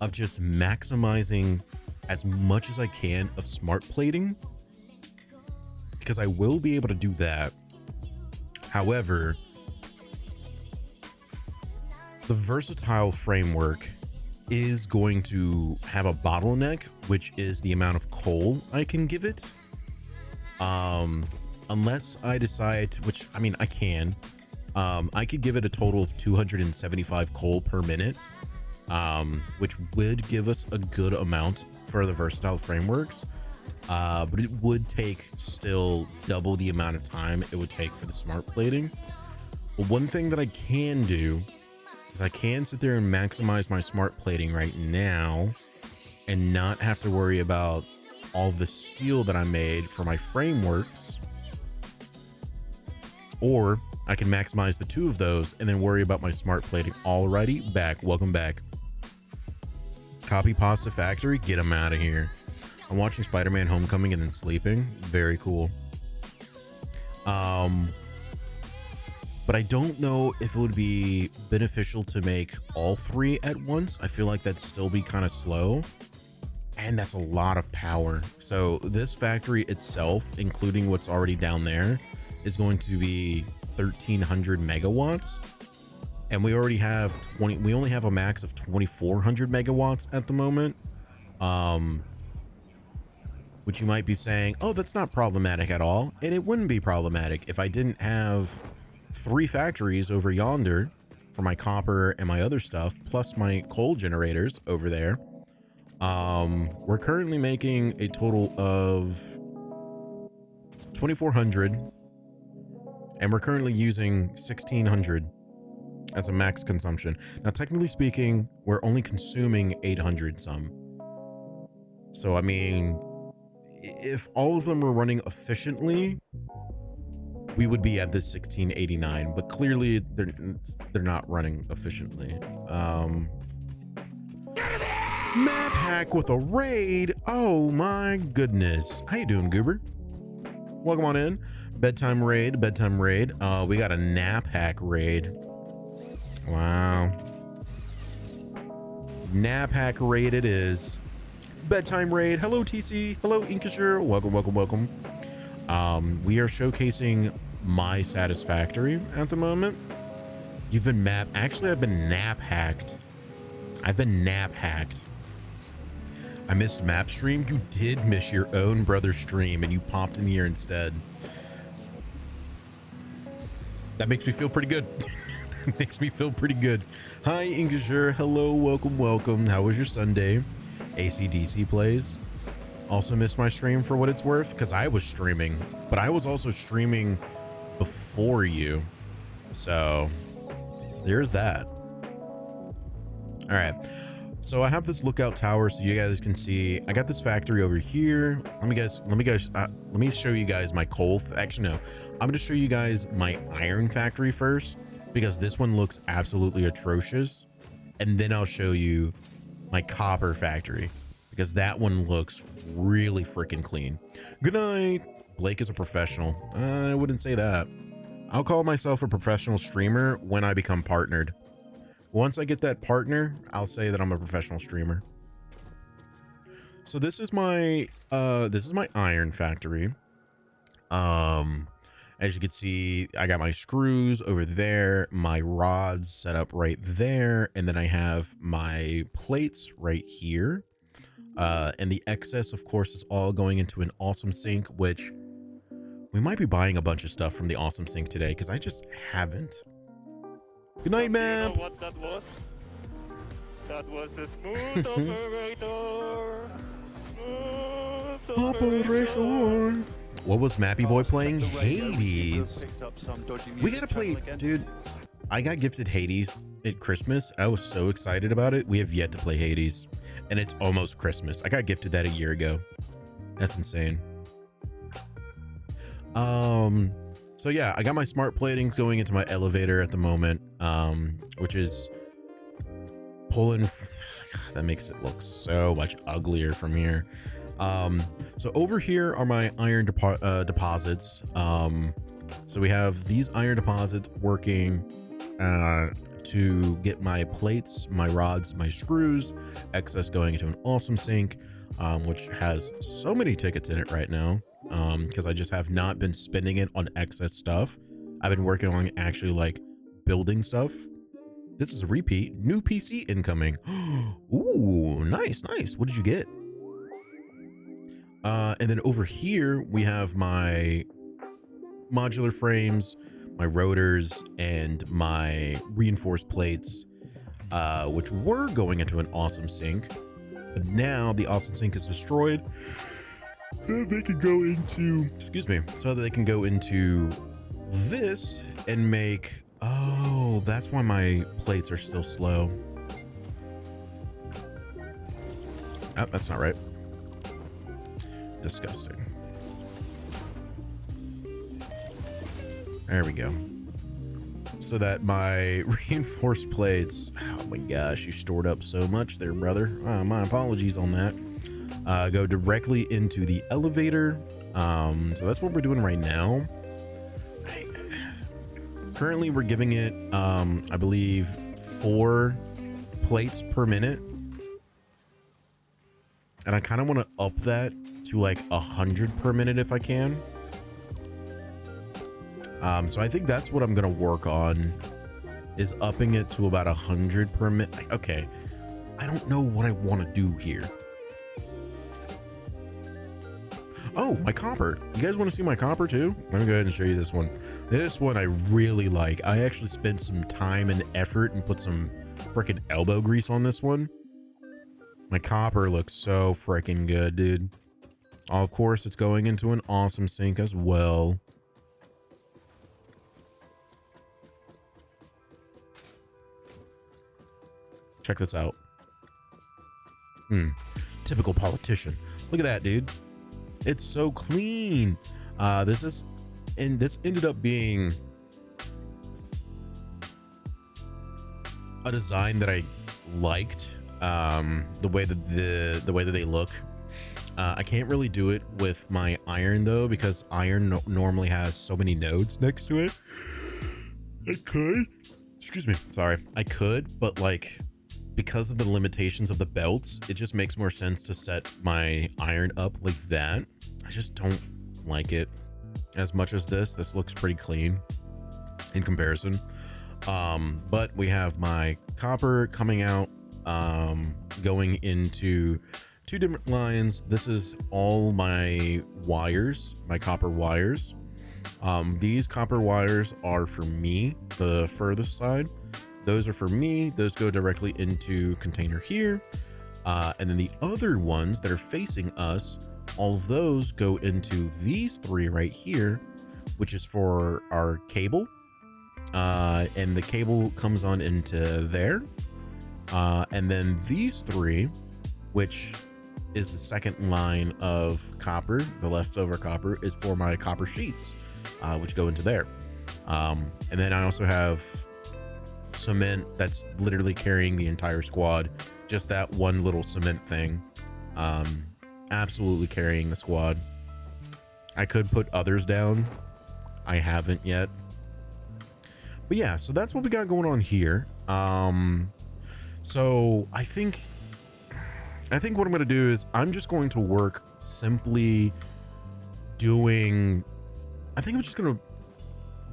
of just maximizing as much as I can of smart plating, because I will be able to do that. However, the versatile framework is going to have a bottleneck, which is the amount of coal I can give it. Unless I decide, which I mean I can, I could give it a total of 275 coal per minute, which would give us a good amount for the versatile frameworks, but it would take still double the amount of time it would take for the smart plating. But one thing that I can do is I can sit there and maximize my smart plating right now and not have to worry about all the steel that I made for my frameworks. Or I can maximize the two of those and then worry about my smart plating. Alrighty, back. Welcome back. Copy Pasta Factory, get them out of here. I'm watching Spider-Man Homecoming and then sleeping. Very cool. But I don't know if it would be beneficial to make all three at once. I feel like that'd still be kind of slow, and that's a lot of power. So this factory itself, including what's already down there, is going to be 1,300 megawatts, and we already have we only have a max of 2,400 megawatts at the moment. Which you might be saying, oh, that's not problematic at all, and it wouldn't be problematic if I didn't have 3 factories over yonder for my copper and my other stuff, plus my coal generators over there. We're currently making a total of 2,400, and we're currently using 1,600 as a max consumption. Now, technically speaking, we're only consuming 800 some. So, I mean, if all of them were running efficiently, we would be at this 1689, but clearly they're not running efficiently. Map hack with a raid. Oh my goodness. How you doing, Goober? Welcome on in. Bedtime raid. We got a nap hack raid. Wow. Nap hack raid it is. Bedtime raid. Hello, TC. Hello, Inkasher. Welcome. We are showcasing my Satisfactory at the moment. You've been actually, I've been nap hacked. I missed map stream. You did miss your own brother's stream and you popped in here instead. That makes me feel pretty good. That makes me feel pretty good. Hi, Inkasher. Hello, welcome. How was your Sunday? ACDC plays. Also missed my stream for what it's worth, because I was streaming, but I was also streaming before you. So there's that. All right. So I have this lookout tower so you guys can see. I got this factory over here. Let me show you guys my coal. Actually, no, I'm going to show you guys my iron factory first, because this one looks absolutely atrocious. And then I'll show you my copper factory, because that one looks really freaking clean. Good night. Blake is a professional. I wouldn't say that. I'll call myself a professional streamer when I become partnered. Once I get that partner, I'll say that I'm a professional streamer. So this is my iron factory. As you can see, I got my screws over there, my rods set up right there, and then I have my plates right here. And the excess, of course, is all going into an awesome sink, which we might be buying a bunch of stuff from the awesome sink today, because I just haven't. Good night, man. You know what that was? That was a smooth operator. Smooth Operation. What was Mappy Boy playing? Hades. We gotta play, dude. I got gifted Hades at Christmas. I was so excited about it. We have yet to play Hades, and it's almost Christmas. I got gifted that a year ago. That's insane. So yeah, I got my smart plating going into my elevator at the moment, which is pulling. That makes it look so much uglier from here. So over here are my iron deposits. So we have these iron deposits working to get my plates, my rods, my screws, excess going into an awesome sink, which has so many tickets in it right now, because I just have not been spending it on excess stuff. I've been working on actually like building stuff. This is a repeat. New PC incoming. Ooh, nice, nice. What did you get? And then over here we have my modular frames, my rotors, and my reinforced plates, which were going into an awesome sink, but now the awesome sink is destroyed. So they can go into, excuse me, so that they can go into this and make, oh, that's why my plates are still slow. Oh, that's not right. Disgusting. There we go. So that my reinforced plates, oh my gosh, you stored up so much there, brother. My apologies on that. Go directly into the elevator. So that's what we're doing right now. Currently we're giving it, I believe 4 plates per minute. And I kind of want to up that to like 100 per minute if I can. So I think that's what I'm gonna work on, is upping it to about 100 per minute. Okay, I don't know what I want to do here. Oh, my copper. You guys want to see my copper too? Let me go ahead and show you this one. This one I really like. I actually spent some time and effort and put some freaking elbow grease on this one. My copper looks so freaking good, dude. Of course, it's going into an awesome sink as well. Check this out. Typical politician. Look at that, dude. It's so clean. This ended up being a design that I liked. The way that they look. I can't really do it with my iron though, because iron normally has so many nodes next to it. I could. Excuse me. Sorry. I could, but like, because of the limitations of the belts, it just makes more sense to set my iron up like that. I just don't like it as much as this. This looks pretty clean in comparison. But we have my copper coming out, going into 2 different lines. This is all my wires, my copper wires. These copper wires are for me, the furthest side. Those are for me. Those go directly into container here. And then the other ones that are facing us, all of those go into these 3 right here, which is for our cable. And the cable comes on into there. And then these 3, which is the second line of copper, the leftover copper, is for my copper sheets, which go into there. And then I also have cement that's literally carrying the entire squad. Just that one little cement thing, absolutely carrying the squad. I could put others down. I haven't yet. But yeah, so that's what we got going on here. So I think what I'm going to do is I'm just going to work simply doing, I think I'm just going to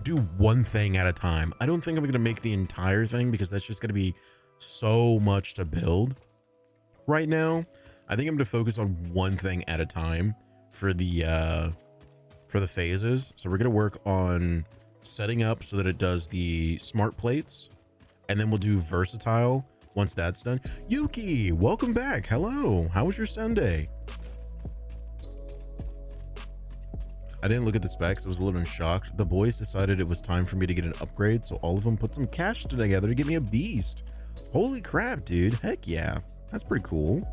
do one thing at a time. I don't think I'm going to make the entire thing, because that's just going to be so much to build right now. I think I'm going to focus on one thing at a time for the phases. So we're going to work on setting up so that it does the smart plates, and then we'll do versatile once that's done. Yuki, welcome back. Hello. How was your Sunday? I didn't look at the specs. I was a little bit shocked. The boys decided it was time for me to get an upgrade, so all of them put some cash together to get me a beast. Holy crap, dude. Heck yeah. That's pretty cool.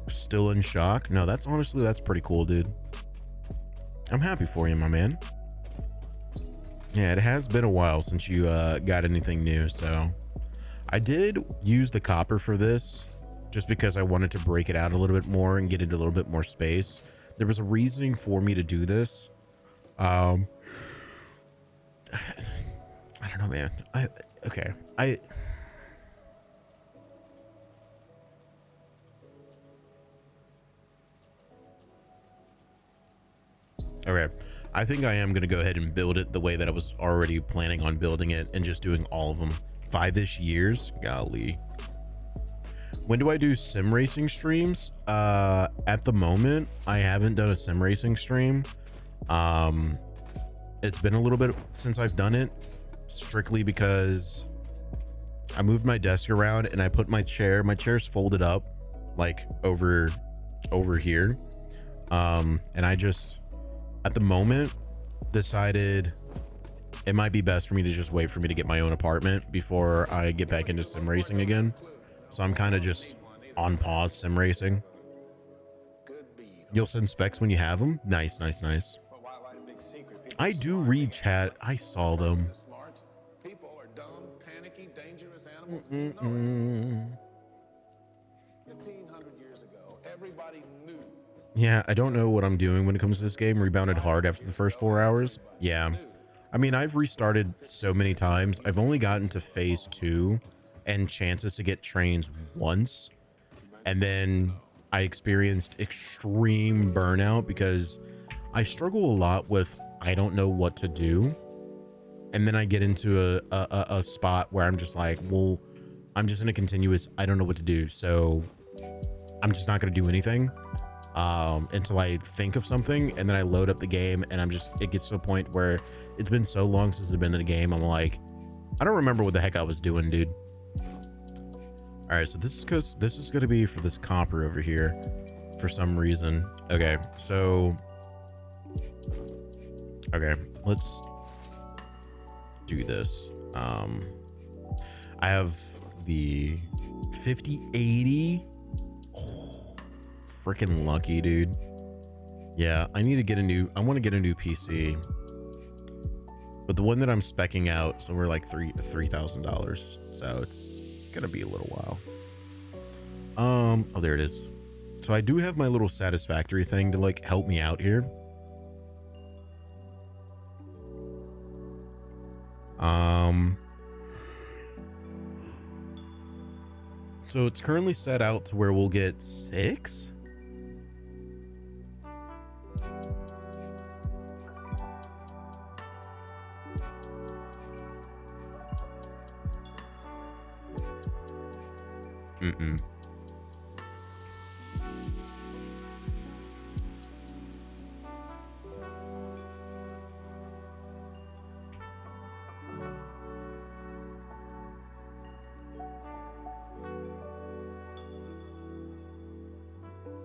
Still in shock? No, that's pretty cool, dude. I'm happy for you, my man. Yeah, it has been a while since you got anything new, so I did use the copper for this just because I wanted to break it out a little bit more and get into a little bit more space. There was a reasoning for me to do this. I don't know, man. Okay. I think I am going to go ahead and build it the way that I was already planning on building it and just doing all of them. 5-ish years. Golly. When do I do sim racing streams? At the moment, I haven't done a sim racing stream. It's been a little bit since I've done it, strictly because I moved my desk around and I put my chair's folded up like over here. And I just, at the moment, decided it might be best for me to just wait for me to get my own apartment before I get back into sim racing again. So I'm kind of just on pause sim racing. You'll send specs when you have them. Nice. I do read chat. I saw them. People are dumb, panicky, dangerous animals. 1500 years ago, everybody knew. Yeah, I don't know what I'm doing when it comes to this game. Rebounded hard after the first 4 hours. Yeah. I mean, I've restarted so many times. I've only gotten to phase 2 and chances to get trains once. And then I experienced extreme burnout because I struggle a lot with I don't know what to do. And then I get into a spot where I'm just like, well, I'm just in a continuous, I don't know what to do. So I'm just not going to do anything until I think of something. And then I load up the game and it gets to a point where it's been so long since I've been in the game. I'm like, I don't remember what the heck I was doing, dude. All right, so this is going to be for this copper over here for some reason. Okay, so let's do this. I have the 5080. Oh, freaking lucky, dude. Yeah, I want to get a new PC. But the one that I'm speccing out, so we're like $3,000. So it's gonna be a little while. Oh, there it is. So I do have my little satisfactory thing to like help me out here. So it's currently set out to where we'll get 6.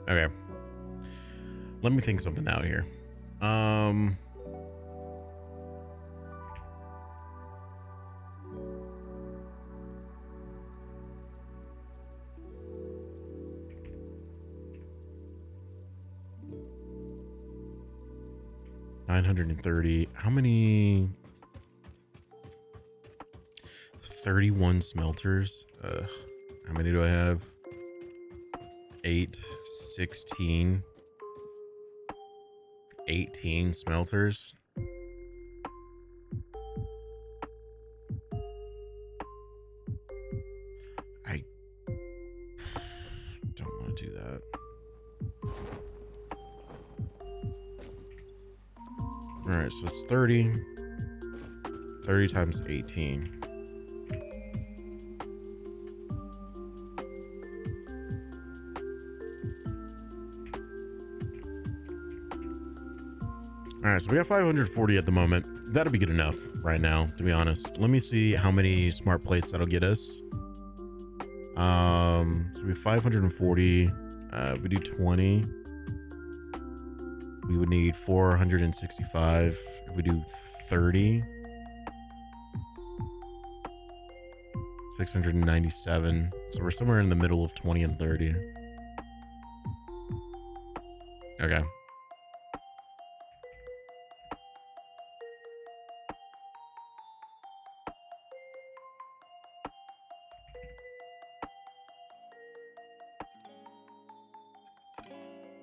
Okay. Let me think something out here. $930. How many? 31 smelters. How many do I have? 8, 16, 18 smelters. I don't want to do that. All right, so it's 30 times 18. All right, so we have 540 at the moment. That'll be good enough right now, to be honest. Let me see how many smart plates that'll get us. So we have 540. If we do 20, we would need 465. If we do 30, 697. So we're somewhere in the middle of 20 and 30. Okay.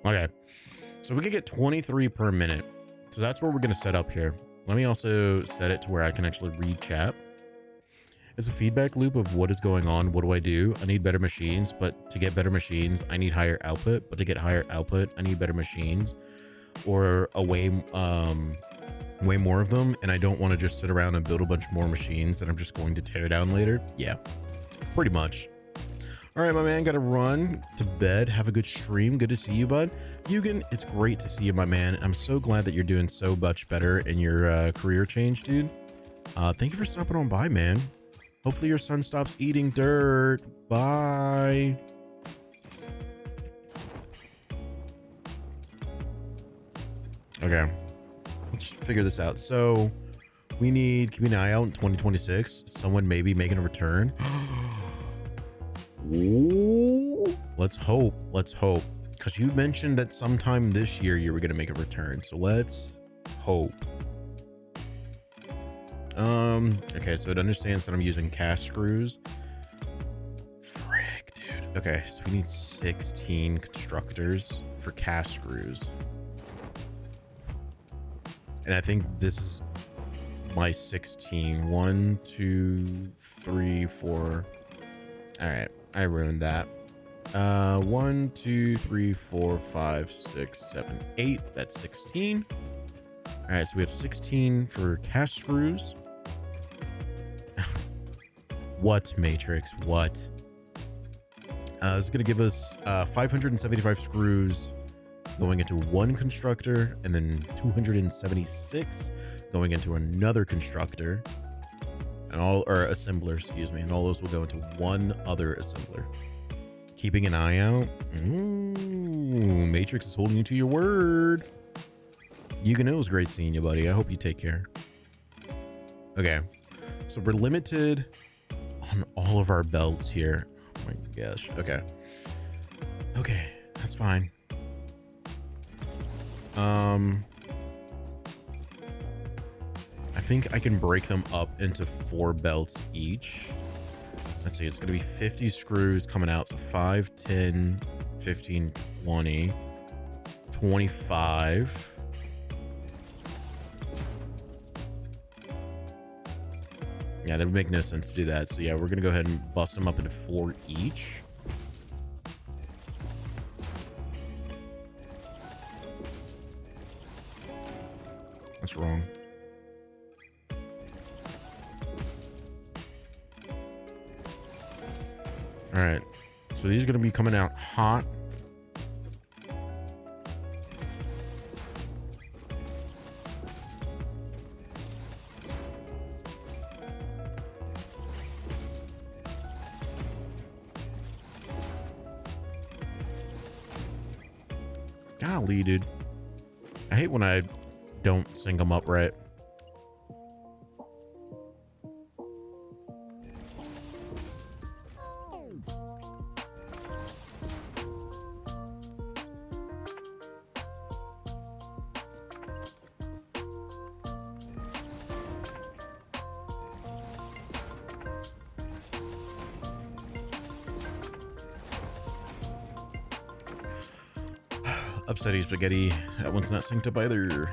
Okay, so we could get 23 per minute. So that's where we're going to set up here. Let me also set it to where I can actually read chat. It's a feedback loop of what is going on. What do I do? I need better machines, but to get better machines, I need higher output. But to get higher output, I need better machines, or a way more of them. And I don't want to just sit around and build a bunch more machines that I'm just going to tear down later. Yeah, pretty much. All right, my man, gotta run to bed. Have a good stream. Good to see you, bud. Yugen, it's great to see you, my man. I'm so glad that you're doing so much better in your career change, dude. Thank you for stopping on by, man. Hopefully your son stops eating dirt. Bye. Okay, let's figure this out. So we need, keep an eye out in 2026. Someone may be making a return. Ooh, let's hope. Let's hope. Because you mentioned that sometime this year you were going to make a return. So let's hope. Okay, so it understands that I'm using cast screws. Frick, dude. Okay, so we need 16 constructors for cast screws. And I think this is my 16. 1, 2, 3, 4. All right, I ruined that. 1, 2, 3, 4, 5, 6, 7, 8. That's 16. All right, so we have 16 for cast screws. What, Matrix? What? It's going to give us 575 screws going into one constructor, and then 276 going into another constructor, and or assembler, excuse me, and all those will go into one other assembler. Keeping an eye out. Ooh, Matrix is holding you to your word. Yugen, it was great seeing you, buddy. I hope you take care. Okay, so we're limited on all of our belts here. Oh my gosh. Okay, that's fine. I think I can break them up into 4 belts each. Let's see, it's going to be 50 screws coming out. So 5, 10, 15, 20, 25. Yeah, that would make no sense to do that. So yeah, we're going to go ahead and bust them up into 4 each. That's wrong. All right, so these are going to be coming out hot. Golly, dude. I hate when I don't sync them up right. Upsetty spaghetti. That one's not synced up either.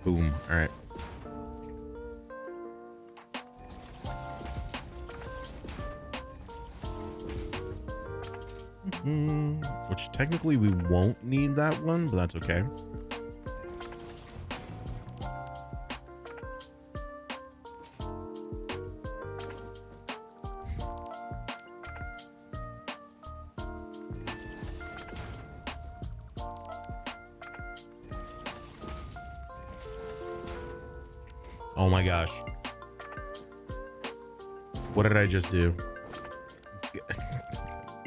Boom. All right. Which technically we won't need that one, but that's okay. Oh my gosh. What did I just do?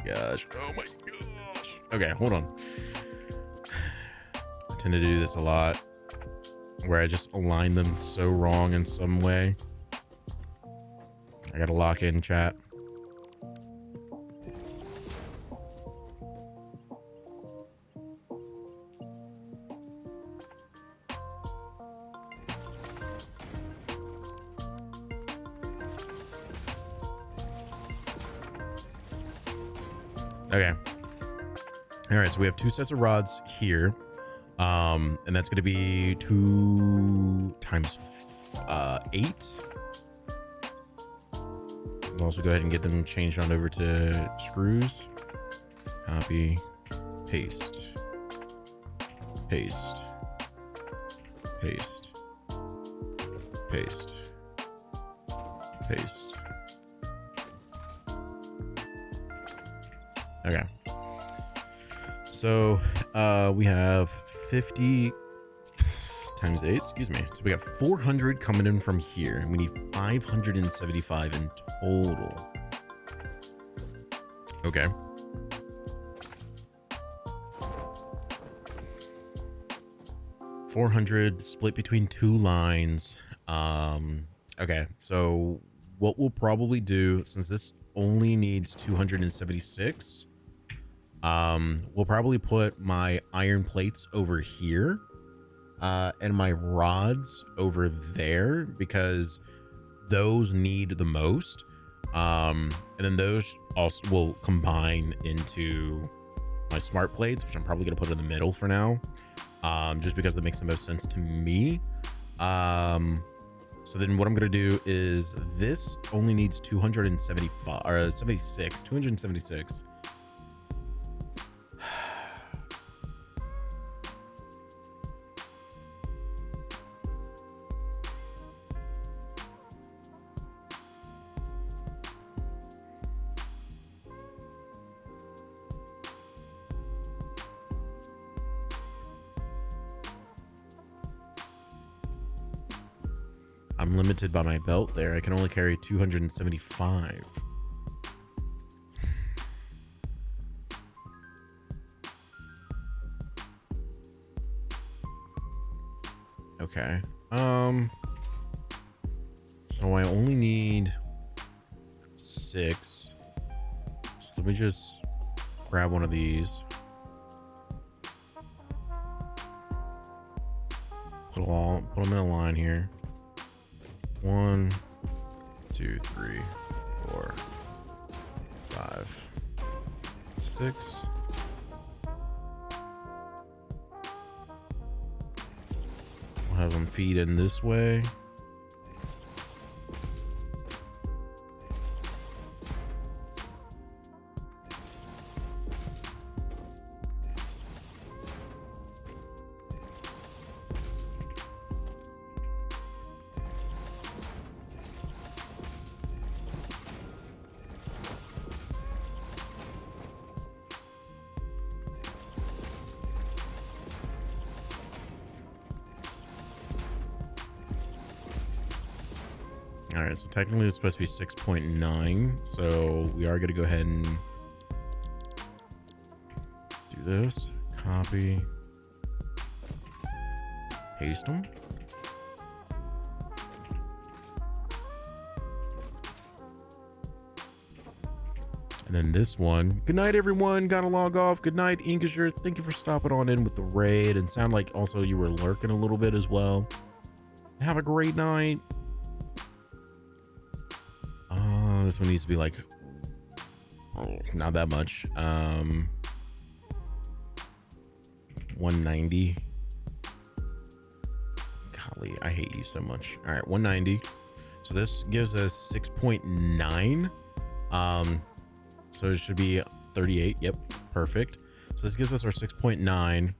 Gosh. Oh my gosh. Okay, hold on. I tend to do this a lot, where I just align them so wrong in some way. I gotta lock in, chat. Okay. All right, so we have 2 sets of rods here. And that's going to be 2 times 8. We'll also go ahead and get them changed on over to screws. Copy, paste, paste, paste, paste, paste. Okay. So we have 50 times 8, excuse me. So we got 400 coming in from here, and we need 575 in total. Okay. $400 split between 2 lines. Okay, so what we'll probably do, since this only needs 276, we'll probably put my iron plates over here, and my rods over there, because those need the most. And then those also will combine into my smart plates, which I'm probably going to put in the middle for now, just because that makes the most sense to me. So then what I'm going to do is this only needs 275 or 76, 276. I'm limited by my belt there. I can only carry 275. Okay. So I only need 6. So let me just grab one of these. Put them in a line here. 1, 2, 3, 4, 5, 6. We'll have them feed in this way. All right, so technically it's supposed to be 6.9. So we are going to go ahead and do this. Copy. Paste them. And then this one. Good night, everyone. Gotta log off. Good night, Inkisher. Thank you for stopping on in with the raid. And sound like also you were lurking a little bit as well. Have a great night. This one needs to be like, not that much. 190. Golly, I hate you so much. All right, 190. So this gives us 6.9. So it should be 38. Yep, perfect. So this gives us our 6.9.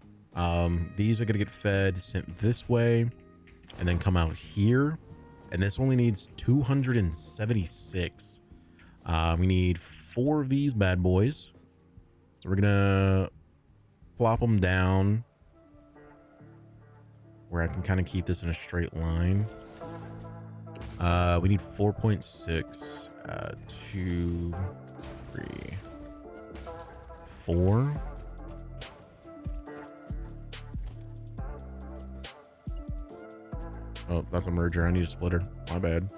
These are gonna get fed, sent this way, and then come out here. And this only needs 276. We need 4 of these bad boys. So we're gonna plop them down where I can kind of keep this in a straight line. We need 4.6. 2, 3, 4. Oh, that's a merger. I need a splitter. My bad.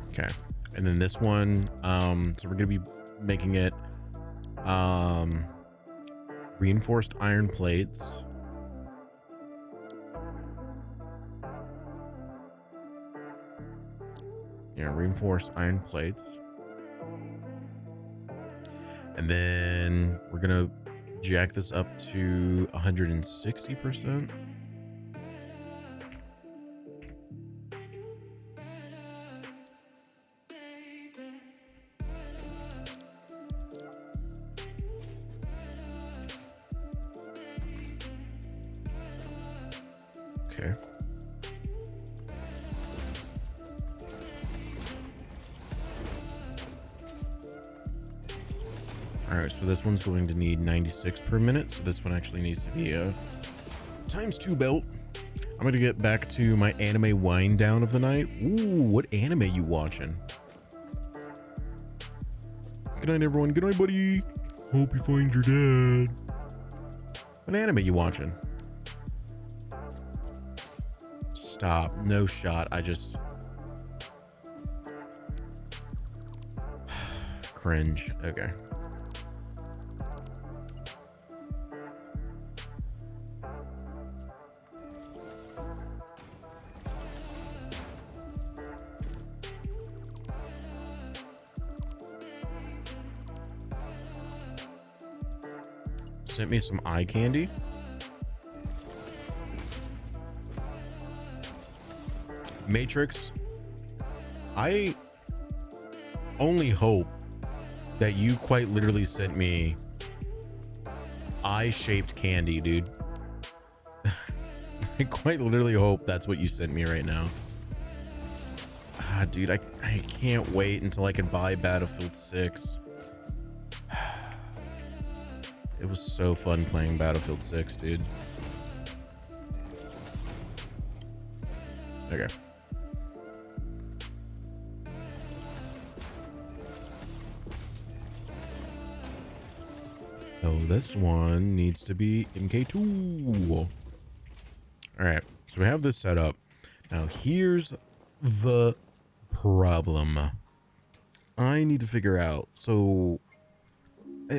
Okay. And then this one, so we're gonna be making it reinforced iron plates. Yeah, reinforced iron plates. And then we're gonna jack this up to 160%. Okay. All right, so this one's going to need 96 per minute. So this one actually needs to be a ×2 belt. I'm going to get back to my anime wind down of the night. Ooh, what anime you watching? Good night, everyone. Good night, buddy. Hope you find your dad. What anime you watching? Stop. No shot. I just... cringe. Okay. Sent me some eye candy. Matrix, I only hope that you quite literally sent me eye-shaped candy, dude. I quite literally hope that's what you sent me right now. Ah, dude, I can't wait until I can buy Battlefield 6. It was so fun playing Battlefield 6, dude. Okay. So this one needs to be MK2. All right, so we have this set up. Now here's the problem. I need to figure out, so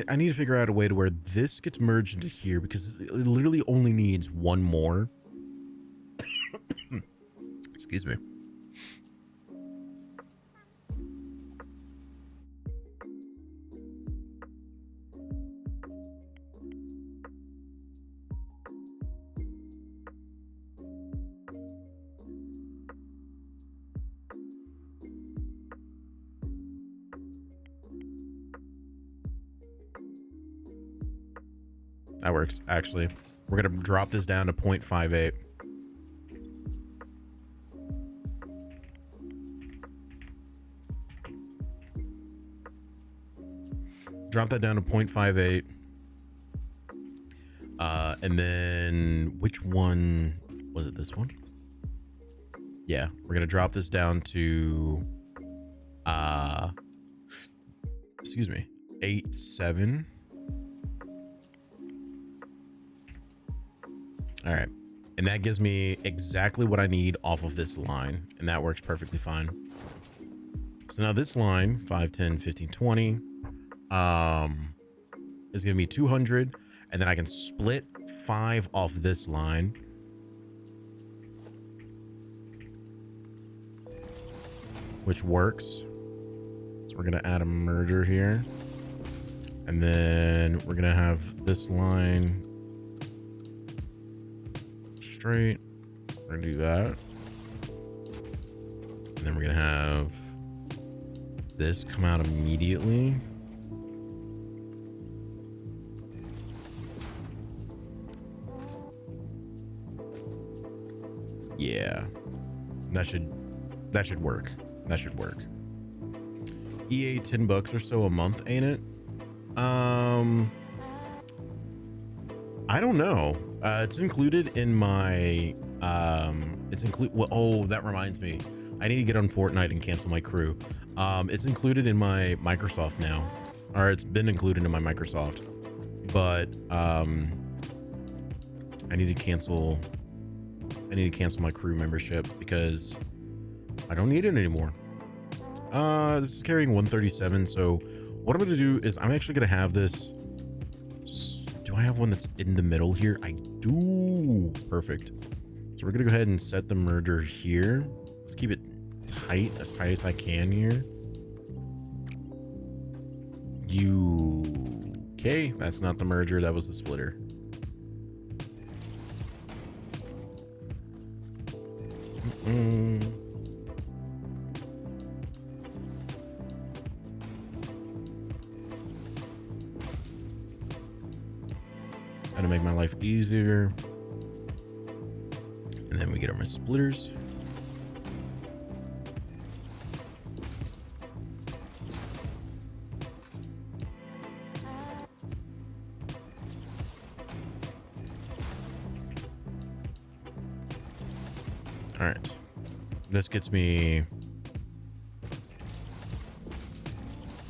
I need to figure out a way to where this gets merged into here, because it literally only needs one more. Excuse me. That works, actually. We're gonna drop this down to 0.58. Drop that down to 0.58. And then which one was it? This one? Yeah, we're gonna drop this down to excuse me, 8.7. All right, and that gives me exactly what I need off of this line, and that works perfectly fine. So now this line, 5, 10, 15, 20, is gonna be 200, and then I can split 5 off this line. Which works. So we're gonna add a merger here. And then we're gonna have this line straight. We're gonna do that. And then we're gonna have this come out immediately. Yeah, that should work. That should work. EA $10 or so a month, ain't it? I don't know. It's included in my well, oh, that reminds me. I need to get on Fortnite and cancel my crew. It's included in my Microsoft now, or it's been included in my Microsoft, but I need to cancel my crew membership because I don't need it anymore. This is carrying 137, so what I'm gonna do is I'm actually gonna have this. Do I have one that's in the middle here? I do. Perfect. So we're gonna go ahead and set the merger here. Let's keep it tight as I can here. Okay, that's not the merger, that was the splitter. To make my life easier. And then we get our splitters. All right. This gets me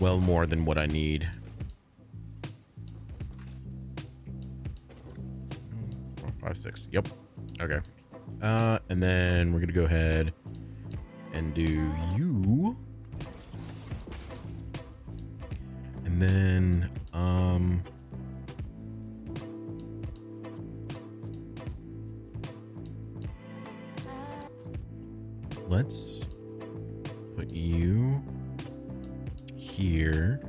well more than what I need. 5, 6. Yep. Okay. And then we're gonna go ahead and do you. And then let's put you here.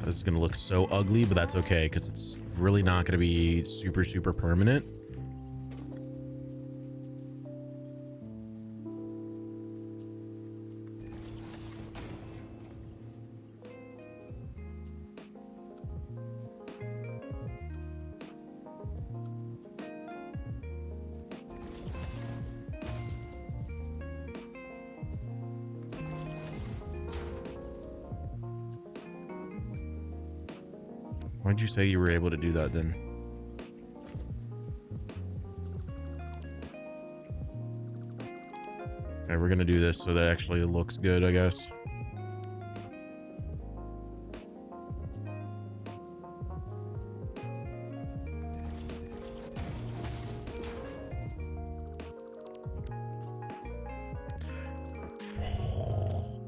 This is gonna look so ugly, but that's okay because it's really not gonna be super permanent. Why'd you say you were able to do that then? Okay, we're gonna do this so that actually looks good, I guess.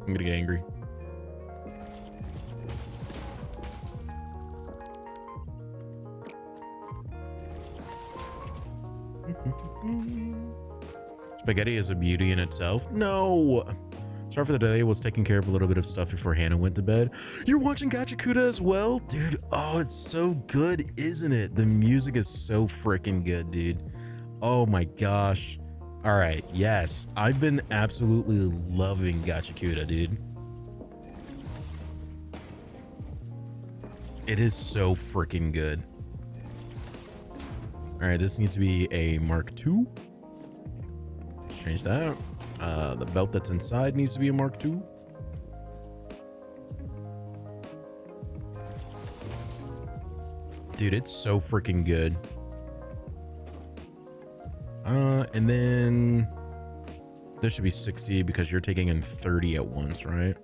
I'm gonna get angry. Spaghetti is a beauty in itself. No. Sorry for the delay. Was taking care of a little bit of stuff before Hannah went to bed. You're watching Gachakuda as well? Dude, oh, it's so good, isn't it? The music is so freaking good, dude. Oh my gosh. All right, yes. I've been absolutely loving Gachakuda, dude. It is so freaking good. All right, this needs to be a Mark II. Let's change that. The belt that's inside needs to be a Mark II. Dude, it's so freaking good. And then this should be 60 because you're taking in 30 at once, right?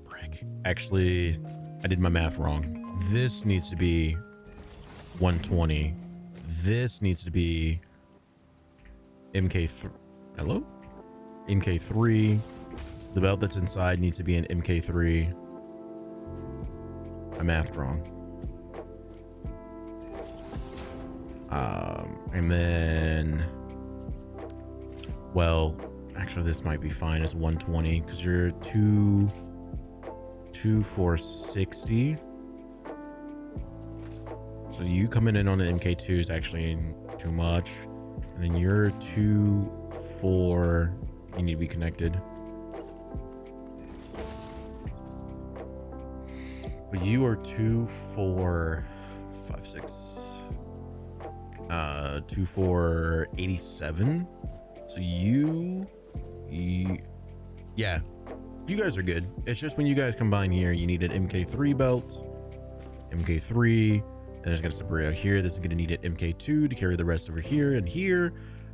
Frick. Actually, I did my math wrong. This needs to be 120. This needs to be MK3. Hello? MK3. The belt that's inside needs to be an MK3. I mathed wrong. And then, well, actually this might be fine as 120 because you're 460. So you coming in on the MK2 is actually too much. And then you're 4. You need to be connected. But you are 4, 5, 6. 487. So yeah, you guys are good. It's just when you guys combine here, you need an MK3 belt, MK3, and it's gonna separate out here. This is gonna need an MK2 to carry the rest over here and here,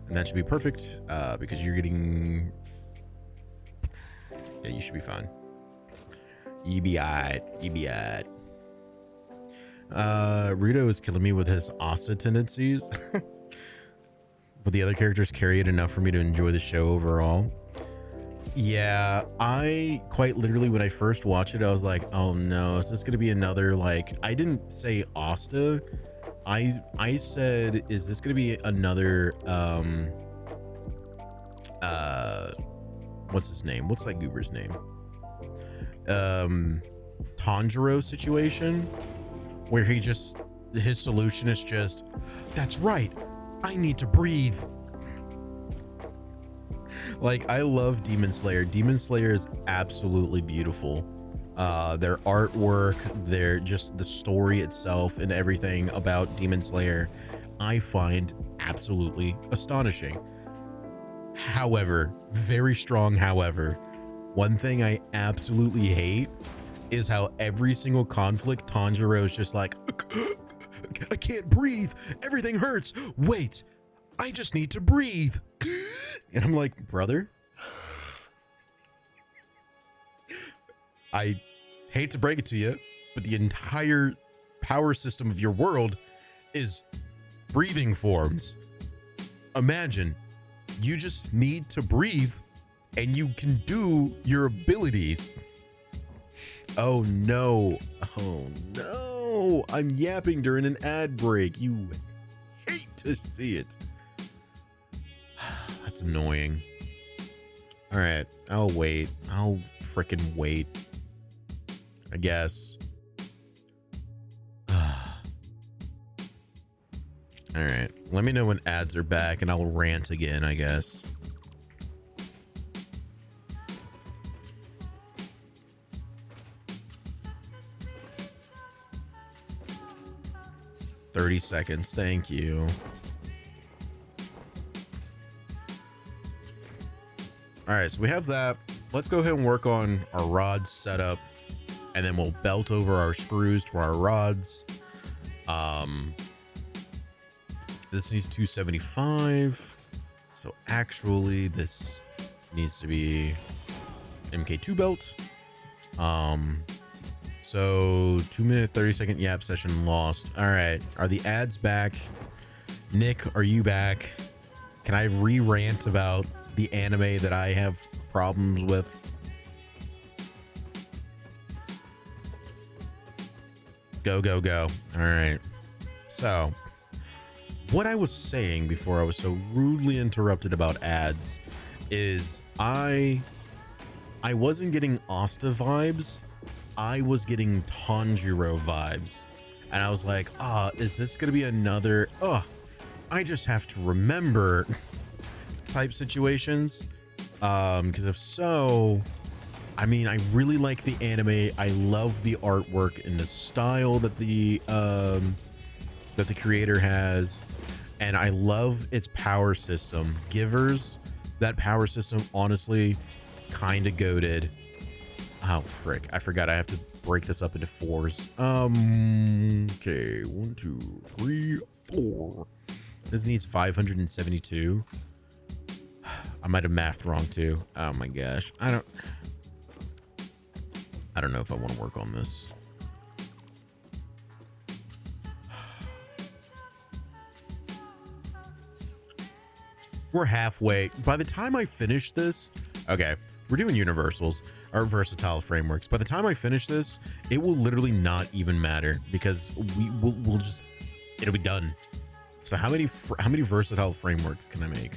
and that should be perfect because you're getting. Yeah, you should be fine. You be alright. You be alright. Rudo is killing me with his Asa tendencies, but the other characters carry it enough for me to enjoy the show overall. Yeah, I quite literally, when I first watched it, I was like, oh no, is this gonna be another, like, I didn't say Asta. I said, is this gonna be another what's his name? What's that goober's name? Tanjiro situation, where his solution is just, that's right, I need to breathe. Like, I love Demon Slayer. Demon Slayer is absolutely beautiful. Their artwork, just the story itself and everything about Demon Slayer, I find absolutely astonishing. However, very strong however, one thing I absolutely hate is how every single conflict, Tanjiro is just like, I can't breathe. Everything hurts. Wait, I just need to breathe. And I'm like, brother, I hate to break it to you, but the entire power system of your world is breathing forms. Imagine you just need to breathe and you can do your abilities. Oh no. Oh no. I'm yapping during an ad break. You hate to see it. That's annoying. All right, I'll wait. I'll frickin' wait, I guess. All right, let me know when ads are back and I'll rant again, I guess. "30 seconds, thank you." All right, so we have that. Let's go ahead and work on our rod setup, and then we'll belt over our screws to our rods. This needs 275. So actually this needs to be MK2 belt. So 2-minute 30-second yap session lost. All right, are the ads back? Nick, are you back? Can I re-rant about the anime that I have problems with? Go, go, go. All right. So what I was saying before I was so rudely interrupted about ads is I wasn't getting Asta vibes. I was getting Tanjiro vibes. And I was like, is this going to be another, I just have to remember type situations? Because if so, I mean, I really like the anime. I love the artwork and the style that the creator has, and I love its power system. Givers, that power system, honestly, kind of goated. Oh frick, I forgot I have to break this up into fours. Okay, 1, 2, 3, 4. This needs 572. I might have mathed wrong too. Oh my gosh, I don't know if I want to work on this. We're halfway. By the time I finish this, okay, we're doing universals or versatile frameworks. By the time I finish this, it will literally not even matter because we'll just, it'll be done. So how many versatile frameworks can I make?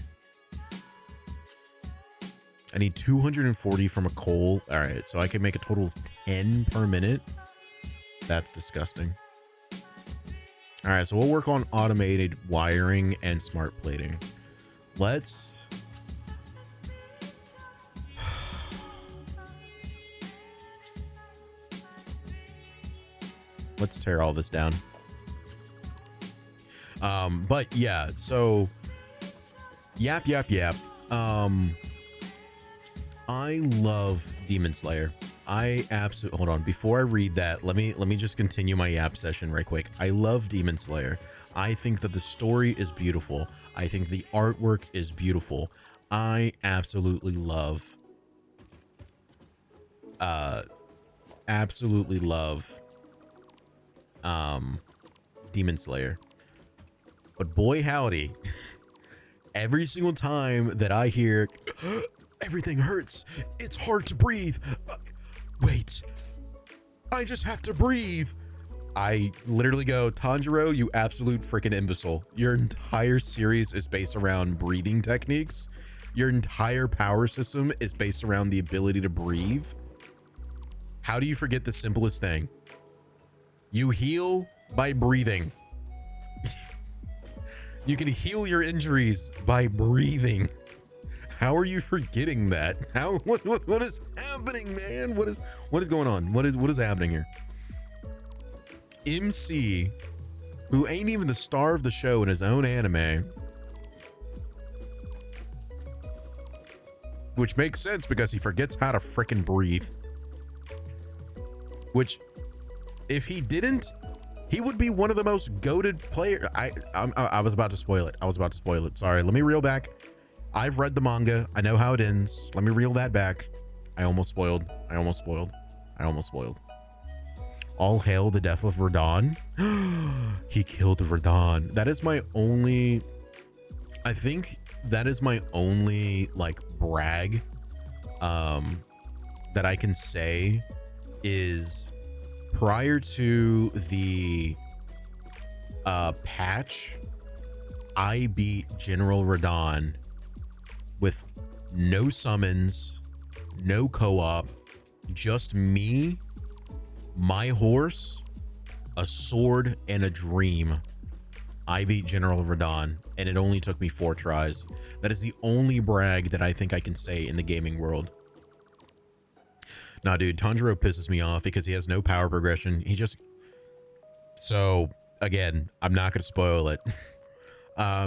I need 240 from a coal. All right, so I can make a total of 10 per minute. That's disgusting. All right, so we'll work on automated wiring and smart plating. Let's tear all this down. But yeah, so yap. I love Demon Slayer. I absolutely, hold on, before I read that, let me just continue my yap session right quick. I love Demon Slayer. I think that the story is beautiful. I think the artwork is beautiful. I absolutely love Demon Slayer. But boy howdy, every single time that I hear everything hurts, it's hard to breathe, wait, I just have to breathe, I literally go, Tanjiro, you absolute freaking imbecile. Your entire series is based around breathing techniques. Your entire power system is based around the ability to breathe. How do you forget the simplest thing? You heal by breathing. You can heal your injuries by breathing. How are you forgetting that? How what is happening, man? What is going on? What is happening here? MC, who ain't even the star of the show in his own anime, which makes sense because he forgets how to frickin' breathe. Which, if he didn't, he would be one of the most goated players. I was about to spoil it. Sorry, let me reel back. I've read the manga. I know how it ends. Let me reel that back. I almost spoiled. All hail the death of Radon. He killed Radon. That is my only, I think that is my only like brag that I can say is prior to the patch, I beat General Radon with no summons, no co-op, just me, my horse, a sword, and a dream. I beat General Radon, and it only took me 4 tries. That is the only brag that I think I can say in the gaming world. Nah, dude, Tanjiro pisses me off because he has no power progression. So, again, I'm not going to spoil it.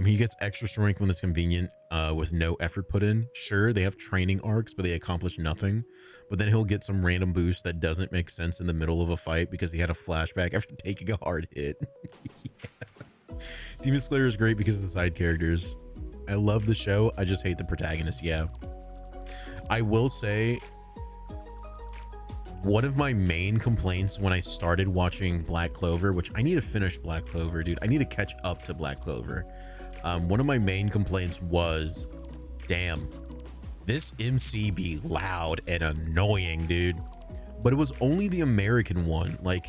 He gets extra strength when it's convenient, with no effort put in. Sure, they have training arcs, but they accomplish nothing. But then he'll get some random boost that doesn't make sense in the middle of a fight because he had a flashback after taking a hard hit. Yeah. Demon Slayer is great because of the side characters. I love the show. I just hate the protagonist. Yeah. I will say, one of my main complaints when I started watching Black Clover, which I need to finish Black Clover, dude. I need to catch up to Black Clover. One of my main complaints was, damn, this MC be loud and annoying, dude. But it was only the American one. Like,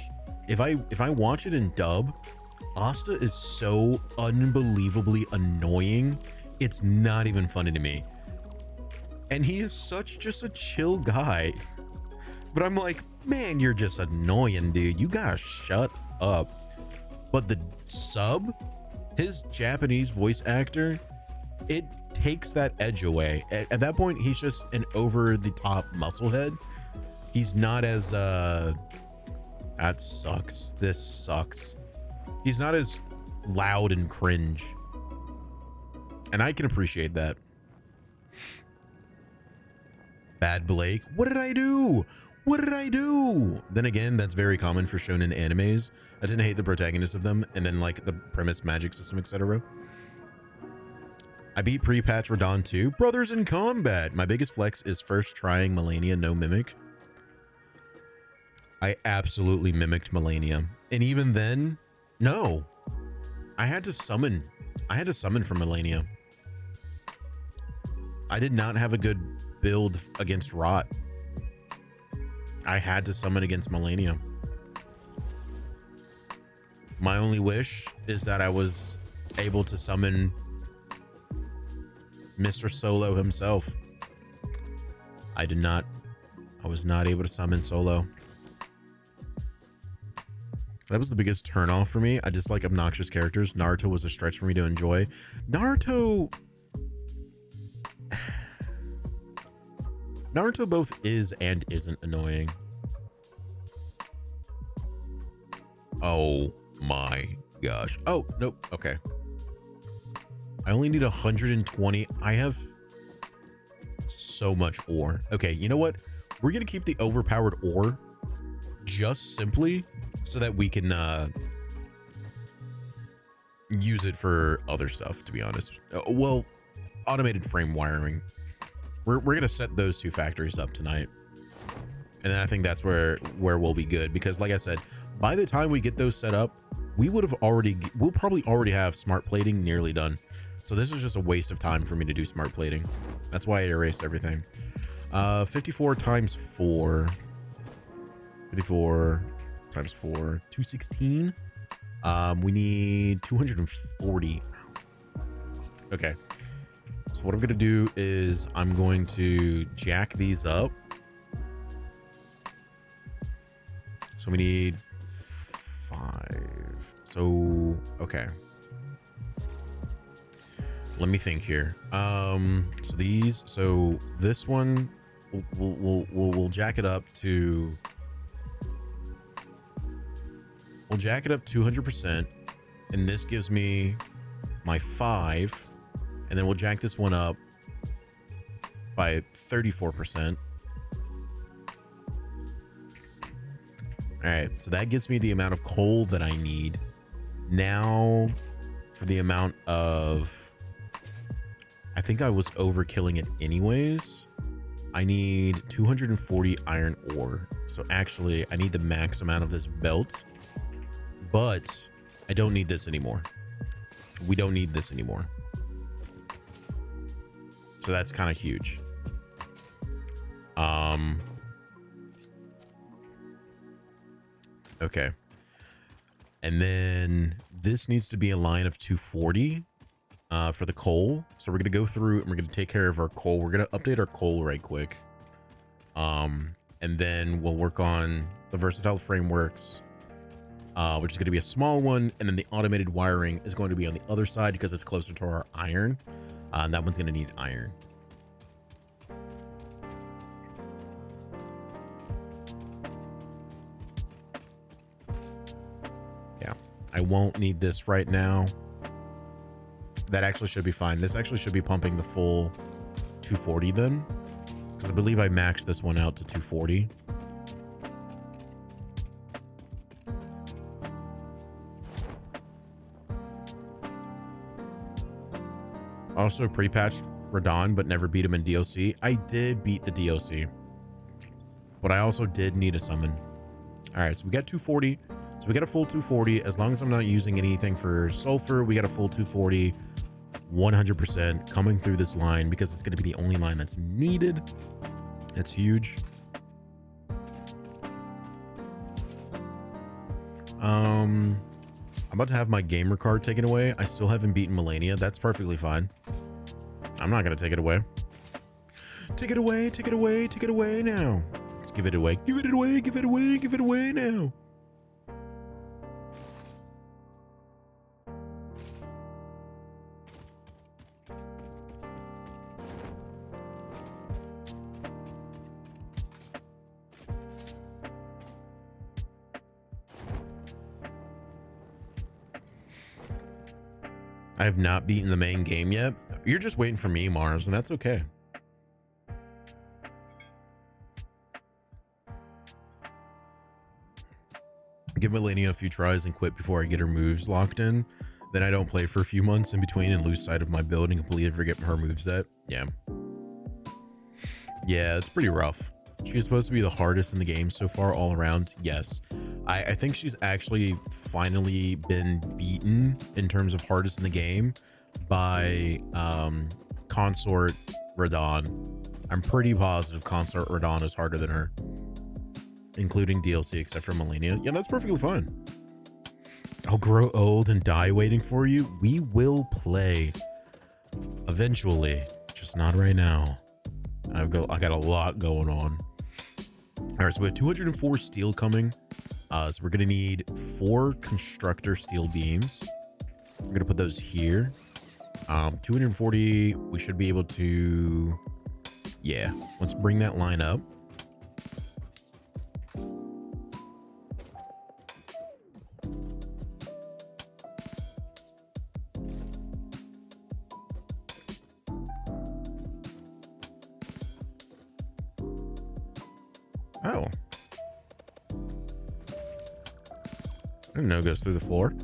if I watch it in dub, Asta is so unbelievably annoying. It's not even funny to me. And he is such just a chill guy. But I'm like, man, you're just annoying, dude. You gotta shut up. But the sub, his Japanese voice actor, it takes that edge away. At that point, he's just an over-the-top musclehead. He's not as, that sucks. This sucks. He's not as loud and cringe. And I can appreciate that. Bad Blake. What did I do? What did I do? Then again, that's very common for shonen animes. I tend to hate the protagonists of them, and then like the premise, magic system, etc. I beat pre-patch Radon 2. Brothers in combat. My biggest flex is first trying Melania no mimic. I absolutely mimicked Melania. And even then, no. I had to summon from Melania. I did not have a good build against Rot. I had to summon against Melania. My only wish is that I was able to summon Mr. Solo himself. I was not able to summon Solo. That was the biggest turnoff for me. I dislike obnoxious characters. Naruto was a stretch for me to enjoy. Naruto both is and isn't annoying. Oh my gosh. Oh, nope. Okay. I only need 120. I have so much ore. Okay, you know what? We're gonna keep the overpowered ore just simply so that we can use it for other stuff, to be honest. Well, automated frame wiring. We're gonna set those two factories up tonight. And then I think that's where we'll be good, because like I said, by the time we get those set up, we'll probably already have smart plating nearly done. So this is just a waste of time for me to do smart plating. That's why I erased everything. 54 times 4. 54 times 4. 216. We need 240. Okay. So what I'm gonna do is I'm going to jack these up. So we need 5. So okay. Let me think here. So this one we'll jack it up to. We'll jack it up 200%, and this gives me my 5, and then we'll jack this one up by 34%. All right, so that gives me the amount of coal that I need. Now, for the amount of, I think I was overkilling it anyways. I need 240 iron ore. So actually, I need the max amount of this belt, but I don't need this anymore. We don't need this anymore. So that's kind of huge. Okay. And then this needs to be a line of 240 for the coal. So we're going to go through and we're going to take care of our coal. We're going to update our coal right quick. And then we'll work on the versatile frameworks, which is going to be a small one. And then the automated wiring is going to be on the other side because it's closer to our iron. And that one's going to need iron. Yeah, I won't need this right now. That actually should be fine. This actually should be pumping the full 240 then, because I believe I maxed this one out to 240. Also pre-patched Radon, but never beat him in DLC. I did beat the DLC, but I also did need a summon. All right, so we got 240. So we got a full 240. As long as I'm not using anything for sulfur, we got a full 240, 100% coming through this line because it's going to be the only line that's needed. That's huge. I'm about to have my gamer card taken away. I still haven't beaten Melania. That's perfectly fine. I'm not going to take it away. Take it away, take it away, take it away now. Let's give it away. Give it away, give it away, give it away now. I have not beaten the main game yet. You're just waiting for me, Mars, and that's okay. Give Melania a few tries and quit before I get her moves locked in. Then I don't play for a few months in between and lose sight of my build and completely forget her moveset. Yeah. Yeah, it's pretty rough. She's supposed to be the hardest in the game so far all around. Yes. I think she's actually finally been beaten in terms of hardest in the game by Consort Radon. I'm pretty positive Consort Radon is harder than her, including DLC, except for Melania. Yeah, that's perfectly fine. I'll grow old and die waiting for you. We will play eventually, just not right now. I got a lot going on. All right, so we have 204 steel coming. So we're gonna need 4 constructor steel beams. We're gonna put those here. 240, we should be able to, yeah, let's bring that line up. Oh. I didn't know it goes through the floor.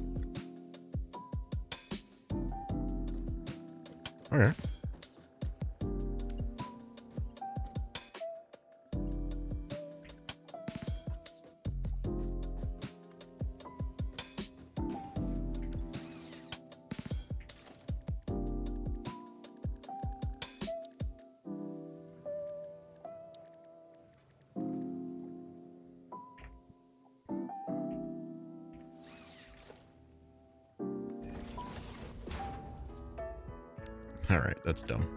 Okay. All right, that's dumb.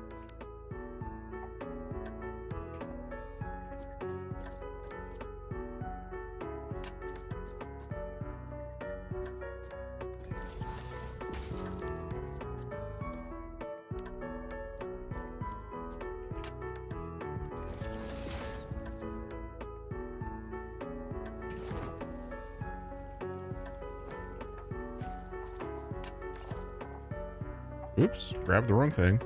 Oops, grabbed the wrong thing.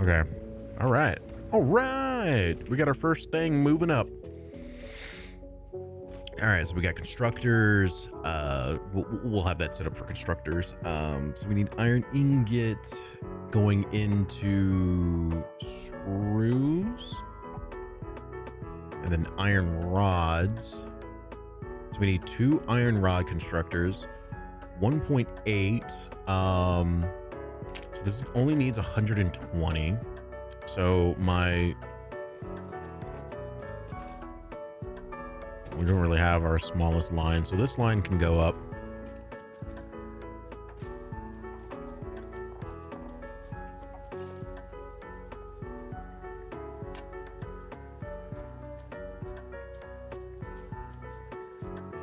Okay. All right. All right. We got our first thing moving up. All right. So we got constructors. We'll have that set up for constructors. So we need iron ingot going into screws, and then iron rods. So we need 2 iron rod constructors, 1.8. So this only needs 120. So we don't really have our smallest line. So this line can go up.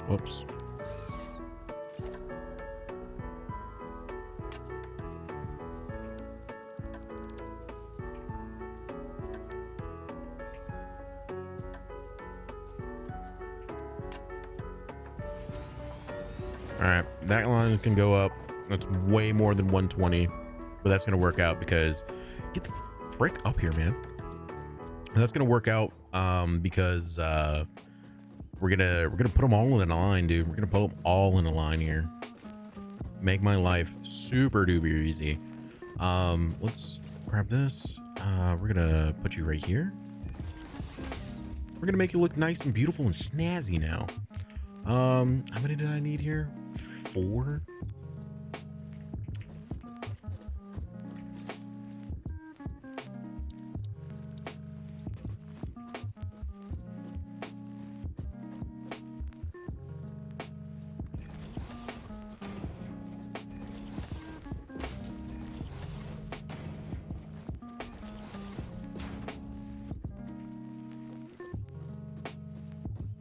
Whoops. All right, that line can go up. That's way more than 120, but that's gonna work out because get the frick up here, man. And that's gonna work out because we're gonna put them all in a line, dude. We're gonna put them all in a line here. Make my life super duper easy. Let's grab this. We're gonna put you right here. We're gonna make you look nice and beautiful and snazzy now. How many did I need here? 4.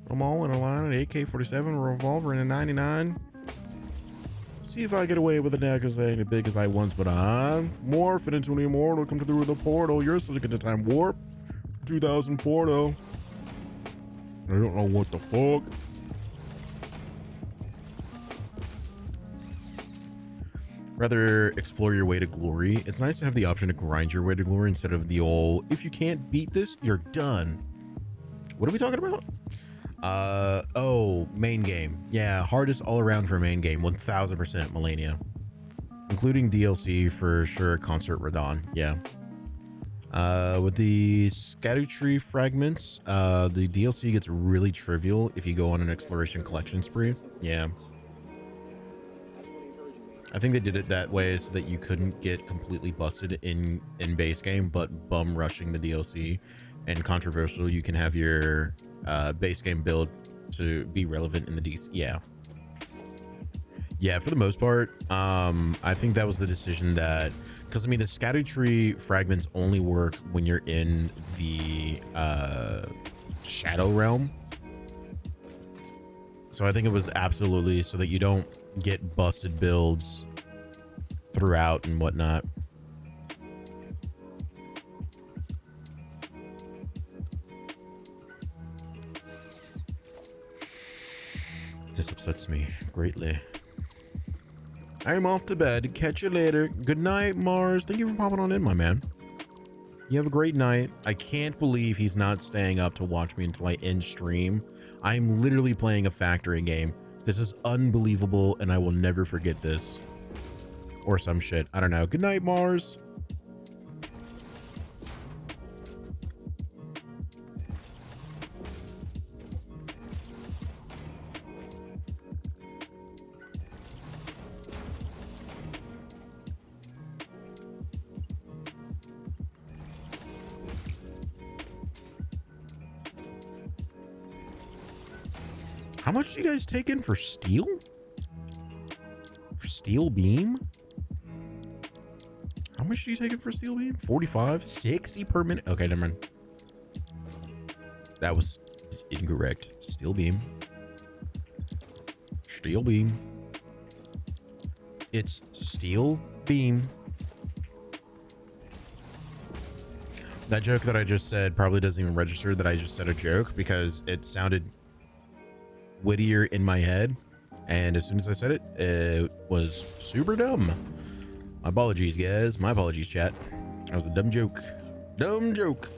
I'm all in a line, an AK-47, a revolver, and a 99. See if I get away with it now because they ain't as big as I once, but I'm morphing into an immortal. Come through the portal. You're stuck into time warp. 2004, though. I don't know what the fuck. Rather explore your way to glory. It's nice to have the option to grind your way to glory instead of the old, if you can't beat this, you're done. What are we talking about? Oh, main game. Yeah, hardest all around for main game. 1000% Melania. Including DLC for sure, Concert Radon. Yeah. With the Scadutree fragments, the DLC gets really trivial if you go on an exploration collection spree. Yeah. I think they did it that way so that you couldn't get completely busted in base game, but bum rushing the DLC. And controversial, you can have your base game build to be relevant in the DC. Yeah, for the most part, I think that was the decision that, because I mean the Scadutree fragments only work when you're in the Shadow Realm. So I think it was absolutely so that you don't get busted builds throughout and whatnot. This upsets me greatly. I'm off to bed. Catch you later. Good night, Mars. Thank you for popping on in, my man. You have a great night. I can't believe he's not staying up to watch me until I end stream. I'm literally playing a factory game. This is unbelievable, and I will never forget this. Or some shit. I don't know. Good night, Mars. How much do you guys take in for steel? For steel beam? How much do you take in for steel beam? 45? 60 per minute? Okay, never mind. That was incorrect. Steel beam. Steel beam. It's steel beam. That joke that I just said probably doesn't even register that I just said a joke because it sounded wittier in my head, and as soon as I said it, it was super dumb. My apologies, guys. My apologies, chat. That was a dumb joke. Dumb joke.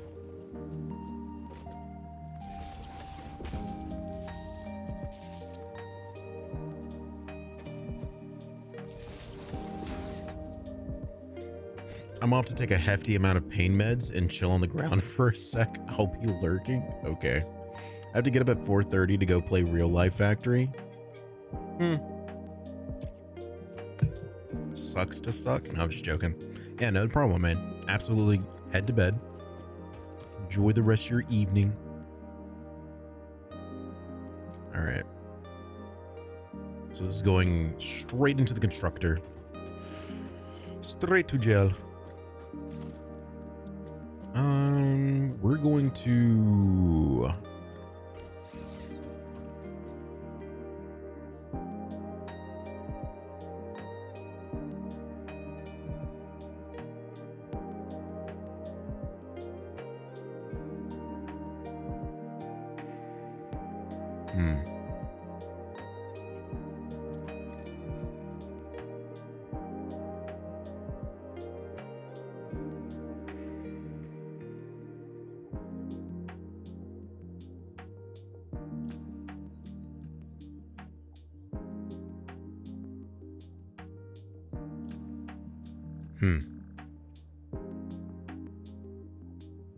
I'm off to take a hefty amount of pain meds and chill on the ground for a sec. I'll be lurking. Okay. I have to get up at 4:30 to go play Real Life Factory. Sucks to suck. No, I'm just joking. Yeah, no problem, man. Absolutely head to bed. Enjoy the rest of your evening. All right. So this is going straight into the constructor. Straight to jail. We're going to...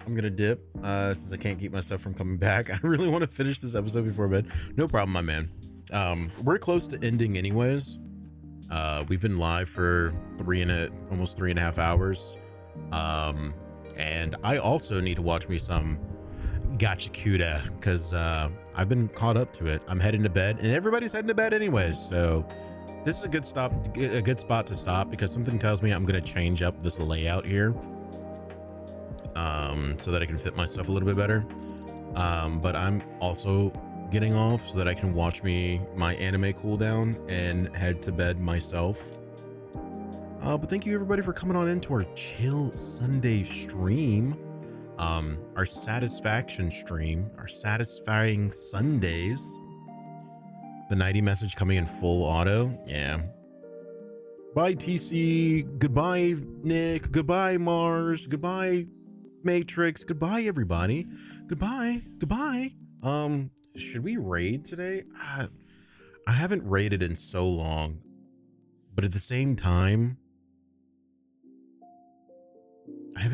I'm gonna dip since I can't keep myself from coming back. I really want to finish this episode before bed. No problem, my man. We're close to ending anyways. We've been live for almost 3.5 hours. And I also need to watch me some Gachakuda because I've been caught up to it. I'm heading to bed, and everybody's heading to bed anyways. So this is a good spot to stop because something tells me I'm gonna change up this layout here. So that I can fit myself a little bit better. But I'm also getting off so that I can watch my anime cooldown and head to bed myself. But thank you everybody for coming on into our chill Sunday stream. Our satisfaction stream, our satisfying Sundays. The nighty message coming in full auto. Yeah. Bye TC. Goodbye Nick. Goodbye Mars. Goodbye Matrix. Goodbye everybody. Goodbye. Should we raid today? I haven't raided in so long, but at the same time I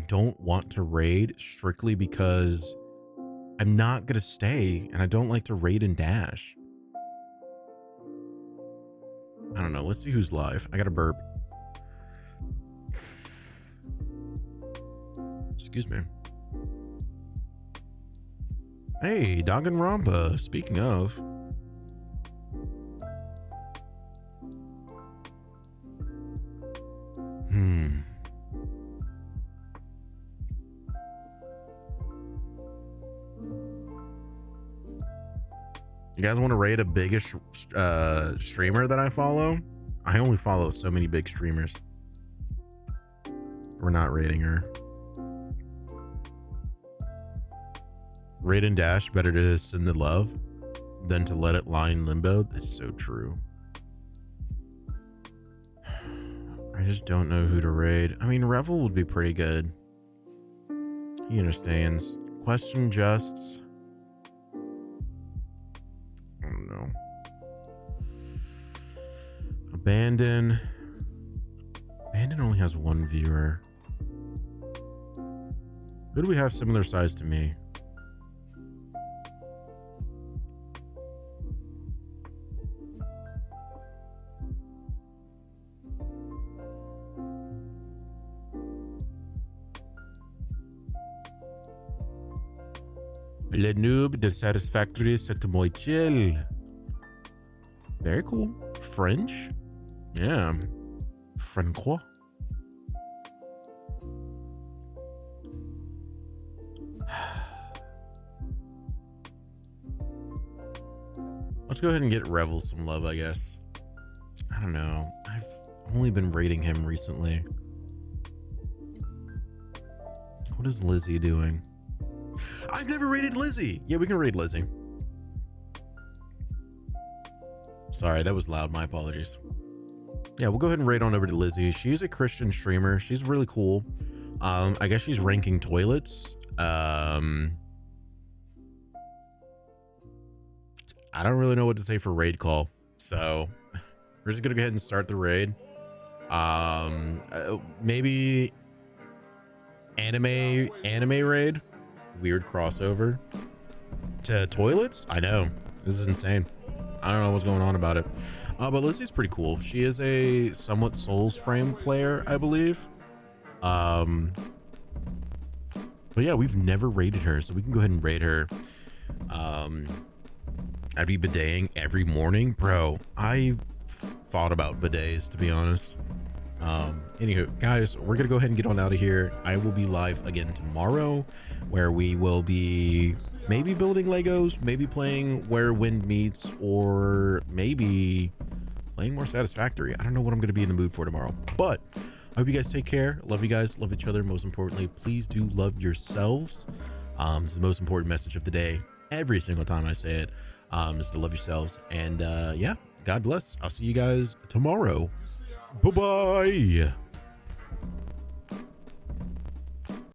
don't want to raid strictly because I'm not gonna stay and I don't like to raid and dash. I don't know. Let's see who's live. I got a burp. Excuse me. Hey, Danganronpa. Speaking of. You guys want to raid a biggish streamer that I follow? I only follow so many big streamers. We're not raiding her. Raid and dash, better to send the love. than to let it lie in limbo. That's so true. I just don't know who to raid. I mean, Revel would be pretty good. He understands. Question Justs. I don't know. Abandon. Abandon only has one viewer. Who do we have similar size to me? Le noob de satisfactory c'est moi chill. Very cool. French? Yeah. Francois. Let's go ahead and get Revel some love, I guess. I don't know. I've only been rating him recently. What is Lizzie doing? I've never rated Lizzie. Yeah, we can raid Lizzie. Sorry, that was loud. My apologies. Yeah, we'll go ahead and raid on over to Lizzie. She's a Christian streamer. She's really cool. I guess she's ranking toilets. I don't really know what to say for raid call. So we're just gonna go ahead and start the raid. Maybe anime raid. Weird crossover to toilets. I know, this is insane. I don't know what's going on about it. But Lizzie's pretty cool. She is a somewhat Souls frame player, I believe. But yeah, we've never raided her, so we can go ahead and raid her. I'd be bideting every morning, bro. I thought about bidets, to be honest. Anywho, guys, we're gonna go ahead and get on out of here. I will be live again tomorrow, where we will be maybe building Legos, maybe playing Where Wind Meets, or maybe playing more Satisfactory. I don't know what I'm gonna be in the mood for tomorrow, but I hope you guys take care. Love you guys, love each other. Most importantly, please do love yourselves. This is the most important message of the day. Every single time I say it, is to love yourselves. And yeah, God bless. I'll see you guys tomorrow. Bye-bye.